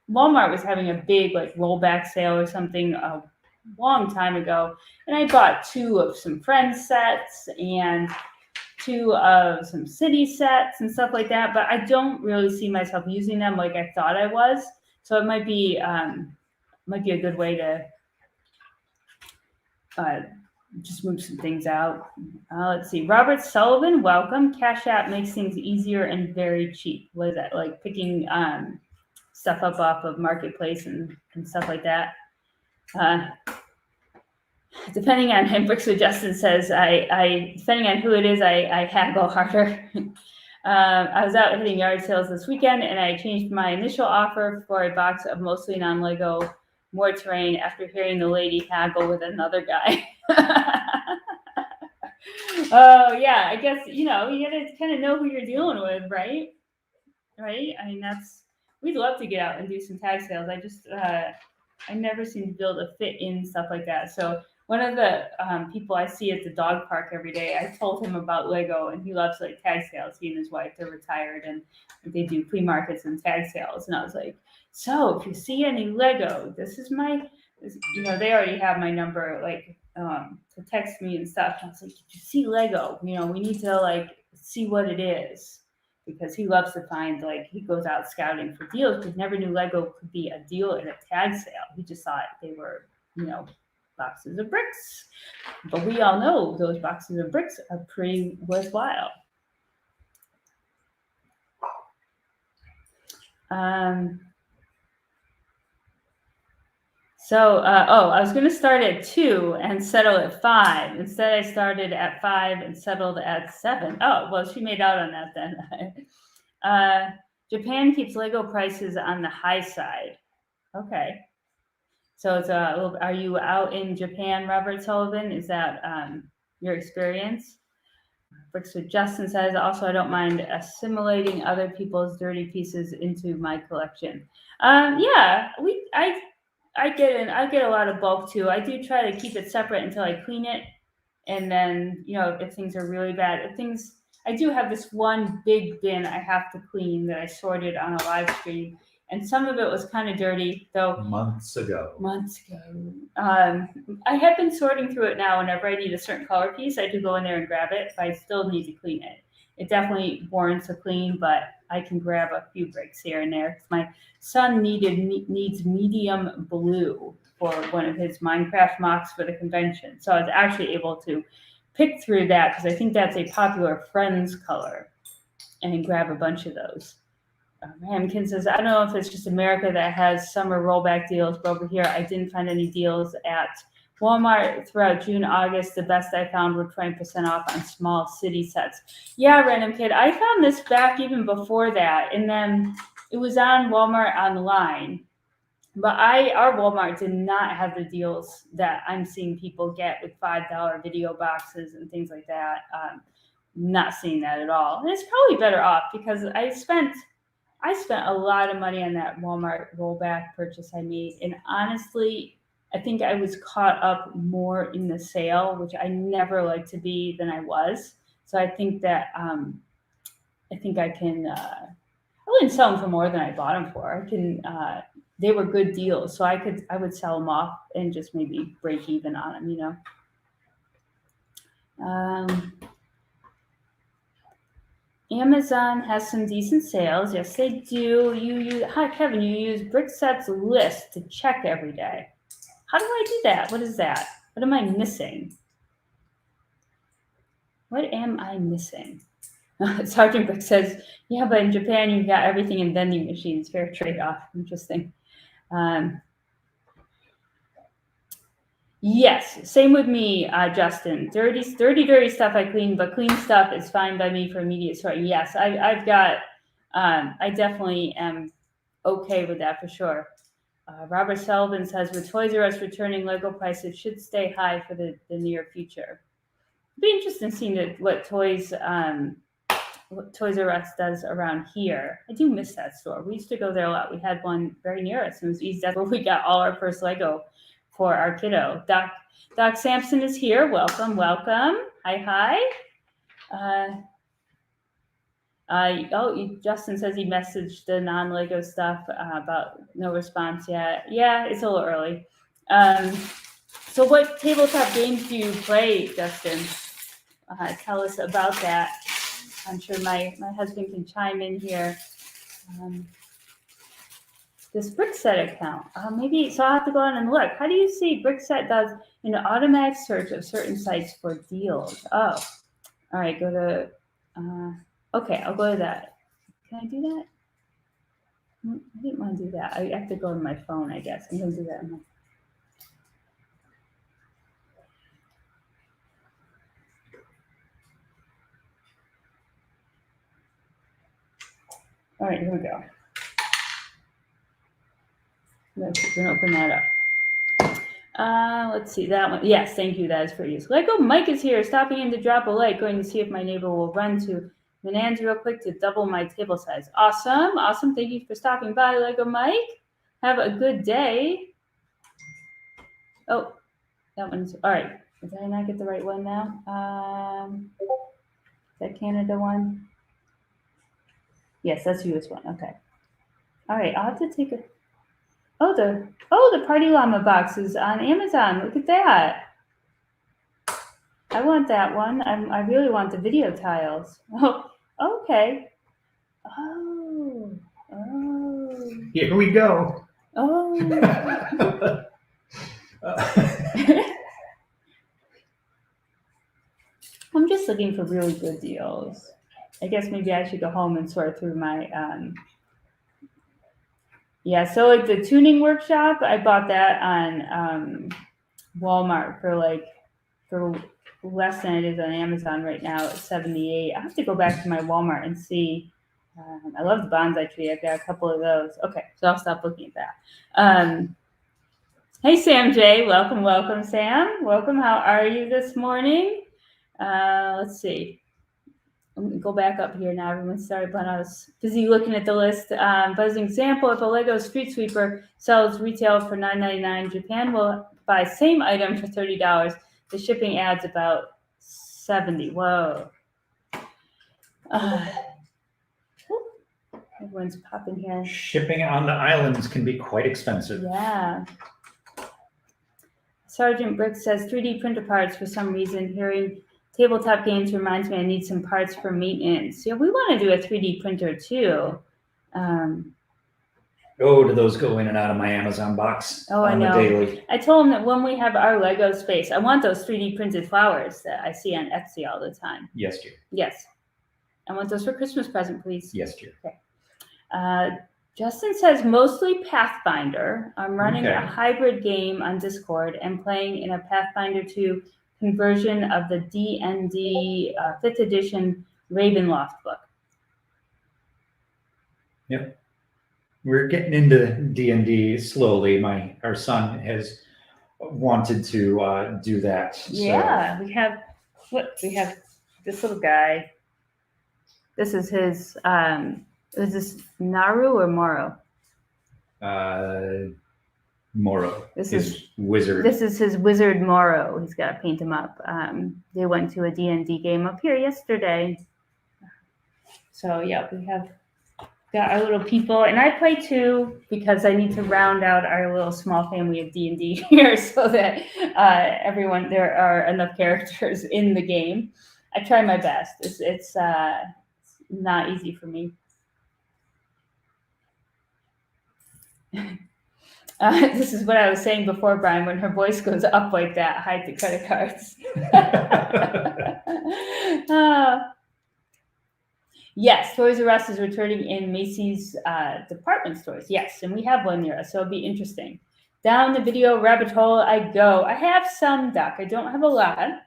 S1: Walmart was having a big rollback sale or something a long time ago, and I bought 2 of some Friends sets and 2 of some city sets and stuff like that. But I don't really see myself using them like I thought I was. So it might be a good way to just move some things out. Let's see. Robert Sullivan, welcome. Cash App makes things easier and very cheap. What is that? Like picking stuff up off of Marketplace and stuff like that. Depending on him, Bricks with Justin says, I depending on who it is, I haggle harder. I was out hitting yard sales this weekend, and I changed my initial offer for a box of mostly non-Lego more terrain after hearing the lady haggle with another guy. Oh yeah, I guess you gotta kind of know who you're dealing with, right? Right? I mean, we'd love to get out and do some tag sales. I never seem to be able to fit in stuff like that. So one of the people I see at the dog park every day, I told him about Lego, and he loves tag sales. He and his wife, they're retired, and they do flea markets and tag sales. And I was like, so if you see any Lego, this is they already have my number, to text me and stuff. And I was like, did you see Lego? We need to see what it is, because he loves to find, he goes out scouting for deals, because never knew Lego could be a deal in a tag sale. He just thought they were, boxes of bricks. But we all know those boxes of bricks are pretty worthwhile. I was going to start at 2 and settle at 5. Instead, I started at 5 and settled at 7. Oh, well, she made out on that then. Japan keeps Lego prices on the high side. Okay. So it's are you out in Japan, Robert Sullivan? Is that your experience? Bricks with Justin says, also, I don't mind assimilating other people's dirty pieces into my collection. Yeah, I get a lot of bulk too. I do try to keep it separate until I clean it, and then if things are really bad, I do have this one big bin I have to clean that I sorted on a live stream. And some of it was kind of dirty, though.
S2: Months ago.
S1: I have been sorting through it now. Whenever I need a certain color piece, I do go in there and grab it, but I still need to clean it. It definitely warrants a clean, but I can grab a few bricks here and there. My son needs medium blue for one of his Minecraft mocks for the convention. So I was actually able to pick through that, because I think that's a popular Friends color, and grab a bunch of those. Ramkin says, I don't know if it's just America that has summer rollback deals, but over here I didn't find any deals at Walmart throughout June, August. The best I found were 20% off on small city sets. Yeah, Random Kid, I found this back even before that, and then it was on Walmart online. But our Walmart did not have the deals that I'm seeing people get with $5 video boxes and things like that. Not seeing that at all. And it's probably better off, because I spent a lot of money on that Walmart rollback purchase I made. And honestly, I think I was caught up more in the sale, which I never like to be, than I was. So I think that I can, I wouldn't sell them for more than I bought them for. They were good deals. So I would sell them off and just maybe break even on them, Amazon has some decent sales. Yes, they do. Hi, Kevin, you use BrickSet's list to check every day. How do I do that? What is that? What am I missing? What am I missing? Sergeant Brick says, yeah, but in Japan, you've got everything in vending machines. Fair trade-off. Interesting. Yes, same with me, Justin. Dirty stuff I clean, but clean stuff is fine by me for immediate sorting. Yes, I've got, I definitely am okay with that for sure. Robert Sullivan says, with Toys R Us returning, Lego prices should stay high for the near future. It'd be interesting seeing what toys what Toys R Us does around here. I do miss that store. We used to go there a lot. We had one very near us. It was easy. That's where we got all our first Lego for our kiddo. Doc Sampson is here. Welcome, welcome. Hi. Justin says he messaged the non-Lego stuff about no response yet. Yeah, it's a little early. So what tabletop games do you play, Justin? Tell us about that. I'm sure my husband can chime in here. This Brickset account, maybe, so I'll have to go on and look. How do you see Brickset does an automatic search of certain sites for deals? Oh, all right, go to, okay, I'll go to that. Can I do that? I didn't want to do that. I have to go to my phone, I guess. I'm going to do that on my All right, here we go. We're gonna open that up. Let's see that one. Yes, thank you. That is for use. Lego Mike is here, stopping in to drop a like, going to see if my neighbor will run to Menands real quick to double my table size. Awesome. Thank you for stopping by, Lego Mike. Have a good day. Oh, that one's all right. Did I not get the right one now? Is that Canada one? Yes, that's US one. Okay. All right, I'll have to take a. Oh, the Party Llama box is on Amazon. Look at that. I want that one. I really want the video tiles. Oh, okay. Oh.
S2: Here we go.
S1: Oh. I'm just looking for really good deals. I guess maybe I should go home and sort through my yeah, so like the tuning workshop, I bought that on Walmart for less than it is on Amazon right now at $78. I have to go back to my Walmart and see. I love the bonsai tree. I've got a couple of those. Okay, so I'll stop looking at that. Hey, Sam J. Welcome, Sam. Welcome. How are you this morning? Let's see. Let me go back up here now. Everyone started, but I was busy looking at the list. But as an example, if a Lego Street Sweeper sells retail for $9.99, Japan will buy same item for $30. The shipping adds about $70. Whoa. Everyone's popping here.
S2: Shipping on the islands can be quite expensive.
S1: Yeah. Sergeant Brick says 3D printer parts for some reason. Hearing tabletop games reminds me I need some parts for maintenance. Yeah, we want to do a 3D printer too.
S2: Do those go in and out of my Amazon box?
S1: Oh, I know.
S2: Daily?
S1: I told him that when we have our Lego space, I want those 3D printed flowers that I see on Etsy all the time.
S2: Yes, dear.
S1: Yes. I want those for Christmas present, please.
S2: Yes, dear.
S1: Okay. Justin says mostly Pathfinder. I'm running a hybrid game on Discord and playing in a Pathfinder 2 conversion of the D&D 5th edition Ravenloft book.
S2: Yep. We're getting into D&D slowly. Our son has wanted to do that. So.
S1: Yeah, we have this little guy. This is his is this Naru or Moro?
S2: Moro.
S1: This
S2: is wizard.
S1: This is his wizard Moro. He's got to paint him up. They went to a D&D game up here yesterday. So yeah, we have got our little people, and I play too because I need to round out our little small family of D&D here so that there are enough characters in the game. I try my best. It's not easy for me. This is what I was saying before, Brian. When her voice goes up like that, hide the credit cards. Yes, Toys R Us is returning in Macy's department stores. Yes, and we have one near us, so it'll be interesting. Down the video rabbit hole I go. I have some, Doc. I don't have a lot,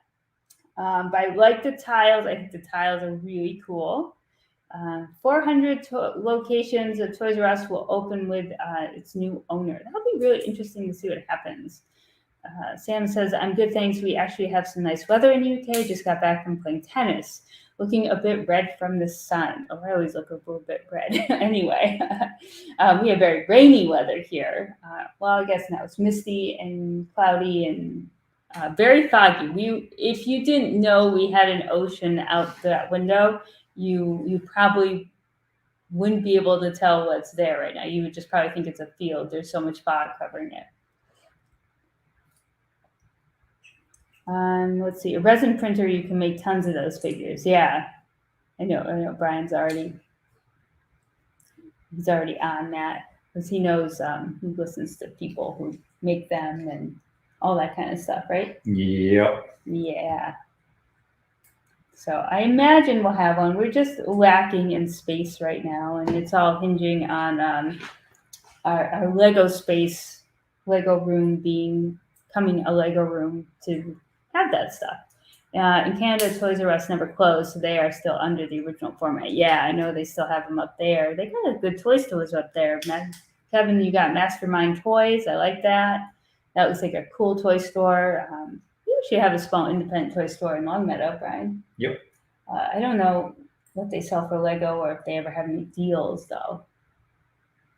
S1: but I like the tiles. I think the tiles are really cool. 400 locations of Toys R Us will open with its new owner. That'll be really interesting to see what happens. Sam says, I'm good, thanks. We actually have some nice weather in the UK. Just got back from playing tennis. looking a bit red from the sun. Oh, I always look a little bit red. Anyway, we have very rainy weather here. Well, I guess now it's misty and cloudy and very foggy. If you didn't know we had an ocean out that window, you probably wouldn't be able to tell what's there right now. You would just probably think it's a field. There's so much fog covering it. Let's see, a resin printer, you can make tons of those figures. Yeah, I know. Brian's he's already on that because he knows he listens to people who make them and all that kind of stuff, right?
S2: Yep.
S1: Yeah. So I imagine we'll have one. We're just lacking in space right now, and it's all hinging on our Lego space, Lego room becoming a Lego room to have that stuff. In Canada, Toys R Us never closed, so they are still under the original format. Yeah, I know they still have them up there. They got a good toy stores up there. Kevin, you got Mastermind Toys. I like that. That looks like a cool toy store. You should have a small independent toy store in Longmeadow, Brian.
S2: Yep.
S1: I don't know what they sell for Lego or if they ever have any deals, though.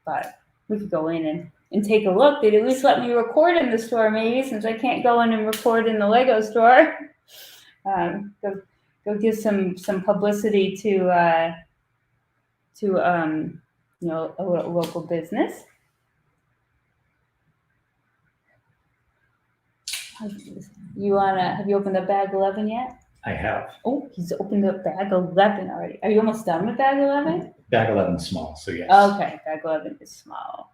S1: But we could go in and take a look. They'd at least let me record in the store, maybe, since I can't go in and record in the Lego store. Go give some publicity to a local business. Have you opened up bag 11 yet?
S2: I have.
S1: Oh, he's opened up bag 11 already. Are you almost done with bag 11?
S2: Bag 11 is small, so yes.
S1: Okay, bag 11 is small.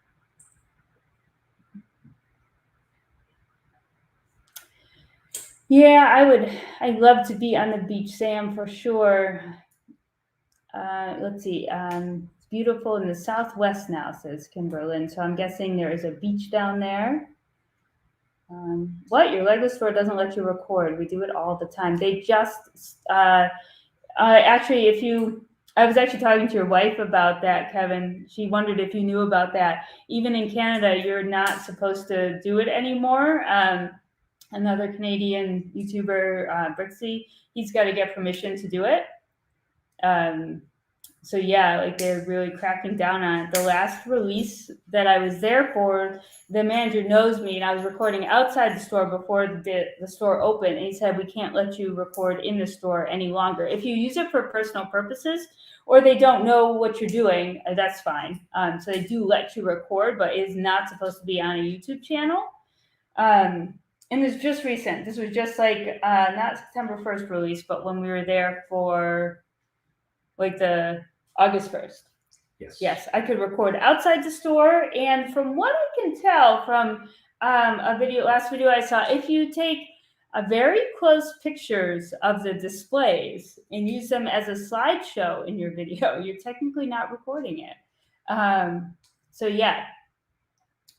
S1: Yeah, I'd love to be on the beach, Sam, for sure. Let's see. It's beautiful in the southwest now, says Kimberlyn. So I'm guessing there is a beach down there. What? Your Lego store doesn't let you record. We do it all the time. They just actually, I was actually talking to your wife about that, Kevin. She wondered if you knew about that. Even in Canada, you're not supposed to do it anymore. Another Canadian YouTuber, Brixie, he's got to get permission to do it. So yeah, like they're really cracking down on it. The last release that I was there for, the manager knows me, and I was recording outside the store before the store opened, and he said, we can't let you record in the store any longer. If you use it for personal purposes, or they don't know what you're doing, that's fine. So they do let you record, but it is not supposed to be on a YouTube channel. And it's just recent. This was just like, not September 1st release, but when we were there for like the August 1st. Yes, I could record outside the store. And from what I can tell from last video I saw, if you take a very close pictures of the displays and use them as a slideshow in your video, you're technically not recording it. So yeah.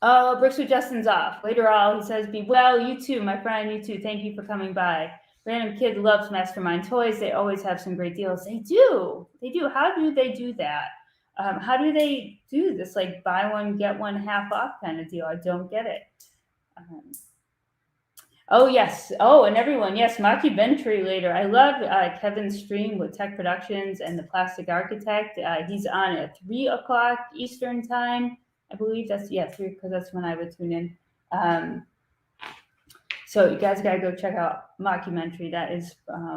S1: Oh, Brooks with Justin's off. Later on, he says, be well, you too, my friend, you too. Thank you for coming by. Random Kid loves Mastermind Toys. They always have some great deals. They do. How do they do that? How do they do this, like buy one, get one half off kind of deal? I don't get it. Oh, yes. Oh, and everyone, yes, mockumentary later. I love Kevin's stream with Tech Productions and the Plastic Architect. He's on at 3 o'clock Eastern time. I believe that's, 3, because that's when I would tune in. So you guys got to go check out mockumentary. That is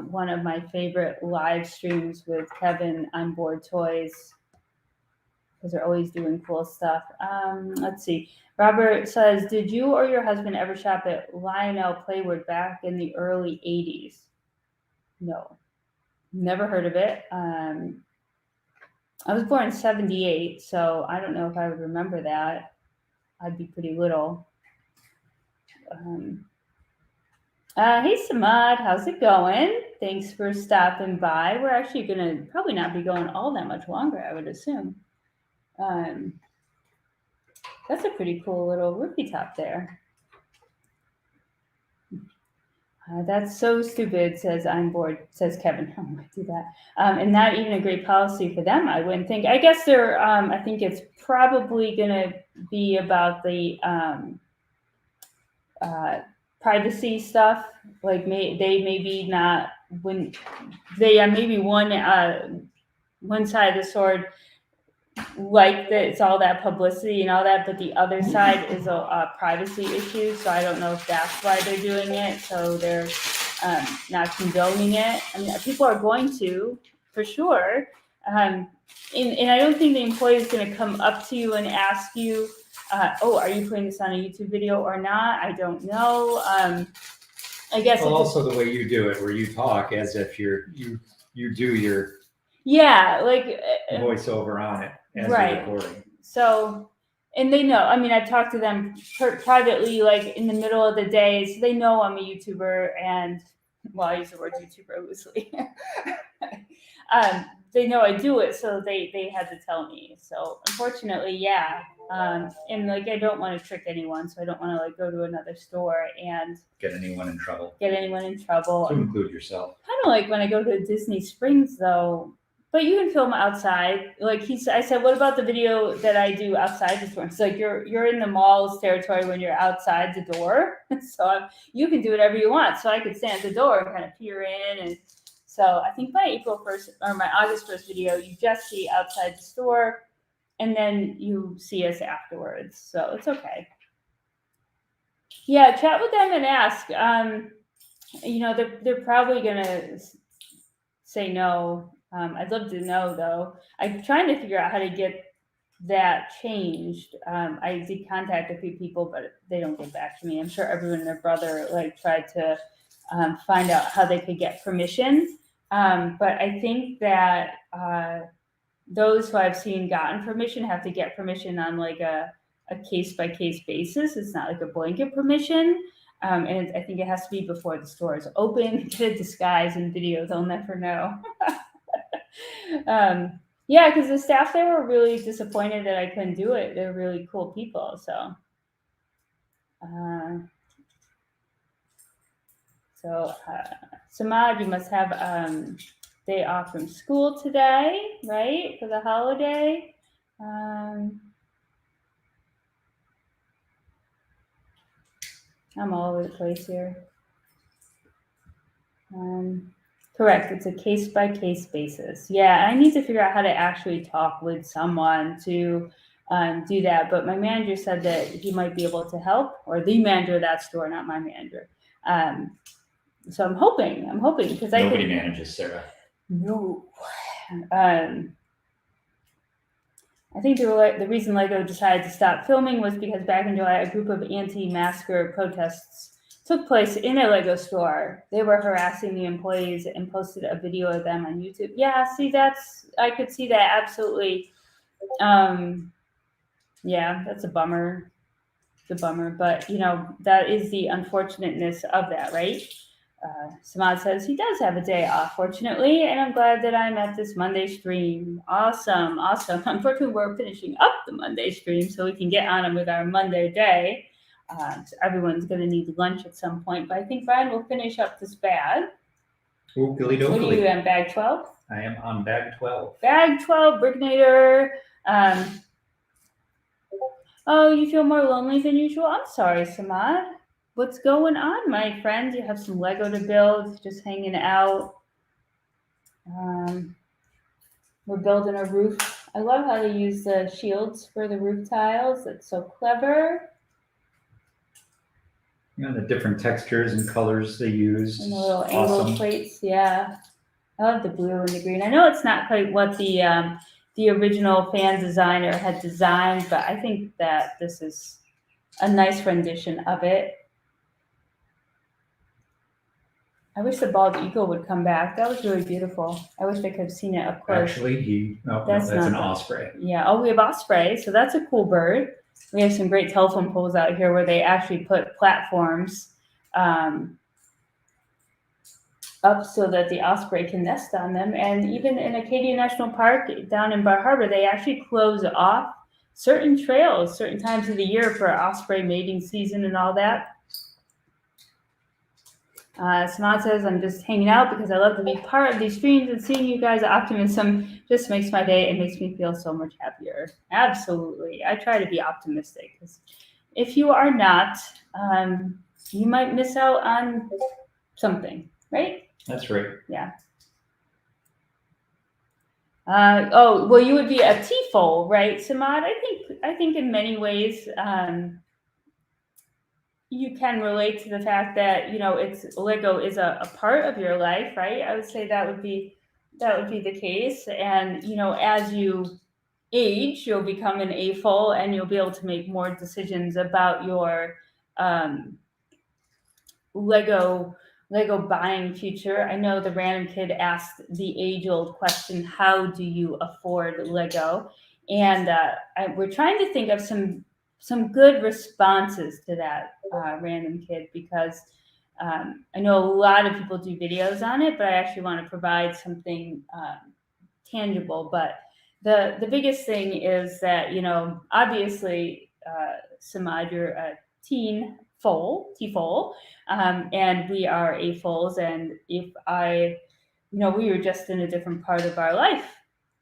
S1: one of my favorite live streams with Kevin on Board Toys, because they're always doing cool stuff. Let's see. Robert says, did you or your husband ever shop at Lionel Playwood back in the early 80s? No, never heard of it. I was born in 78, so I don't know if I would remember that. I'd be pretty little. Hey, Samad, how's it going? Thanks for stopping by. We're actually going to probably not be going all that much longer, I would assume. That's a pretty cool little roofie top there. That's so stupid, says I'm bored, says Kevin. How am I do that? And not even a great policy for them, I wouldn't think. I guess they're, I think it's probably going to be about the privacy stuff. Like they maybe not when they maybe one side of the sword like that it's all that publicity and all that, but the other side is a privacy issue. So I don't know if that's why they're doing it. So they're not condoning it. I mean, people are going to, for sure. And I don't think the employee is going to come up to you and ask you, oh, are you putting this on a YouTube video or not? I don't know. I guess
S2: well, also the way you do it, where you talk as if you do your
S1: like
S2: voiceover on it as
S1: right.
S2: you're recording.
S1: So, and they know. I mean, I've talked to them privately, like in the middle of the day, so they know I'm a YouTuber, and well, I use the word YouTuber loosely. They know I do it, so they had to tell me. So unfortunately, yeah. And like I don't want to trick anyone, so I don't want to like go to another store and
S2: get anyone in trouble.
S1: To
S2: include yourself.
S1: Kind of like when I go to Disney Springs, though. But you can film outside. Like I said, what about the video that I do outside the store? It's like you're in the mall's territory when you're outside the door, so you can do whatever you want. So I could stand at the door and kind of peer in, and so I think my April 1st or my August 1st video, you just see outside the store, and then you see us afterwards. So it's okay. Yeah, chat with them and ask. You know, they're probably gonna say no. I'd love to know, though. I'm trying to figure out how to get that changed. I did contact a few people, but they don't get back to me. I'm sure everyone and their brother like tried to find out how they could get permission. But I think that those who I've seen gotten permission have to get permission on like a case-by-case basis. It's not like a blanket permission. And I think it has to be before the store is open. Get a disguise in video, they'll never know. Yeah, because the staff there were really disappointed that I couldn't do it. They're really cool people. So, Samad, you must have day off from school today, right? For the holiday. I'm all over the place here. Correct. It's a case-by-case basis. Yeah, I need to figure out how to actually talk with someone to do that. But my manager said that he might be able to help, or the manager of that store, not my manager. So I'm hoping because
S2: nobody manages Sarah.
S1: No. I think the reason LEGO decided to stop filming was because back in July, a group of anti-masker protests took place in a LEGO store. They were harassing the employees and posted a video of them on YouTube. Yeah, see, I could see that absolutely. Yeah, that's a bummer. It's a bummer, but you know, that is the unfortunateness of that, right? Samad says he does have a day off, fortunately, and I'm glad that I'm at this Monday stream. Awesome. Unfortunately, we're finishing up the Monday stream so we can get on with our Monday day. So everyone's going to need lunch at some point, but I think Brian will finish up this bag.
S2: Oogly
S1: What are you on, bag 12?
S2: I am on bag 12.
S1: Bag 12, Brignator. Oh, you feel more lonely than usual? I'm sorry, Samad. What's going on, my friend? You have some Lego to build, just hanging out. We're building a roof. I love how they use the shields for the roof tiles. It's so clever.
S2: You know, the different textures and colors they use.
S1: And the little angle plates, yeah. I love the blue and the green. I know it's not quite what the original fan designer had designed, but I think that this is a nice rendition of it. I wish the bald eagle would come back. That was really beautiful. I wish I could have seen it up close.
S2: Actually, that's an osprey.
S1: Yeah. Oh, we have osprey, so that's a cool bird. We have some great telephone poles out here where they actually put platforms up so that the osprey can nest on them. And even in Acadia National Park down in Bar Harbor, they actually close off certain trails, certain times of the year for osprey mating season and all that. Samad says, I'm just hanging out because I love to be part of these streams, and seeing you guys' optimism just makes my day. It makes me feel so much happier. Absolutely. I try to be optimistic, because if you are not, you might miss out on something, right?
S2: That's right.
S1: Oh, well, you would be a TFOL, right, Samad? I think in many ways, you can relate to the fact that it's Lego is a part of your life, right? I would say that would be the case, and as you age, you'll become an AFOL, and you'll be able to make more decisions about your um, Lego buying future. I know the random kid asked the age-old question, how do you afford Lego? And we're trying to think of some good responses to that random kid, because I know a lot of people do videos on it, but I actually want to provide something tangible. But the biggest thing is that, obviously, Samad, you're a T-foal, and we are AFOLs. And if we were just in a different part of our life,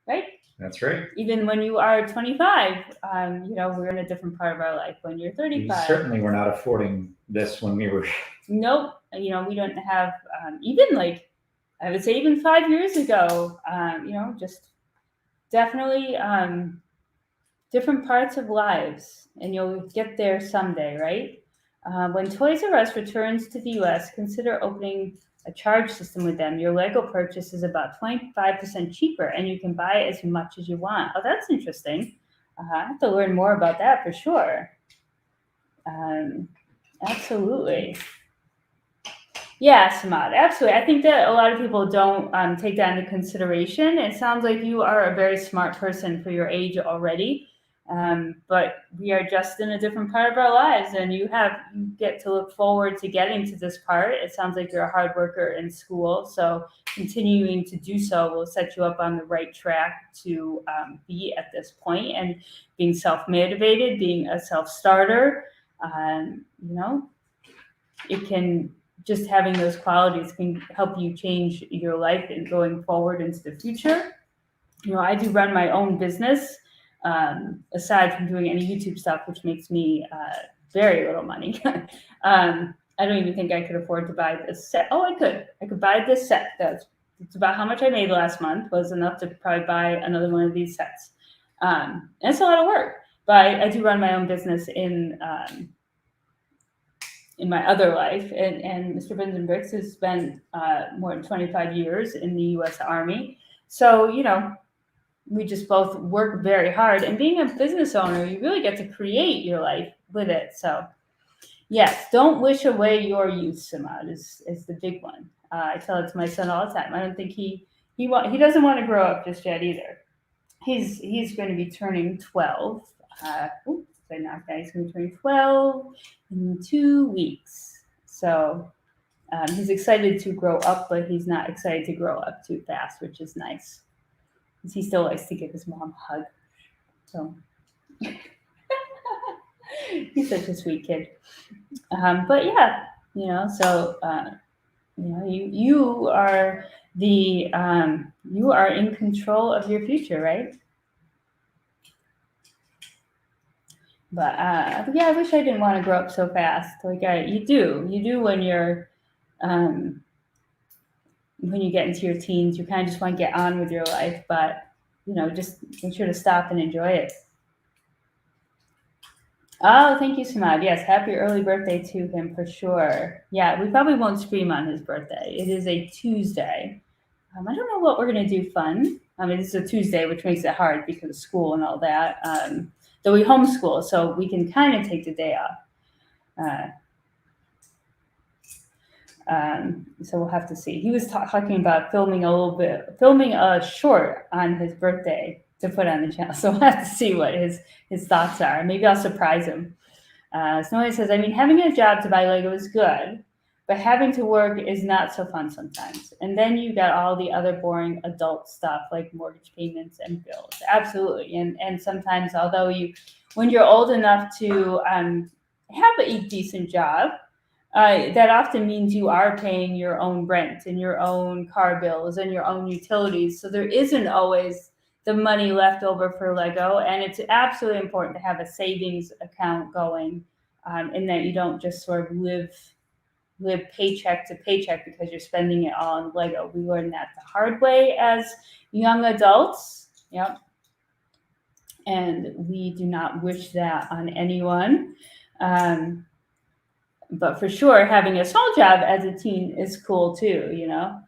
S1: right?
S2: That's right.
S1: Even when you are 25, we're in a different part of our life. When you're
S2: We
S1: 35,
S2: certainly were not affording this when we were.
S1: nope. We don't have even, like, I would say even 5 years ago. Just definitely different parts of lives, and you'll get there someday, right? When Toys R Us returns to the US, consider opening a charge system with them. Your Lego purchase is about 25% cheaper, and you can buy as much as you want. Oh, that's interesting. I have to learn more about that for sure. Absolutely. Yeah, Samad, absolutely. I think that a lot of people don't take that into consideration. It sounds like you are a very smart person for your age already. But we are just in a different part of our lives, and you get to look forward to getting to this part. It sounds like you're a hard worker in school, so continuing to do so will set you up on the right track to be at this point, and being self-motivated, being a self-starter. It can, just having those qualities can help you change your life and going forward into the future. I do run my own business. Aside from doing any YouTube stuff, which makes me very little money. I don't even think I could afford to buy this set. Oh, I could. I could buy this set. That's about how much I made last month, was enough to probably buy another one of these sets. And it's a lot of work, but I do run my own business in my other life. And Mr. Benson Bricks has spent more than 25 years in the U.S. Army. So, we just both work very hard, and being a business owner, you really get to create your life with it. So yes, don't wish away your youth, Samad, is the big one. I tell it to my son all the time. I don't think he doesn't want to grow up just yet either. He's going to be turning 12. He's going to be turning 12 in 2 weeks. So he's excited to grow up, but he's not excited to grow up too fast, which is nice. He still likes to give his mom a hug. So he's such a sweet kid. But yeah, so you are you are in control of your future, right? But yeah, I wish I didn't want to grow up so fast. Like you do when you're when you get into your teens. You kind of just want to get on with your life, but just make sure to stop and enjoy it. Oh, thank you, Samad. Yes, happy early birthday to him for sure. Yeah, we probably won't stream on his birthday. It is a Tuesday. I don't know what we're going to do fun. I mean, it's a Tuesday, which makes it hard because of school and all that. Though we homeschool, so we can kind of take the day off. So we'll have to see. He was talking about filming a short on his birthday to put on the channel. So we'll have to see what his thoughts are. Maybe I'll surprise him. Snowy says, I mean, having a job to buy Lego is good, but having to work is not so fun sometimes. And then you got all the other boring adult stuff like mortgage payments and bills. Absolutely. And sometimes, although when you're old enough to have a decent job, that often means you are paying your own rent and your own car bills and your own utilities. So there isn't always the money left over for Lego. And it's absolutely important to have a savings account going, and that you don't just sort of live live paycheck to paycheck because you're spending it all on Lego. We learned that the hard way as young adults. Yep. And we do not wish that on anyone. But for sure, having a small job as a teen is cool too, you know.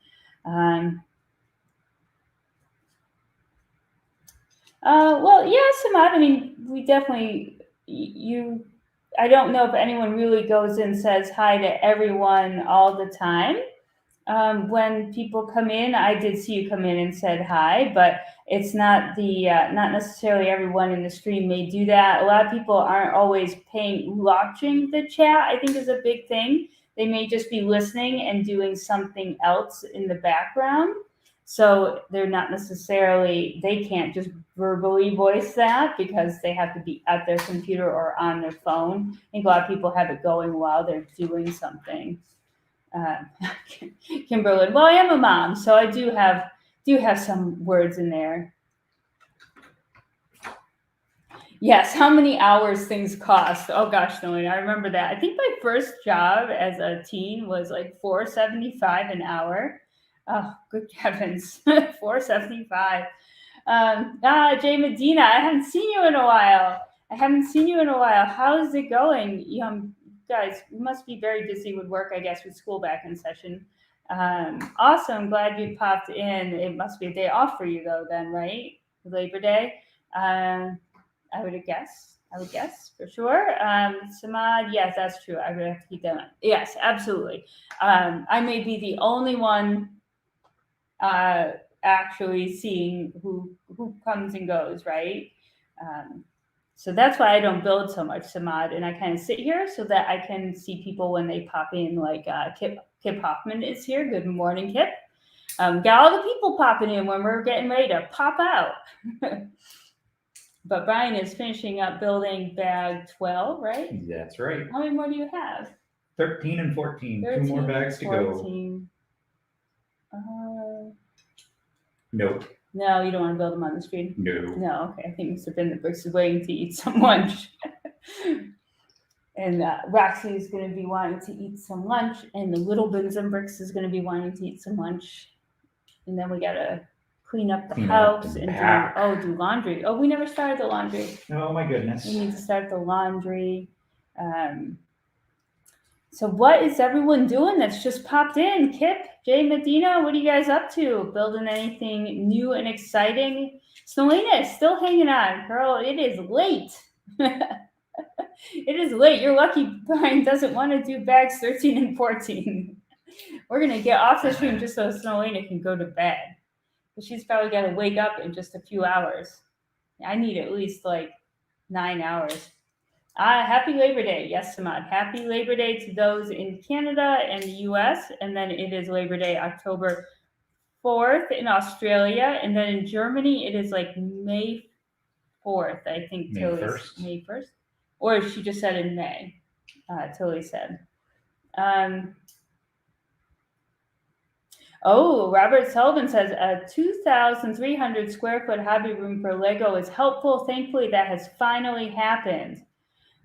S1: Well, yeah, Samad, I mean, we definitely, I don't know if anyone really goes and says hi to everyone all the time. When people come in, I did see you come in and said hi, but it's not not necessarily everyone in the stream may do that. A lot of people aren't always watching the chat, I think is a big thing. They may just be listening and doing something else in the background. So they're not necessarily, they can't just verbally voice that because they have to be at their computer or on their phone. I think a lot of people have it going while they're doing something. Kimberly, well, I am a mom, so I do have some words in there. Yes, how many hours things cost? Oh gosh, no, I remember that. I think my first job as a teen was like $4.75 an hour. Oh, good heavens, $4.75. Jay Medina, I haven't seen you in a while. How's it going? Guys, you must be very busy with work, I guess, with school back in session. Awesome, glad you popped in. It must be a day off for you though, then, right? Labor Day. I would guess for sure. Samad, yes, that's true. I would have to keep that on. Yes, absolutely. I may be the only one actually seeing who comes and goes, right? So that's why I don't build so much, Samad, and I kind of sit here so that I can see people when they pop in, like Kip Hoffman is here. Good morning, Kip. Got all the people popping in when we're getting ready to pop out. But Brian is finishing up building bag 12, right?
S2: That's right.
S1: How many more do you have?
S2: 13 and 14. 2 more bags to
S1: 14.
S2: go. Nope.
S1: No, you don't want to build them on the street?
S2: No.
S1: Okay. I think Mr. Bin the Bricks is waiting to eat some lunch. And Roxy is going to be wanting to eat some lunch. And the little Bins and Bricks is going to be wanting to eat some lunch. And then we got to clean up the house and do laundry. Oh, we never started the laundry.
S2: Oh, my goodness.
S1: We need to start the laundry. So what is everyone doing that's just popped in? Kip, Jay, Medina, what are you guys up to? Building anything new and exciting? Selena is still hanging on. Girl, it is late. It is late. You're lucky Brian doesn't want to do bags 13 and 14. We're going to get off the stream just so Selena can go to bed. But she's probably got to wake up in just a few hours. I need at least like 9 hours. Happy Labor Day. Yes, Samad. Happy Labor Day to those in Canada and the US. And then it is Labor Day, October 4th in Australia. And then in Germany, it is like May 4th, I think.
S2: May
S1: Tilly's
S2: 1st.
S1: May 1st. Or she just said in May, Tilly said. Robert Sullivan says a 2,300 square foot hobby room for Lego is helpful. Thankfully, that has finally happened.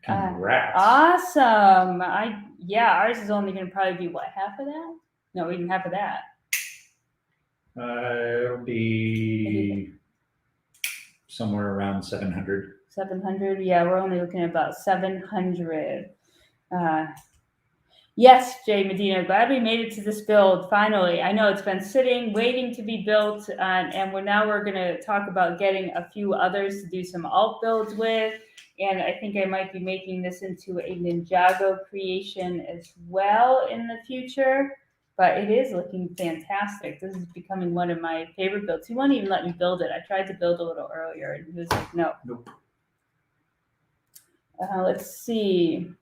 S2: Congrats.
S1: Awesome. Ours is only going to probably be half of that? No, even half of that.
S2: It'll be somewhere around 700.
S1: 700? Yeah, we're only looking at about 700. Yes, Jay Medina, glad we made it to this build, finally. I know it's been sitting, waiting to be built, and we're going to talk about getting a few others to do some alt builds with. And I think I might be making this into a Ninjago creation as well in the future. But it is looking fantastic. This is becoming one of my favorite builds. He won't even let me build it. I tried to build a little earlier, and he was like, no.
S2: Nope.
S1: Let's see.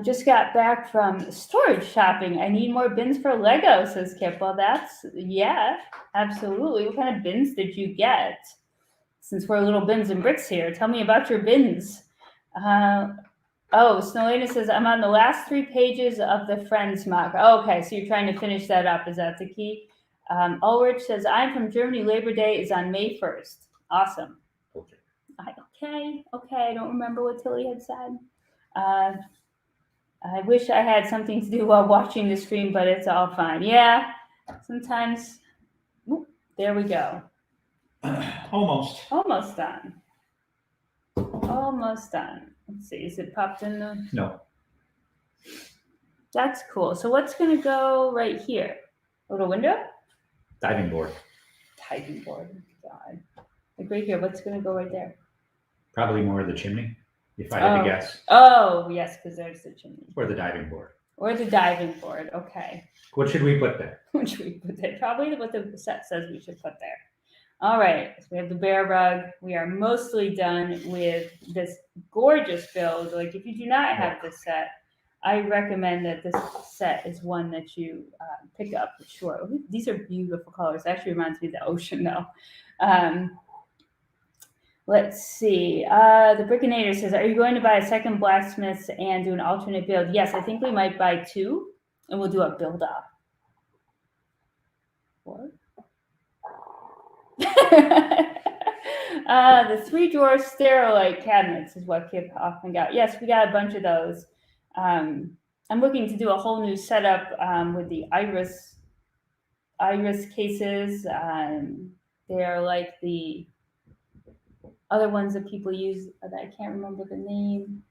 S1: Just got back from storage shopping. I need more bins for Lego, says Kip. Well, absolutely. What kind of bins did you get? Since we're little Bins and Bricks here, tell me about your bins. Snowlena says, I'm on the last 3 pages of the Friends mock. Okay, so you're trying to finish that up. Is that the key? Ulrich says, I'm from Germany. Labor Day is on May 1st. Awesome. Okay. I don't remember what Tilly had said. I wish I had something to do while watching the stream, but it's all fine. Yeah, sometimes. Whoop, there we go.
S2: Almost.
S1: Almost done. Almost done. Let's see. Is it popped in the?
S2: No.
S1: That's cool. So what's going to go right here? Little window?
S2: Diving board.
S1: Diving board. God. Like right here. What's going to go right there?
S2: Probably more of the chimney, if I had to guess.
S1: Oh, yes, because there's the chimney.
S2: Or the diving board.
S1: Or the diving board. Okay.
S2: What should we put there?
S1: What should we put there? Probably what the set says we should put there. All right. So we have the bear rug. We are mostly done with this gorgeous build. Like if you do not have this set, I recommend that this set is one that you pick up for sure. These are beautiful colors. It actually reminds me of the ocean though. Let's see. The Brickinator says, are you going to buy a second blacksmith and do an alternate build? Yes, I think we might buy 2 and we'll do a build up. What? The 3-drawer Sterilite cabinets is what Kip Hoffman got. Yes, we got a bunch of those. I'm looking to do a whole new setup with the iris cases. They are like the other ones that people use that I can't remember the name.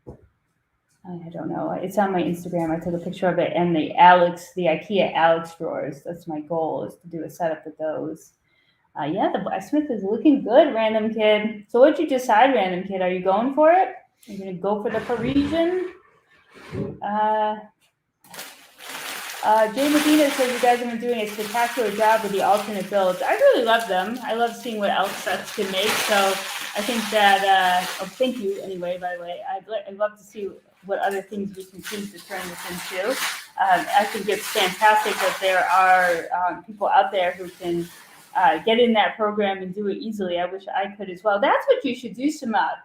S1: I don't know. It's on my Instagram. I took a picture of it, and the IKEA Alex drawers. That's my goal, is to do a setup with those. Yeah, the blacksmith is looking good, Random Kid. So what'd you decide, Random Kid? Are you going for it? Are you gonna go for the Parisian? Jay Medina says you guys have been doing a spectacular job with the alternate builds. I really love them. I love seeing what else sets can make. So I think that, thank you anyway, by the way. I'd love to see what other things we can choose to turn this into. I think it's fantastic that there are people out there who can get in that program and do it easily. I wish I could as well. That's what you should do, Samad.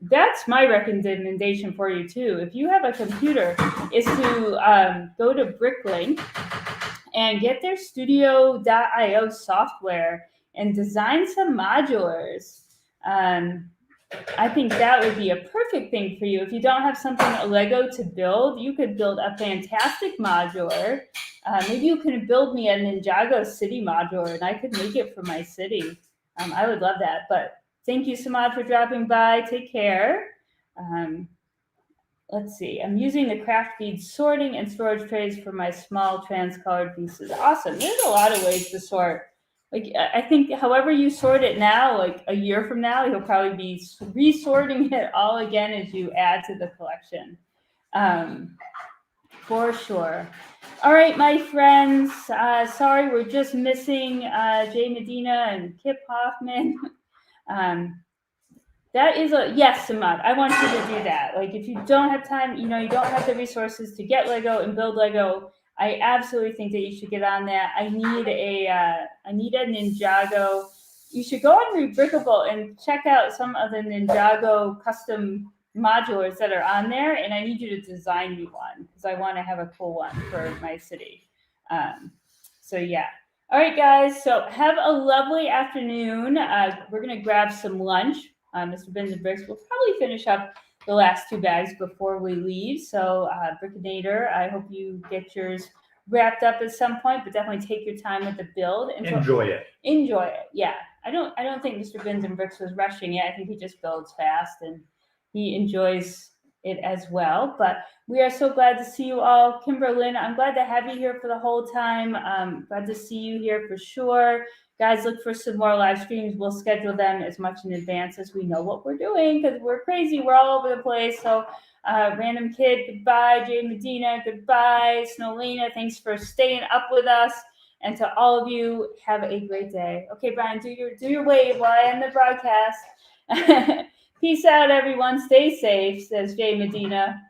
S1: That's my recommendation for you too. If you have a computer, is to go to Bricklink and get their Studio.io software and design some modulars. I think that would be a perfect thing for you. If you don't have a Lego to build, you could build a fantastic modular. Maybe you can build me a Ninjago city modular and I could make it for my city. I would love that. But thank you, Samad, for dropping by. Take care. Let's see. I'm using the craft bead sorting and storage trays for my small trans-colored pieces. Awesome. There's a lot of ways to sort. Like, I think however you sort it now, like a year from now, you'll probably be resorting it all again as you add to the collection. For sure. All right, my friends. Sorry, we're just missing Jay Medina and Kip Hoffman. That is yes, Samad. I want you to do that. Like, if you don't have time, you don't have the resources to get Lego and build Lego, I absolutely think that you should get on that. I need a Ninjago. You should go on Rebrickable and check out some of the Ninjago custom modulars that are on there, and I need you to design me one because I want to have a cool one for my city. So yeah. All right, guys. So have a lovely afternoon. We're gonna grab some lunch. Mr. Bins and Bricks will probably finish up the last 2 bags before we leave. So Brickinator, I hope you get yours wrapped up at some point, but definitely take your time with the build. And
S2: enjoy it.
S1: Enjoy it. Yeah. I don't think Mr. Bins and Bricks was rushing it. I think he just builds fast and he enjoys it as well. But we are so glad to see you all. Kimberlyn, I'm glad to have you here for the whole time. Glad to see you here for sure. Guys, look for some more live streams. We'll schedule them as much in advance as we know what we're doing because we're crazy. We're all over the place. So Random Kid, goodbye. Jay Medina, goodbye. Snowlena, thanks for staying up with us. And to all of you, have a great day. Okay, Brian, do your wave while I end the broadcast. Peace out, everyone. Stay safe, says Jay Medina.